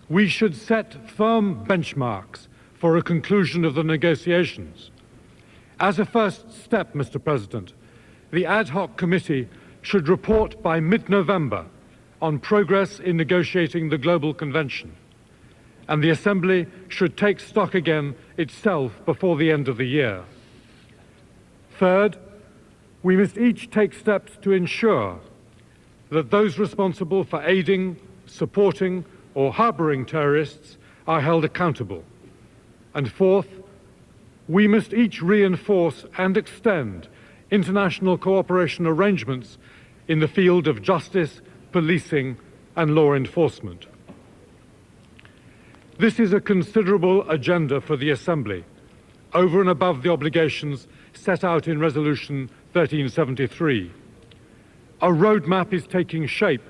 We should set firm benchmarks for a conclusion of the negotiations. As a first step, Mr. President, the ad hoc committee should report by mid-November on progress in negotiating the Global Convention, and the Assembly should take stock again itself before the end of the year. Third, we must each take steps to ensure that those responsible for aiding, supporting, or harboring terrorists are held accountable. And fourth, we must each reinforce and extend international cooperation arrangements in the field of justice, policing, and law enforcement. This is a considerable agenda for the Assembly, over and above the obligations set out in Resolution 1373. A roadmap is taking shape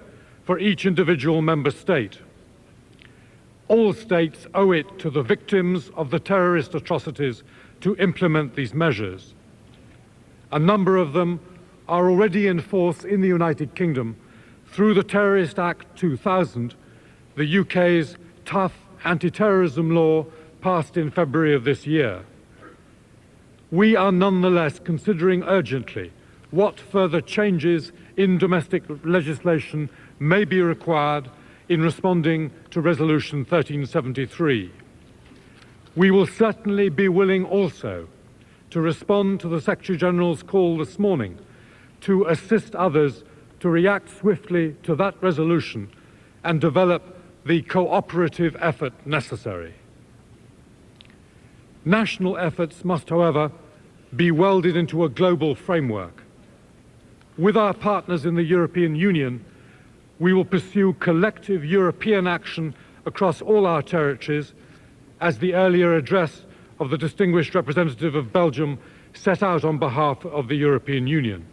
for each individual member state. All states owe it to the victims of the terrorist atrocities to implement these measures. A number of them are already in force in the United Kingdom through the Terrorist Act 2000, the UK's tough anti-terrorism law passed in February of this year. We are nonetheless considering urgently what further changes in domestic legislation may be required in responding to Resolution 1373. We will certainly be willing also to respond to the Secretary-General's call this morning to assist others to react swiftly to that resolution and develop the cooperative effort necessary. National efforts must, however, be welded into a global framework. With our partners in the European Union, we will pursue collective European action across all our territories, as the earlier address of the distinguished representative of Belgium set out on behalf of the European Union.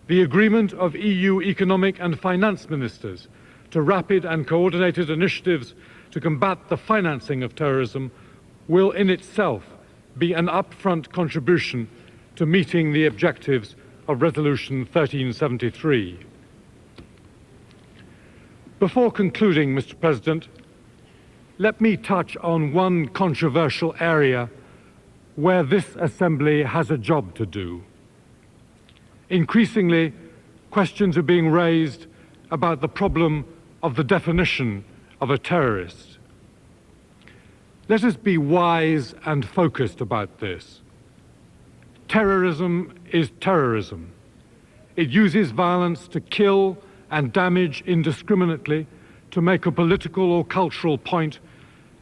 The agreement of EU economic and finance ministers to rapid and coordinated initiatives to combat the financing of terrorism will in itself be an upfront contribution to meeting the objectives of Resolution 1373. Before concluding, Mr. President, let me touch on one controversial area where this Assembly has a job to do. Increasingly, questions are being raised about the problem of the definition of a terrorist. Let us be wise and focused about this. Terrorism is terrorism. It uses violence to kill and damage indiscriminately, to make a political or cultural point,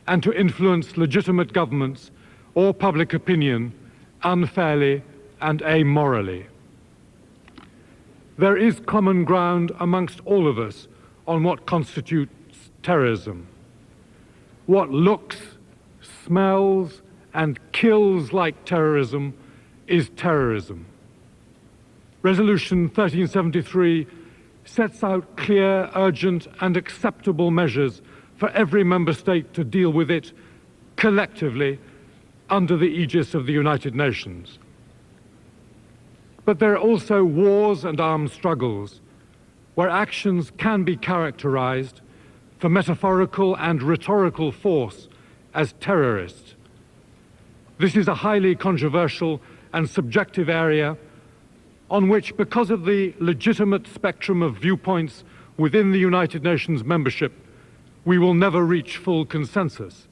and to influence legitimate governments or public opinion unfairly and amorally. There is common ground amongst all of us on what constitutes terrorism. What looks, smells, and kills like terrorism is terrorism. Resolution 1373 sets out clear, urgent, and acceptable measures for every member state to deal with it collectively under the aegis of the United Nations. But there are also wars and armed struggles where actions can be characterized for metaphorical and rhetorical force as terrorist. This is a highly controversial and subjective area on which, because of the legitimate spectrum of viewpoints within the United Nations membership, we will never reach full consensus.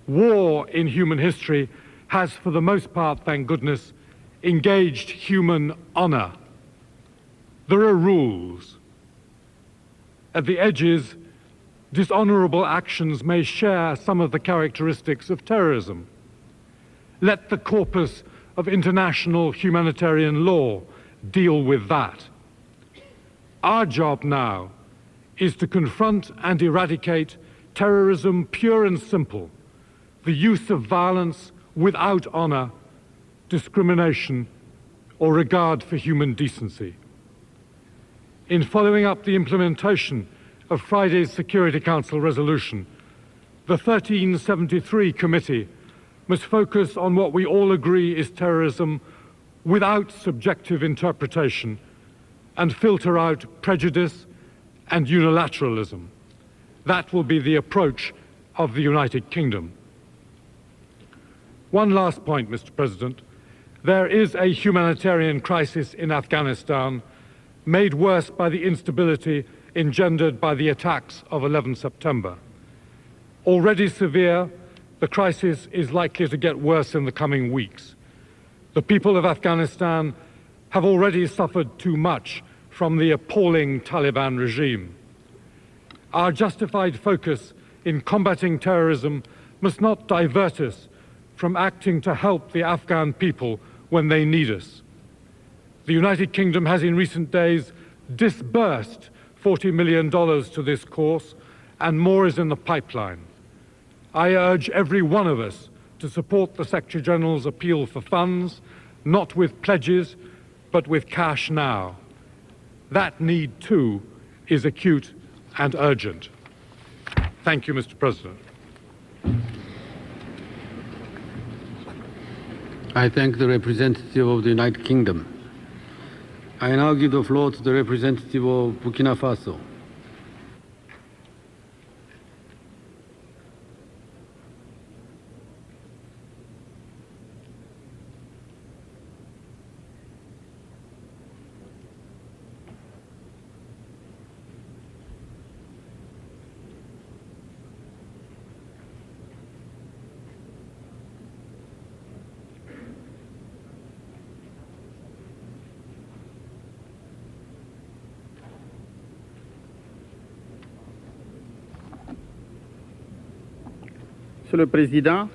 War in human history has, for the most part, thank goodness, engaged human honor. There are rules. At the edges, dishonorable actions may share some of the characteristics of terrorism. Let the corpus of international humanitarian law deal with that. Our job now is to confront and eradicate terrorism pure and simple, the use of violence without honor, discrimination, or regard for human decency. In following up the implementation of Friday's Security Council resolution, the 1373 Committee must focus on what we all agree is terrorism without subjective interpretation and filter out prejudice and unilateralism. That will be the approach of the United Kingdom. One last point, Mr. President. There is a humanitarian crisis in Afghanistan made worse by the instability engendered by the attacks of 11 September. Already severe, the crisis is likely to get worse in the coming weeks. The people of Afghanistan have already suffered too much from the appalling Taliban regime. Our justified focus in combating terrorism must not divert us from acting to help the Afghan people when they need us. The United Kingdom has in recent days disbursed $40 million to this cause, and more is in the pipeline. I urge every one of us to support the Secretary-General's appeal for funds, not with pledges, but with cash now. That need, too, is acute and urgent. Thank you, Mr. President. I thank the representative of the United Kingdom. I now give the floor to the representative of Burkina Faso. Monsieur le Président,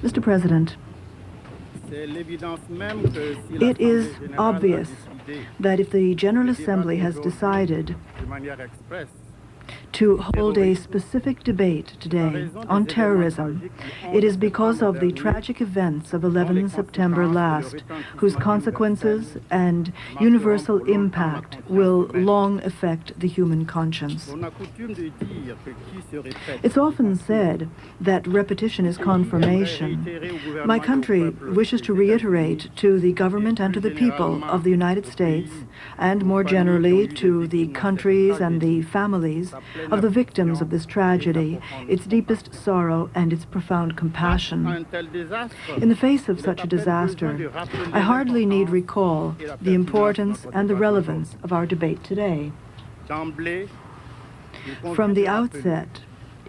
Mr. President, It is obvious that if the General Assembly has decided to hold a specific debate today on terrorism, it is because of the tragic events of 11 September last, whose consequences and universal impact will long affect the human conscience. It's often said that repetition is confirmation. My country wishes to reiterate to the government and to the people of the United States, and more generally to the countries and the families of the victims of this tragedy, its deepest sorrow and its profound compassion. In the face of such a disaster, I hardly need recall the importance and the relevance of our debate today. From the outset,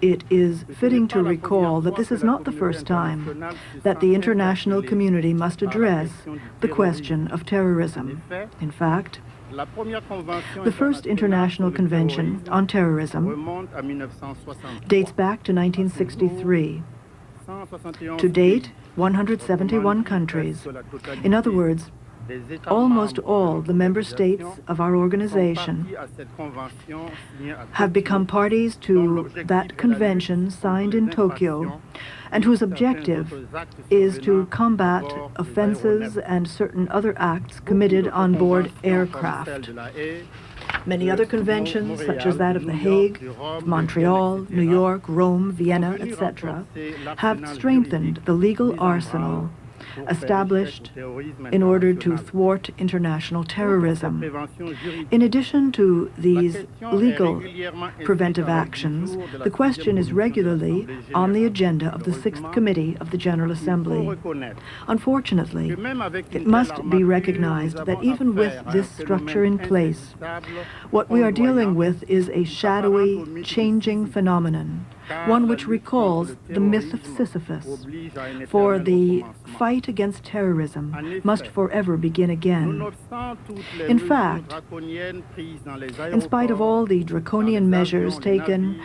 it is fitting to recall that this is not the first time that the international community must address the question of terrorism. In fact, the first International Convention on Terrorism dates back to 1963. To date, 171 countries. In other words, almost all the member states of our organization have become parties to that convention signed in Tokyo, and whose objective is to combat offenses and certain other acts committed on board aircraft. Many other conventions, such as that of The Hague, Montreal, New York, Rome, Vienna, etc., have strengthened the legal arsenal established in order to thwart international terrorism. In addition to these legal preventive actions, the question is regularly on the agenda of the Sixth Committee of the General Assembly. Unfortunately, it must be recognized that even with this structure in place, what we are dealing with is a shadowy, changing phenomenon, one which recalls the myth of Sisyphus, for the fight against terrorism must forever begin again. In fact, in spite of all the draconian measures taken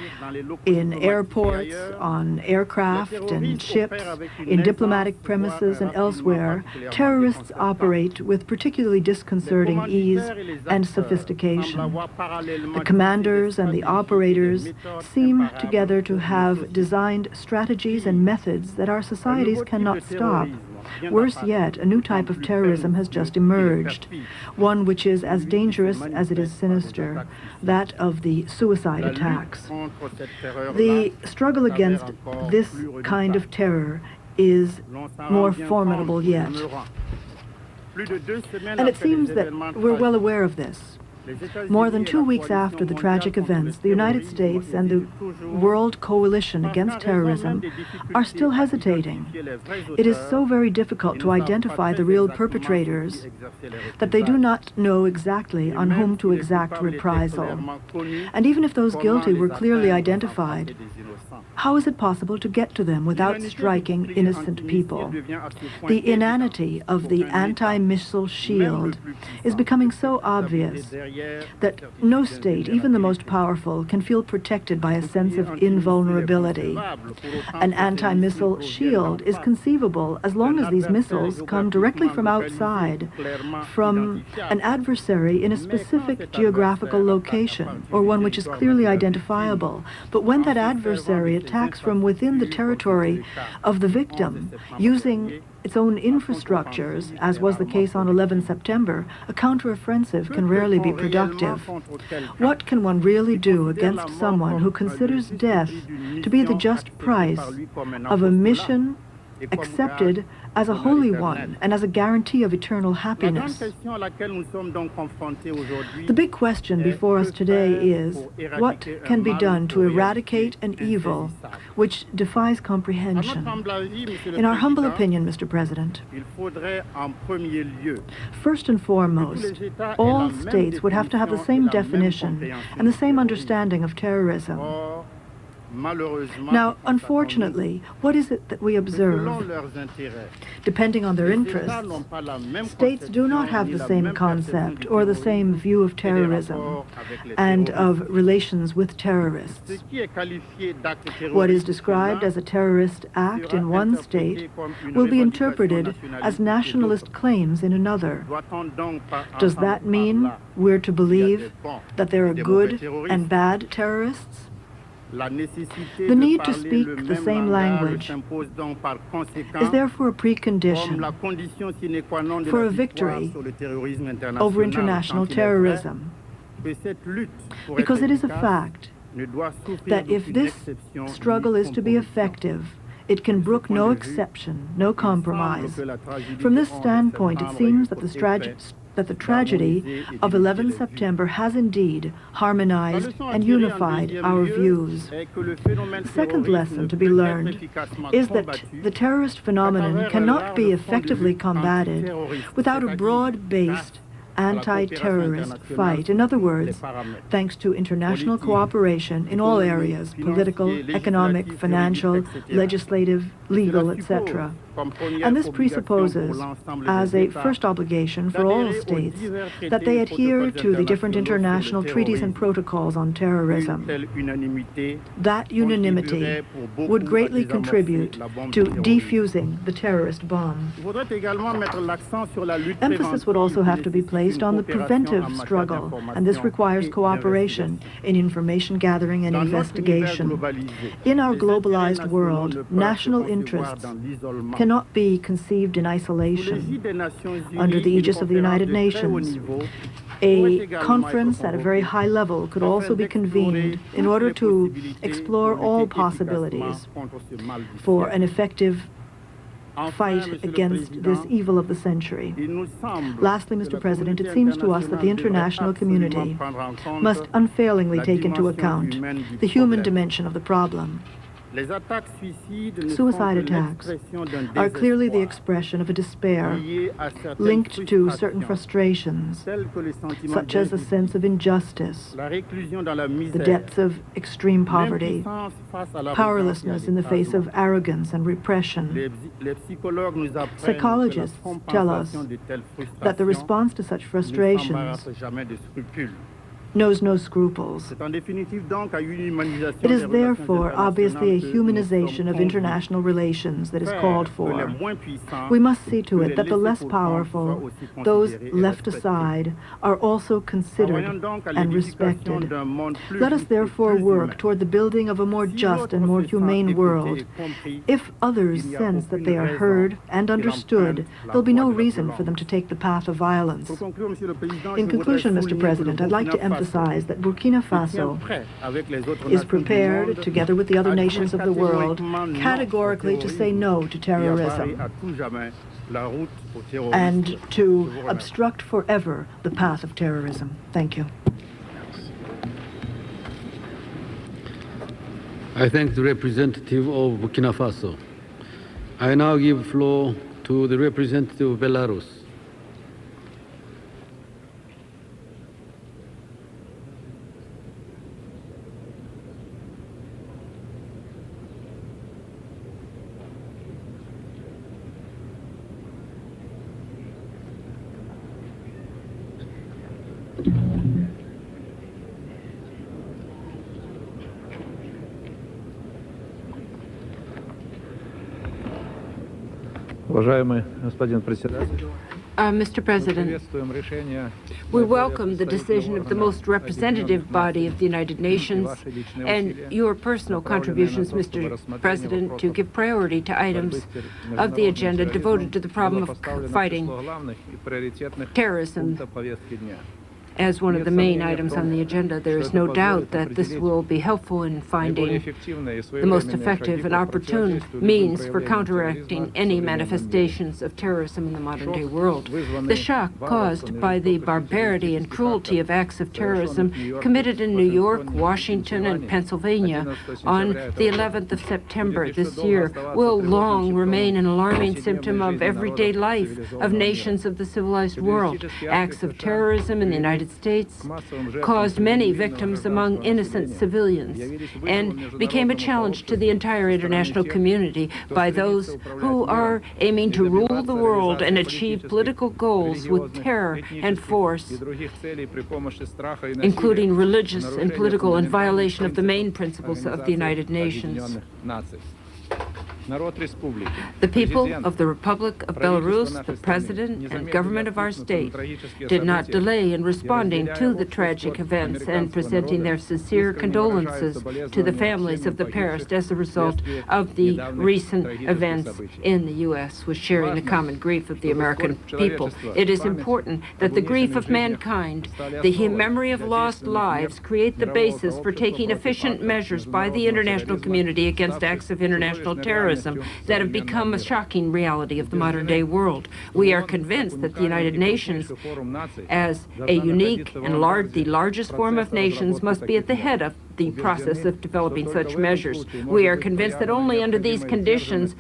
in airports, on aircraft and ships, in diplomatic premises and elsewhere, terrorists operate with particularly disconcerting ease and sophistication. The commanders and the operators seem together to have designed strategies and methods that our societies cannot stop. Worse yet, a new type of terrorism has just emerged, one which is as dangerous as it is sinister, that of the suicide attacks. The struggle against this kind of terror is more formidable yet. And it seems that we're well aware of this. More than 2 weeks after the tragic events, the United States and the World Coalition Against Terrorism are still hesitating. It is so very difficult to identify the real perpetrators that they do not know exactly on whom to exact reprisal. And even if those guilty were clearly identified, how is it possible to get to them without striking innocent people? The inanity of the anti-missile shield is becoming so obvious that no state, even the most powerful, can feel protected by a sense of invulnerability. An anti-missile shield is conceivable as long as these missiles come directly from outside, from an adversary in a specific geographical location, or one which is clearly identifiable. But when that adversary attacks from within the territory of the victim, using its own infrastructures, as was the case on 11 September, a counteroffensive can rarely be productive. What can one really do against someone who considers death to be the just price of a mission accepted as a holy one and as a guarantee of eternal happiness? The big question before us today is, what can be done to eradicate an evil which defies comprehension? In our humble opinion, Mr. President, first and foremost, all states would have to have the same definition and the same understanding of terrorism. Now, unfortunately, what is it that we observe? Depending on their interests, states do not have the same concept or the same view of terrorism and of relations with terrorists. What is described as a terrorist act in one state will be interpreted as nationalist claims in another. Does that mean we're to believe that there are good and bad terrorists? The need to speak the same language is therefore a precondition for a victory over international terrorism, because it is a fact that if this struggle is to be effective, it can brook no exception, no compromise. From this standpoint, it seems that the tragedy of 11 September has indeed harmonized and unified our views. The second lesson to be learned is that the terrorist phenomenon cannot be effectively combated without a broad-based anti-terrorist fight. In other words, thanks to international cooperation in all areas, political, economic, financial, legislative, legal, etc. And this presupposes, as a first obligation for all states, that they adhere to the different international treaties and protocols on terrorism. That unanimity would greatly contribute to defusing the terrorist bomb. Emphasis would also have to be placed on the preventive struggle, and this requires cooperation in information gathering and investigation. In our globalized world, national interests cannot be conceived in isolation. Under the aegis of the United Nations, a conference at a very high level could also be convened in order to explore all possibilities for an effective fight against this evil of the century. Lastly, Mr. President, it seems to us that the international community must unfailingly take into account the human dimension of the problem. Suicide attacks are clearly the expression of a despair linked to certain frustrations, such as a sense of injustice, the depths of extreme poverty, powerlessness in the face of arrogance and repression. Psychologists tell us that the response to such frustrations knows no scruples. It is therefore obviously a humanization of international relations that is called for. We must see to it that the less powerful, those left aside, are also considered and respected. Let us therefore work toward the building of a more just and more humane world. If others sense that they are heard and understood, there'll be no reason for them to take the path of violence. In conclusion, Mr. President, I'd like to emphasize that Burkina Faso is prepared, together with the other nations of the world, categorically to say no to terrorism and to obstruct forever the path of terrorism. Thank you. I thank the representative of Burkina Faso. I now give floor to the representative of Belarus. Mr. President, we welcome the decision of the most representative body of the United Nations and your personal contributions, Mr. President, to give priority to items of the agenda devoted to the problem of fighting terrorism as one of the main items on the agenda. There is no doubt that this will be helpful in finding the most effective and opportune means for counteracting any manifestations of terrorism in the modern-day world. The shock caused by the barbarity and cruelty of acts of terrorism committed in New York, Washington, and Pennsylvania on the 11th of September this year will long remain an alarming symptom of everyday life of nations of the civilized world. Acts of terrorism in the United United States caused many victims among innocent civilians and became a challenge to the entire international community by those who are aiming to rule the world and achieve political goals with terror and force, including religious and political, in violation of the main principles of the United Nations. The people of the Republic of Belarus, the President and government of our state, did not delay in responding to the tragic events and presenting their sincere condolences to the families of the perished as a result of the recent events in the U.S., with sharing the common grief of the American people. It is important that the grief of mankind, the memory of lost lives, create the basis for taking efficient measures by the international community against acts of international terrorism that have become a shocking reality of the modern-day world. We are convinced that the United Nations, as a unique and the largest forum of nations, must be at the head of the process of developing such measures. We are convinced that only under these conditions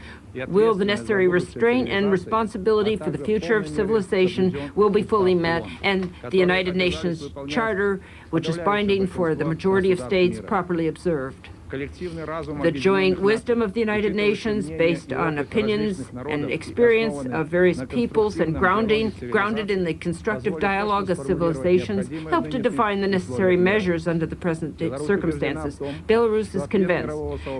will the necessary restraint and responsibility for the future of civilization will be fully met, and the United Nations Charter, which is binding for the majority of states, properly observed. The joint wisdom of the United Nations, based on opinions and experience of various peoples and grounded in the constructive dialogue of civilizations, help to define the necessary measures under the present circumstances. Belarus is convinced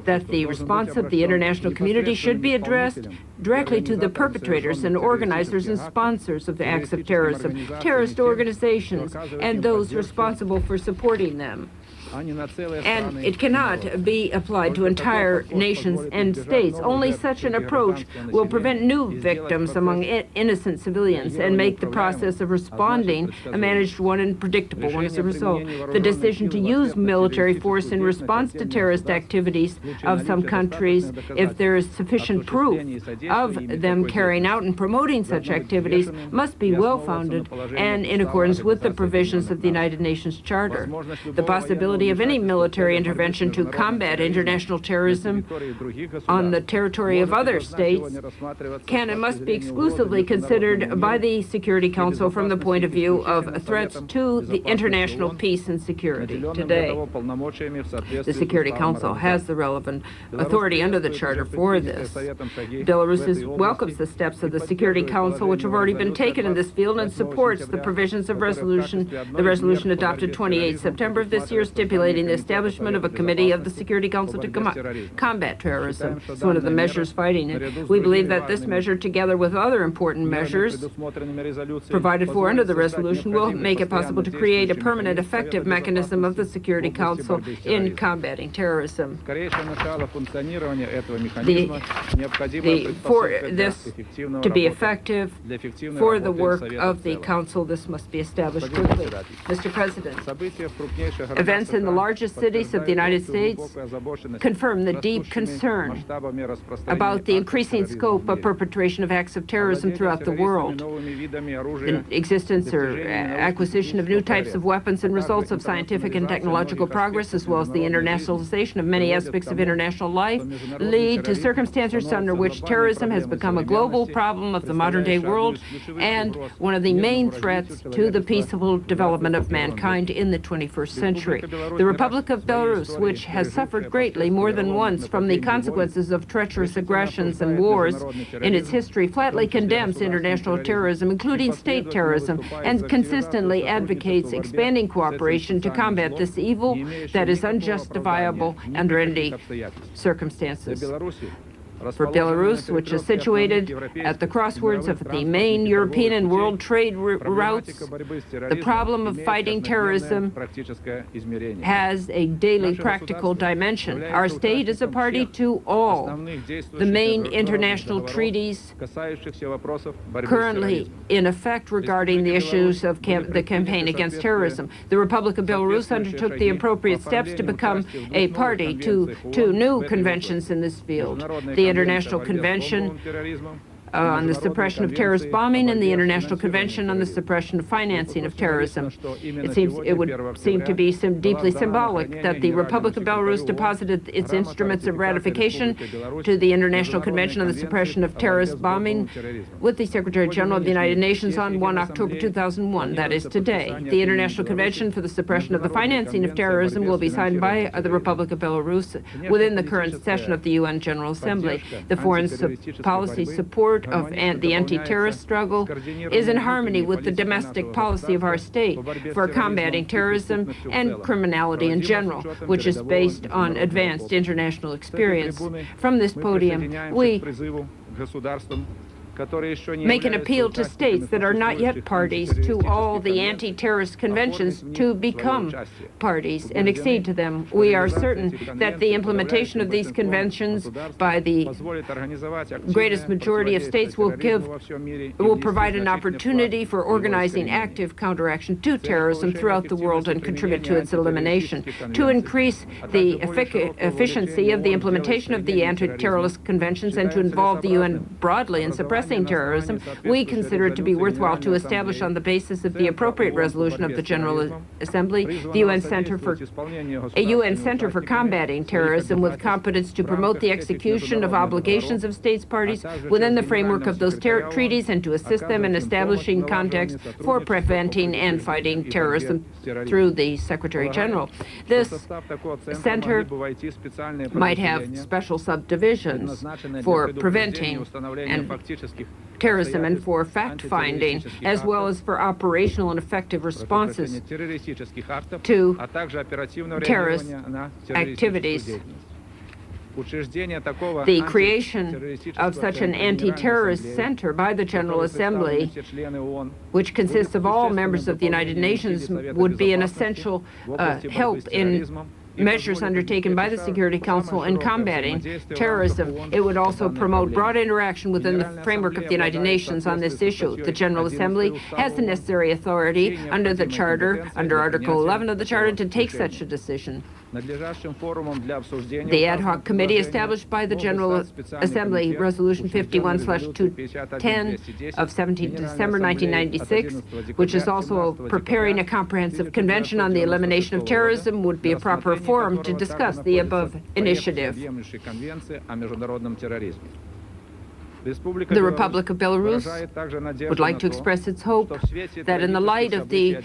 that the response of the international community should be addressed directly to the perpetrators and organizers and sponsors of the acts of terrorism, terrorist organizations, and those responsible for supporting them. And it cannot be applied to entire nations and states. Only such an approach will prevent new victims among innocent civilians and make the process of responding a managed one and predictable one as a result. The decision to use military force in response to terrorist activities of some countries, if there is sufficient proof of them carrying out and promoting such activities, must be well-founded and in accordance with the provisions of the United Nations Charter. The possibility of any military intervention to combat international terrorism on the territory of other states can and must be exclusively considered by the Security Council from the point of view of threats to the international peace and security. Today, the Security Council has the relevant authority under the Charter for this. Belarus welcomes the steps of the Security Council, which have already been taken in this field, and supports the provisions of the resolution adopted 28 September of this year, stipulating the establishment of a committee of the Security Council to combat terrorism. It's one of the measures fighting it. We believe that this measure, together with other important measures provided for under the resolution, will make it possible to create a permanent, effective mechanism of the Security Council in combating terrorism. For this to be effective, for the work of the Council, this must be established quickly. Mr. President, events in the largest cities of the United States confirm the deep concern about the increasing scope of perpetration of acts of terrorism throughout the world. The existence or acquisition of new types of weapons and results of scientific and technological progress, as well as the internationalization of many aspects of international life, lead to circumstances under which terrorism has become a global problem of the modern-day world and one of the main threats to the peaceful development of mankind in the 21st century. The Republic of Belarus, which has suffered greatly more than once from the consequences of treacherous aggressions and wars in its history, flatly condemns international terrorism, including state terrorism, and consistently advocates expanding cooperation to combat this evil that is unjustifiable under any circumstances. For Belarus, which is situated at the crossroads of the main European and world trade routes, the problem of fighting terrorism has a daily practical dimension. Our state is a party to all the main international treaties currently in effect regarding the issues of the campaign against terrorism. The Republic of Belarus undertook the appropriate steps to become a party to two new conventions in this field: the International Convention on the suppression of terrorist bombing and the International Convention on the Suppression of Financing of Terrorism. It would seem to be deeply symbolic that the Republic of Belarus deposited its instruments of ratification to the International Convention on the Suppression of Terrorist Bombing with the Secretary General of the United Nations on 1 October 2001, that is today. The International Convention for the Suppression of the Financing of Terrorism will be signed by the Republic of Belarus within the current session of the UN General Assembly. The foreign policy support of the anti-terrorist struggle is in harmony with the domestic policy of our state for combating terrorism and criminality in general, which is based on advanced international experience. From this podium, we make an appeal to states that are not yet parties to all the anti-terrorist conventions to become parties and accede to them. We are certain that the implementation of these conventions by the greatest majority of states will provide an opportunity for organizing active counteraction to terrorism throughout the world and contribute to its elimination. To increase the efficiency of the implementation of the anti-terrorist conventions and to involve the UN broadly in suppressing terrorism, we consider it to be worthwhile to establish on the basis of the appropriate resolution of the General Assembly the UN Center for Combating Terrorism with competence to promote the execution of obligations of states parties within the framework of those treaties and to assist them in establishing context for preventing and fighting terrorism through the Secretary General. This center might have special subdivisions for preventing terrorism and for fact-finding, as well as for operational and effective responses to terrorist activities. The creation of such an anti-terrorist center by the General Assembly, which consists of all members of the United Nations, would be an essential help in measures undertaken by the Security Council in combating terrorism. It would also promote broad interaction within the framework of the United Nations on this issue. The General Assembly has the necessary authority under the Charter, under Article 11 of the Charter, to take such a decision. The ad hoc committee established by the General Assembly, Resolution 51/210 of 17 December 1996, which is also preparing a comprehensive convention on the elimination of terrorism, would be a proper forum to discuss the above initiative. The Republic of Belarus would like to express its hope that in the light of the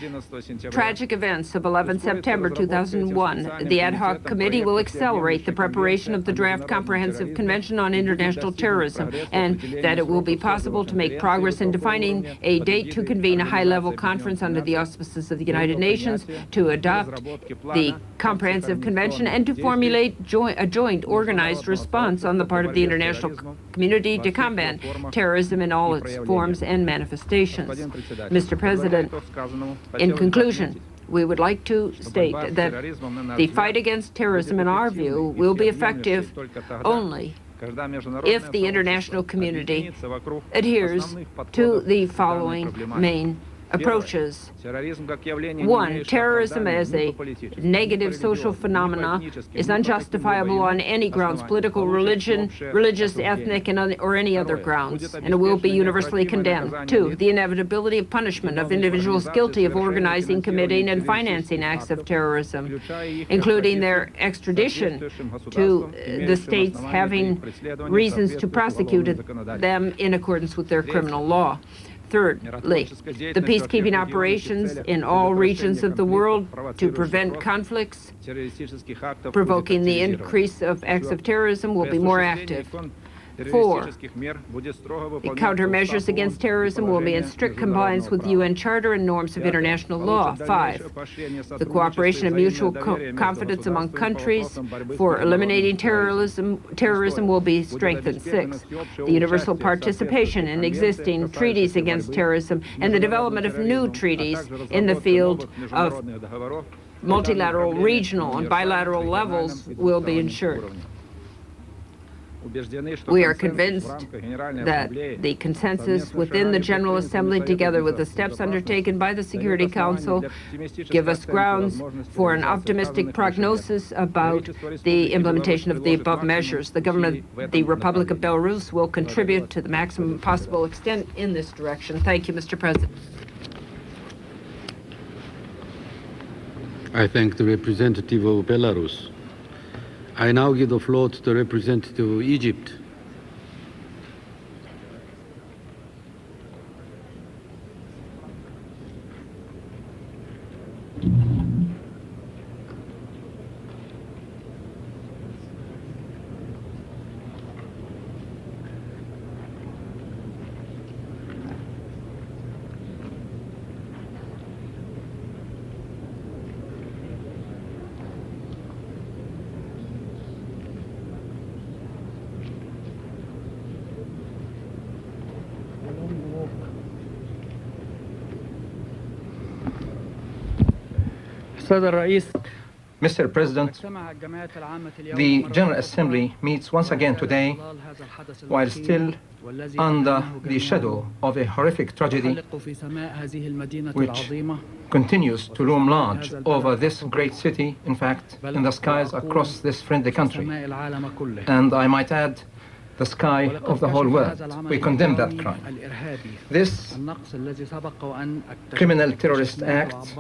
tragic events of 11 September 2001, the ad hoc committee will accelerate the preparation of the draft comprehensive convention on international terrorism, and that it will be possible to make progress in defining a date to convene a high-level conference under the auspices of the United Nations to adopt the comprehensive convention and to formulate a joint organized response on the part of the international community to combat terrorism in all its forms and manifestations. Mr. President, in conclusion, we would like to state that the fight against terrorism, in our view, will be effective only if the international community adheres to the following main approaches. One, terrorism as a negative social phenomena is unjustifiable on any grounds, political, religious, ethnic, or any other grounds, and it will be universally condemned. Two, the inevitability of punishment of individuals guilty of organizing, committing, and financing acts of terrorism, including their extradition to the states having reasons to prosecute them in accordance with their criminal law. Thirdly, the peacekeeping operations in all regions of the world to prevent conflicts provoking the increase of acts of terrorism will be more active. Four, the countermeasures against terrorism will be in strict compliance with the UN Charter and norms of international law. Five, the cooperation and mutual confidence among countries for eliminating terrorism will be strengthened. Six, the universal participation in existing treaties against terrorism and the development of new treaties in the field of multilateral, regional, and bilateral levels will be ensured. We are convinced that the consensus within the General Assembly, together with the steps undertaken by the Security Council, give us grounds for an optimistic prognosis about the implementation of the above measures. The government of the Republic of Belarus will contribute to the maximum possible extent in this direction. Thank you, Mr. President. I thank the representative of Belarus. I now give the floor to the representative of Egypt. Mr. President, the General Assembly meets once again today while still under the shadow of a horrific tragedy which continues to loom large over this great city, in fact, in the skies across this friendly country. And I might add, the sky of the whole world. We condemn that crime. This criminal terrorist act,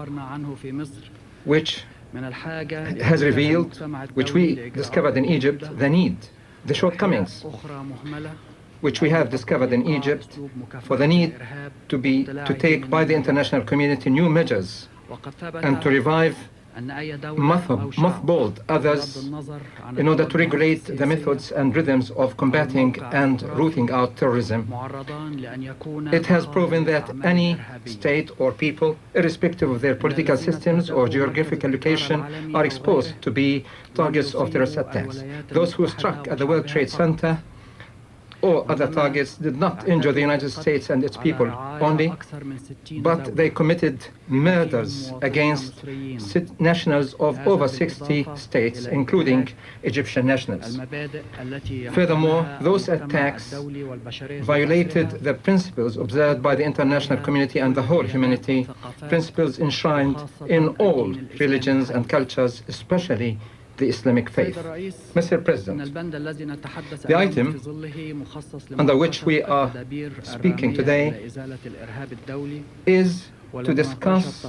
which has revealed, which we discovered in Egypt, the need, the shortcomings, which we have discovered in Egypt, for the need to take by the international community new measures and to revive mothballed others in order to regulate the methods and rhythms of combating and rooting out terrorism. It has proven that any state or people, irrespective of their political systems or geographical location, are exposed to be targets of terrorist attacks. Those who struck at the World Trade Center or other targets did not injure the United States and its people only, but they committed murders against nationals of over 60 states, including Egyptian nationals. Furthermore, those attacks violated the principles observed by the international community and the whole humanity, principles enshrined in all religions and cultures, especially the Islamic faith. Mr. President, the item under which we are speaking today is to discuss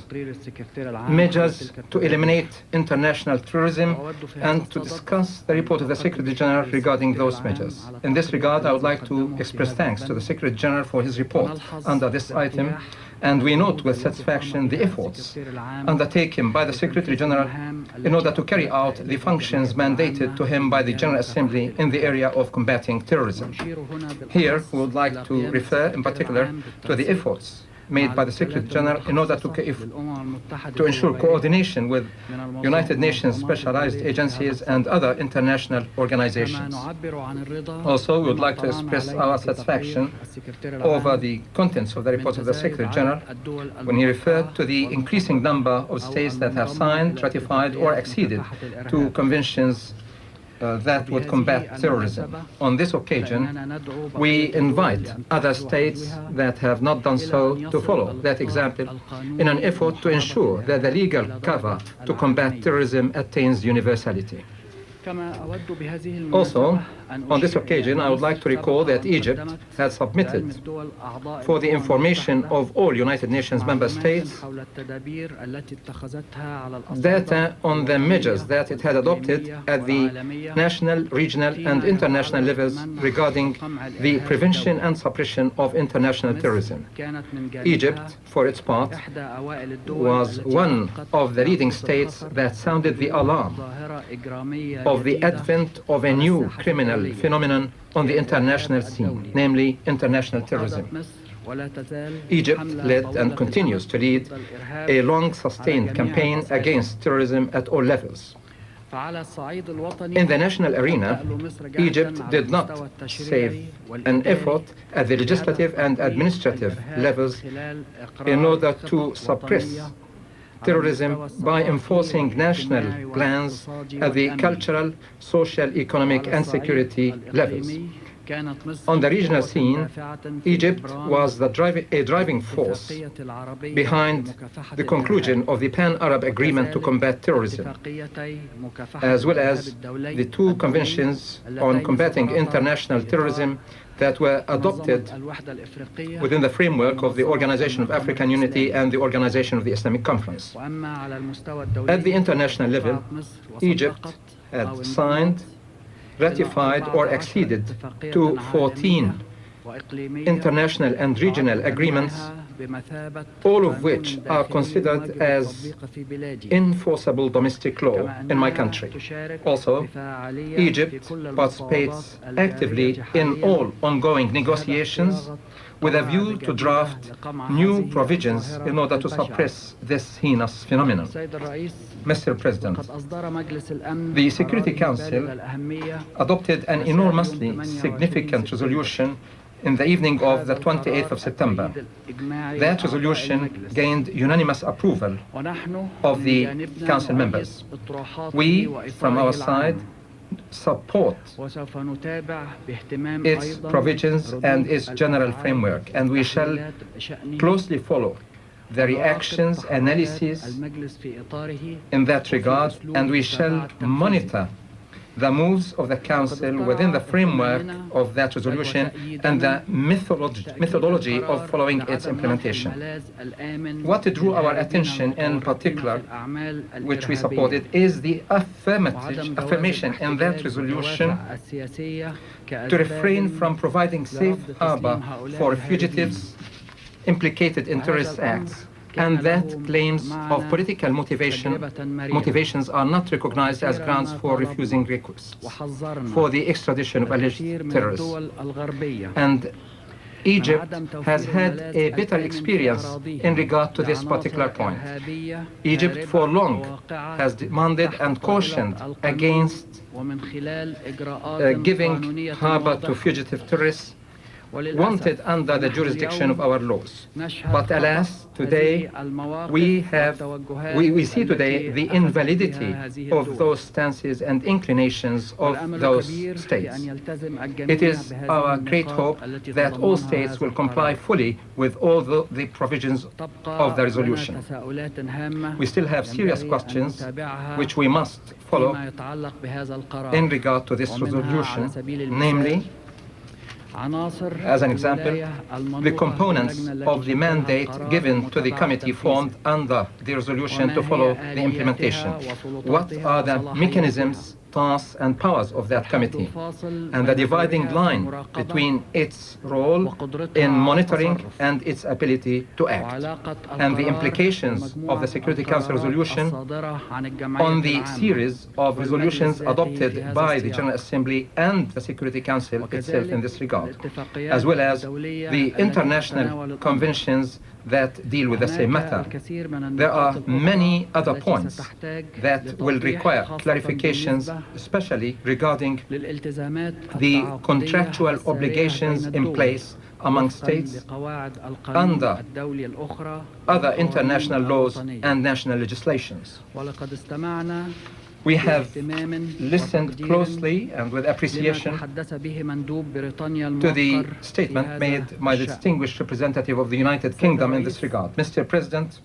measures to eliminate international terrorism and to discuss the report of the Secretary General regarding those measures. In this regard, I would like to express thanks to the Secretary General for his report under this item, and we note with satisfaction the efforts undertaken by the Secretary General in order to carry out the functions mandated to him by the General Assembly in the area of combating terrorism. Here, we would like to refer in particular to the efforts made by the Secretary General in order to ensure coordination with United Nations specialized agencies and other international organizations. Also, we would like to express our satisfaction over the contents of the report of the Secretary General when he referred to the increasing number of states that have signed, ratified, or acceded to conventions that would combat terrorism. On this occasion, we invite other states that have not done so to follow that example in an effort to ensure that the legal cover to combat terrorism attains universality. Also, on this occasion, I would like to recall that Egypt has submitted for the information of all United Nations member states data on the measures that it had adopted at the national, regional, and international levels regarding the prevention and suppression of international terrorism. Egypt, for its part, was one of the leading states that sounded the alarm of the advent of a new criminal phenomenon on the international scene, namely international terrorism. Egypt led and continues to lead a long-sustained campaign against terrorism at all levels. In the national arena, Egypt did not save an effort at the legislative and administrative levels in order to suppress terrorism by enforcing national plans at the cultural, social, economic, and security levels. On the regional scene, Egypt was a driving force behind the conclusion of the Pan-Arab Agreement to combat terrorism, as well as the two conventions on combating international terrorism that were adopted within the framework of the Organization of African Unity and the Organization of the Islamic Conference. At the international level, Egypt had signed, ratified, or acceded to 14 international and regional agreements, all of which are considered as enforceable domestic law in my country. Also, Egypt participates actively in all ongoing negotiations with a view to draft new provisions in order to suppress this heinous phenomenon. Mr. President, the Security Council adopted an enormously significant resolution in the evening of the 28th of September. That resolution gained unanimous approval of the Council members. We, from our side, support its provisions and its general framework, and we shall closely follow the reactions, analyses in that regard, and we shall monitor the moves of the Council within the framework of that resolution and the methodology of following its implementation. What drew our attention in particular, which we supported, is the affirmation in that resolution to refrain from providing safe harbor for fugitives implicated in terrorist acts, and that claims of political motivations are not recognized as grounds for refusing requests for the extradition of alleged terrorists. And Egypt has had a bitter experience in regard to this particular point. Egypt for long has demanded and cautioned against giving harbor to fugitive terrorists wanted under the jurisdiction of our laws. But alas, today we see today the invalidity of those stances and inclinations of those states. It is our great hope that all states will comply fully with all the provisions of the resolution. We still have serious questions which we must follow in regard to this resolution, namely, as an example, the components of the mandate given to the committee formed under the resolution to follow the implementation. What are the mechanisms, tasks, and powers of that committee, and the dividing line between its role in monitoring and its ability to act, and the implications of the Security Council resolution on the series of resolutions adopted by the General Assembly and the Security Council itself in this regard, as well as the international conventions that deal with the same matter. There are many other points that will require clarifications, especially regarding the contractual obligations in place among states under other international laws and national legislations. We have listened closely and with appreciation to the statement made by the distinguished representative of the United Kingdom in this regard. Mr. President,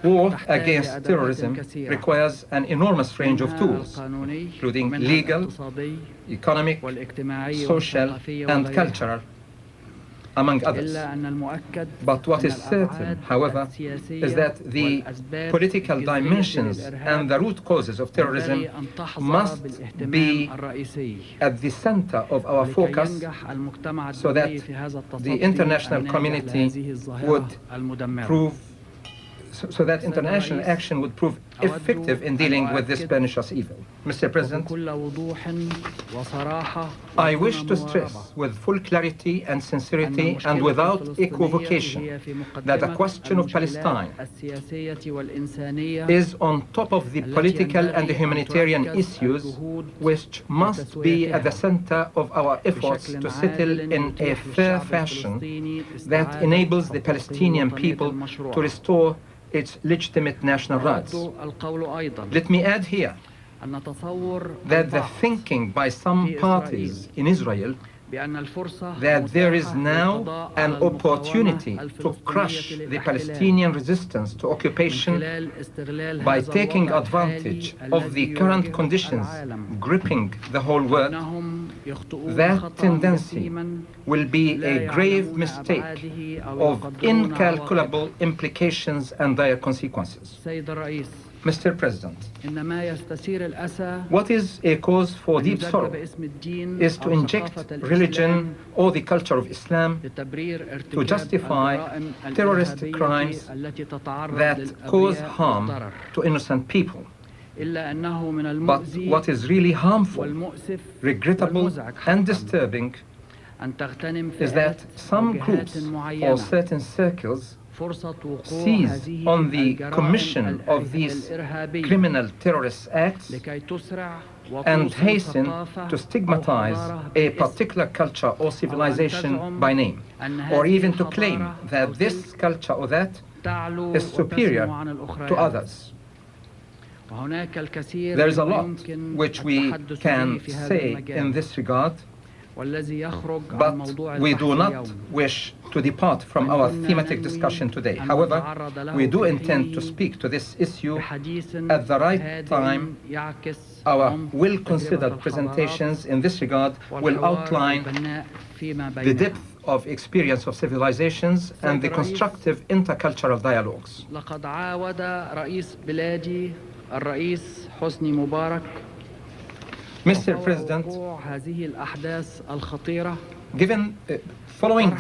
war against terrorism requires an enormous range of tools, including legal, economic, social, and cultural, among others. But what is certain, however, is that the political dimensions and the root causes of terrorism must be at the center of our focus so that the international community would prove so that international action would prove effective in dealing with this pernicious evil. Mr. President, I wish to stress with full clarity and sincerity and without equivocation that the question of Palestine is on top of the political and the humanitarian issues which must be at the center of our efforts to settle in a fair fashion that enables the Palestinian people to restore its legitimate national rights. Let me add here that the thinking by some parties in Israel that there is now an opportunity to crush the Palestinian resistance to occupation by taking advantage of the current conditions gripping the whole world, that tendency will be a grave mistake of incalculable implications and dire consequences. Mr. President, what is a cause for deep sorrow is to inject religion or the culture of Islam to justify terrorist crimes that cause harm to innocent people. But what is really harmful, regrettable, and disturbing is that some groups or certain circles seize on the commission of these criminal terrorist acts and hasten to stigmatize a particular culture or civilization by name, or even to claim that this culture or that is superior to others. There is a lot which we can say in this regard, but we do not wish to depart from our thematic discussion today. However, we do intend to speak to this issue at the right time. Our well-considered presentations in this regard will outline the depth of experience of civilizations and the constructive intercultural dialogues. Mr. President, following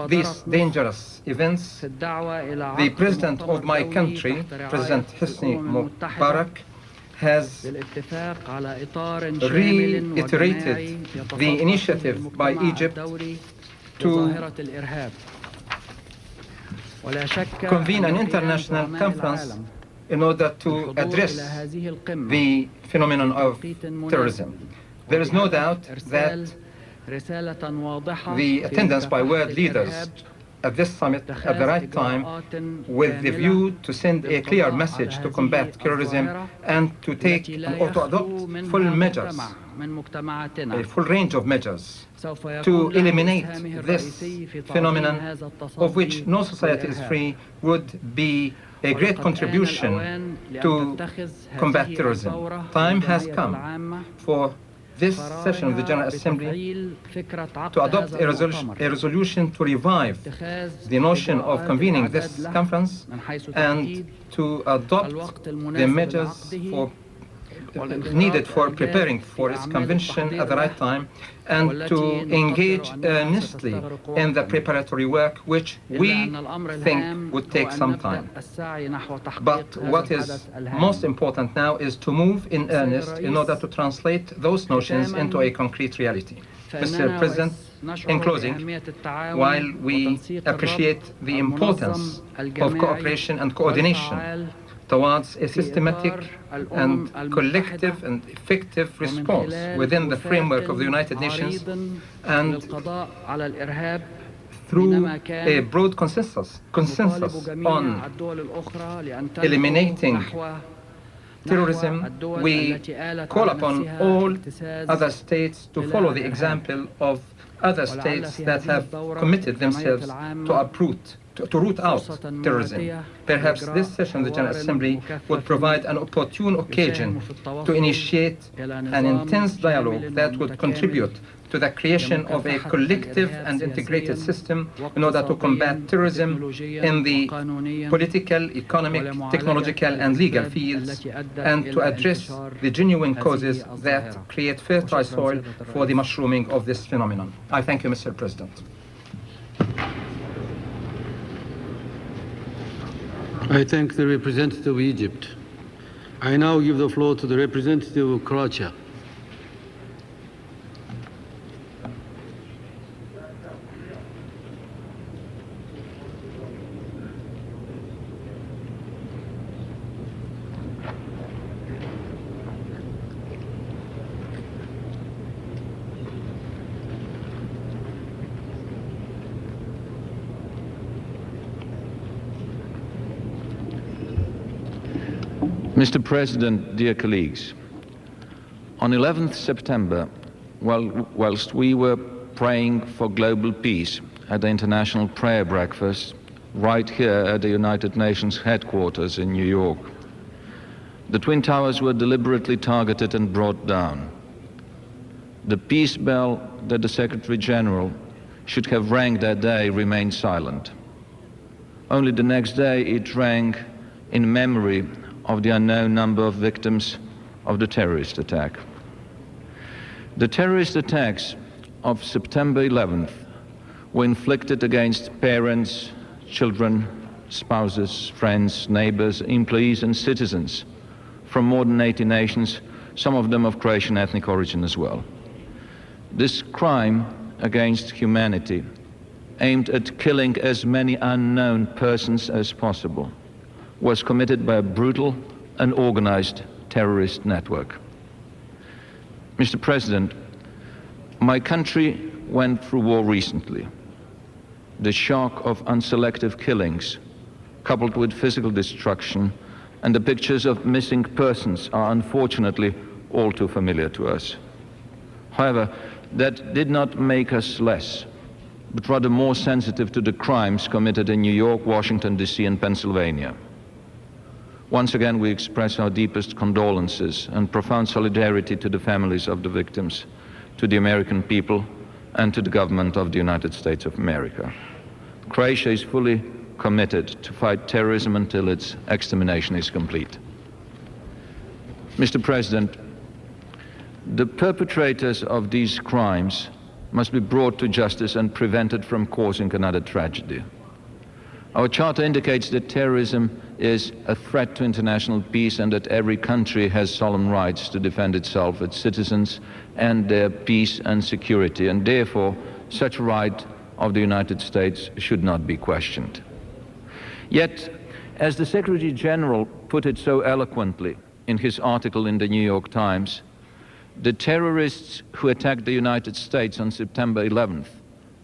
these dangerous events, the President of my country, President Hosni Mubarak, has reiterated the initiative by Egypt to convene an international conference in order to address the phenomenon of terrorism. There is no doubt that the attendance by world leaders at this summit at the right time with the view to send a clear message to combat terrorism and to take or to adopt full measures, a full range of measures to eliminate this phenomenon of which no society is free would be a great contribution to combat terrorism. Time has come for this session of the General Assembly to adopt a resolution to revive the notion of convening this conference and to adopt the measures needed for preparing for its convention at the right time and to engage earnestly in the preparatory work, which we think would take some time. But what is most important now is to move in earnest in order to translate those notions into a concrete reality. Mr. President, in closing, while we appreciate the importance of cooperation and coordination towards a systematic and collective and effective response within the framework of the United Nations and through a broad consensus on eliminating terrorism, we call upon all other states to follow the example of other states that have committed themselves to root out terrorism. Perhaps this session of the General Assembly would provide an opportune occasion to initiate an intense dialogue that would contribute to the creation of a collective and integrated system in order to combat terrorism in the political, economic, technological, and legal fields, and to address the genuine causes that create fertile soil for the mushrooming of this phenomenon. I thank you, Mr. President. I thank the representative of Egypt. I now give the floor to the representative of Croatia. Mr. President, dear colleagues, on 11th September, whilst we were praying for global peace at the International Prayer Breakfast right here at the United Nations headquarters in New York, the Twin Towers were deliberately targeted and brought down. The peace bell that the Secretary General should have rang that day remained silent. Only the next day it rang in memory of the unknown number of victims of the terrorist attack. The terrorist attacks of September 11th were inflicted against parents, children, spouses, friends, neighbors, employees and citizens from more than 80 nations, some of them of Croatian ethnic origin as well. This crime against humanity, aimed at killing as many unknown persons as possible, was committed by a brutal and organized terrorist network. Mr. President, my country went through war recently. The shock of unselective killings, coupled with physical destruction, and the pictures of missing persons are unfortunately all too familiar to us. However, that did not make us less, but rather more sensitive to the crimes committed in New York, Washington, D.C., and Pennsylvania. Once again, we express our deepest condolences and profound solidarity to the families of the victims, to the American people, and to the government of the United States of America. Croatia is fully committed to fight terrorism until its extermination is complete. Mr. President, the perpetrators of these crimes must be brought to justice and prevented from causing another tragedy. Our Charter indicates that terrorism is a threat to international peace and that every country has solemn rights to defend itself, its citizens, and their peace and security, and therefore such right of the United States should not be questioned. Yet, as the Secretary General put it so eloquently in his article in the New York Times, the terrorists who attacked the United States on September 11th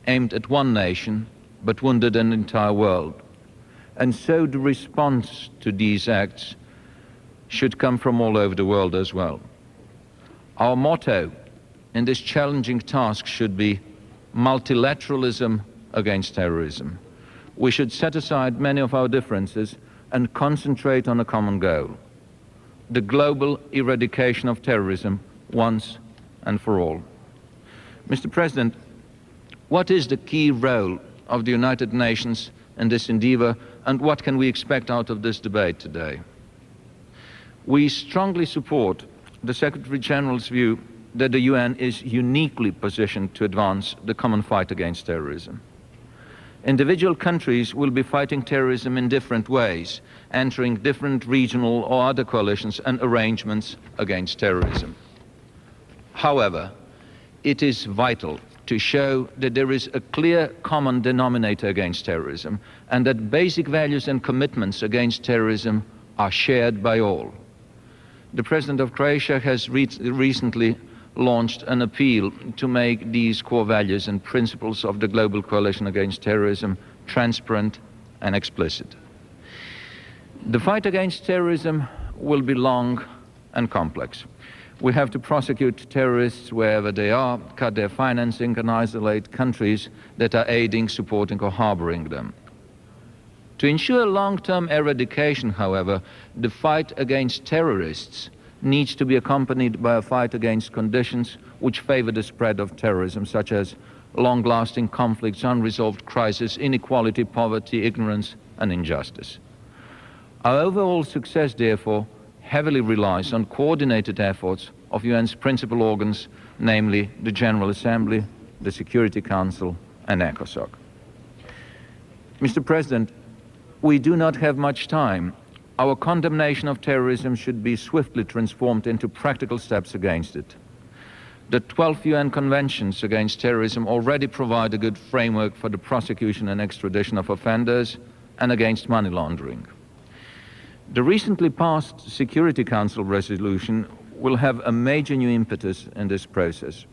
aimed at one nation but wounded an entire world. And so the response to these acts should come from all over the world as well. Our motto in this challenging task should be multilateralism against terrorism. We should set aside many of our differences and concentrate on a common goal: the global eradication of terrorism once and for all. Mr. President, what is the key role of the United Nations in this endeavor, and what can we expect out of this debate today? We strongly support the Secretary General's view that the UN is uniquely positioned to advance the common fight against terrorism. Individual countries will be fighting terrorism in different ways, entering different regional or other coalitions and arrangements against terrorism. However, it is vital to show that there is a clear common denominator against terrorism and that basic values and commitments against terrorism are shared by all. The President of Croatia has recently launched an appeal to make these core values and principles of the Global Coalition Against Terrorism transparent and explicit. The fight against terrorism will be long and complex. We have to prosecute terrorists wherever they are, cut their financing, and isolate countries that are aiding, supporting, or harboring them. To ensure long-term eradication, however, the fight against terrorists needs to be accompanied by a fight against conditions which favor the spread of terrorism, such as long-lasting conflicts, unresolved crises, inequality, poverty, ignorance, and injustice. Our overall success, therefore, heavily relies on coordinated efforts of UN's principal organs, namely the General Assembly, the Security Council, and ECOSOC. Mr. President, we do not have much time. Our condemnation of terrorism should be swiftly transformed into practical steps against it. The 12 UN conventions against terrorism already provide a good framework for the prosecution and extradition of offenders and against money laundering. The recently passed Security Council resolution will have a major new impetus in this process,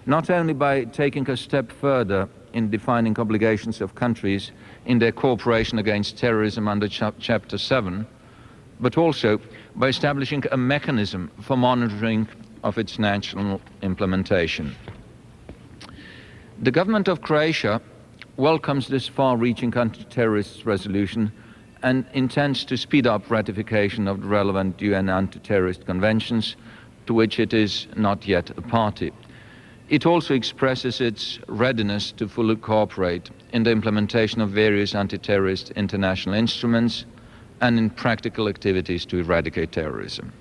not only by taking a step further in defining obligations of countries in their cooperation against terrorism under Chapter 7, but also by establishing a mechanism for monitoring of its national implementation. The government of Croatia welcomes this far-reaching anti-terrorist resolution and intends to speed up ratification of the relevant UN anti-terrorist conventions to which it is not yet a party. It also expresses its readiness to fully cooperate in the implementation of various anti-terrorist international instruments and in practical activities to eradicate terrorism.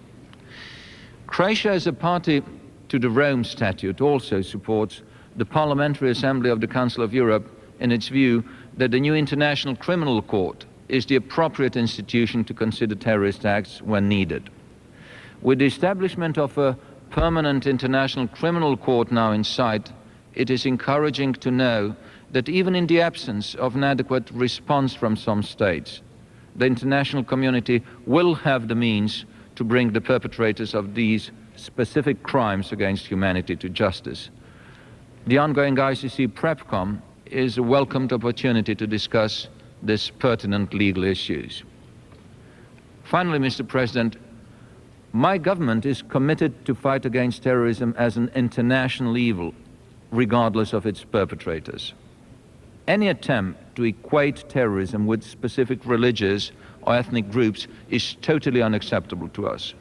Croatia, as a party to the Rome Statute, also supports the Parliamentary Assembly of the Council of Europe in its view that the new International Criminal Court is the appropriate institution to consider terrorist acts when needed. With the establishment of a permanent International Criminal Court now in sight, it is encouraging to know that even in the absence of an adequate response from some states, the international community will have the means to bring the perpetrators of these specific crimes against humanity to justice. The ongoing ICC PrepCom is a welcomed opportunity to discuss these pertinent legal issues. Finally, Mr. President, my government is committed to fight against terrorism as an international evil, regardless of its perpetrators. Any attempt to equate terrorism with specific religious or ethnic groups is totally unacceptable to us.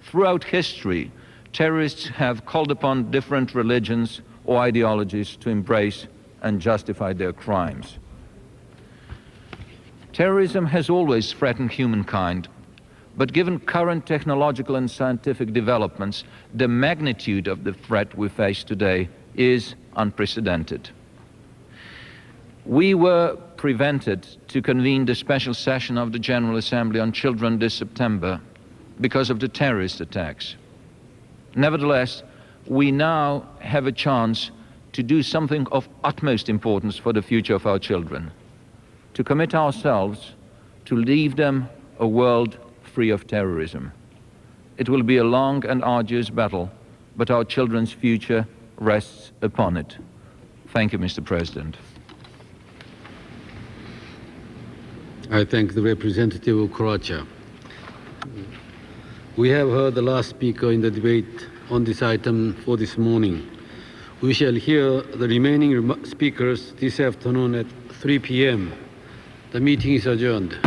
Throughout history, terrorists have called upon different religions or ideologies to embrace and justify their crimes. Terrorism has always threatened humankind, but given current technological and scientific developments, the magnitude of the threat we face today is unprecedented. We were prevented to convene the special session of the General Assembly on Children this September because of the terrorist attacks. Nevertheless, we now have a chance to do something of utmost importance for the future of our children, to commit ourselves to leave them a world free of terrorism. It will be a long and arduous battle, but our children's future rests upon it. Thank you, Mr. President. I thank the representative of Croatia. We have heard the last speaker in the debate on this item for this morning. We shall hear the remaining speakers this afternoon at 3 p.m. The meeting is adjourned.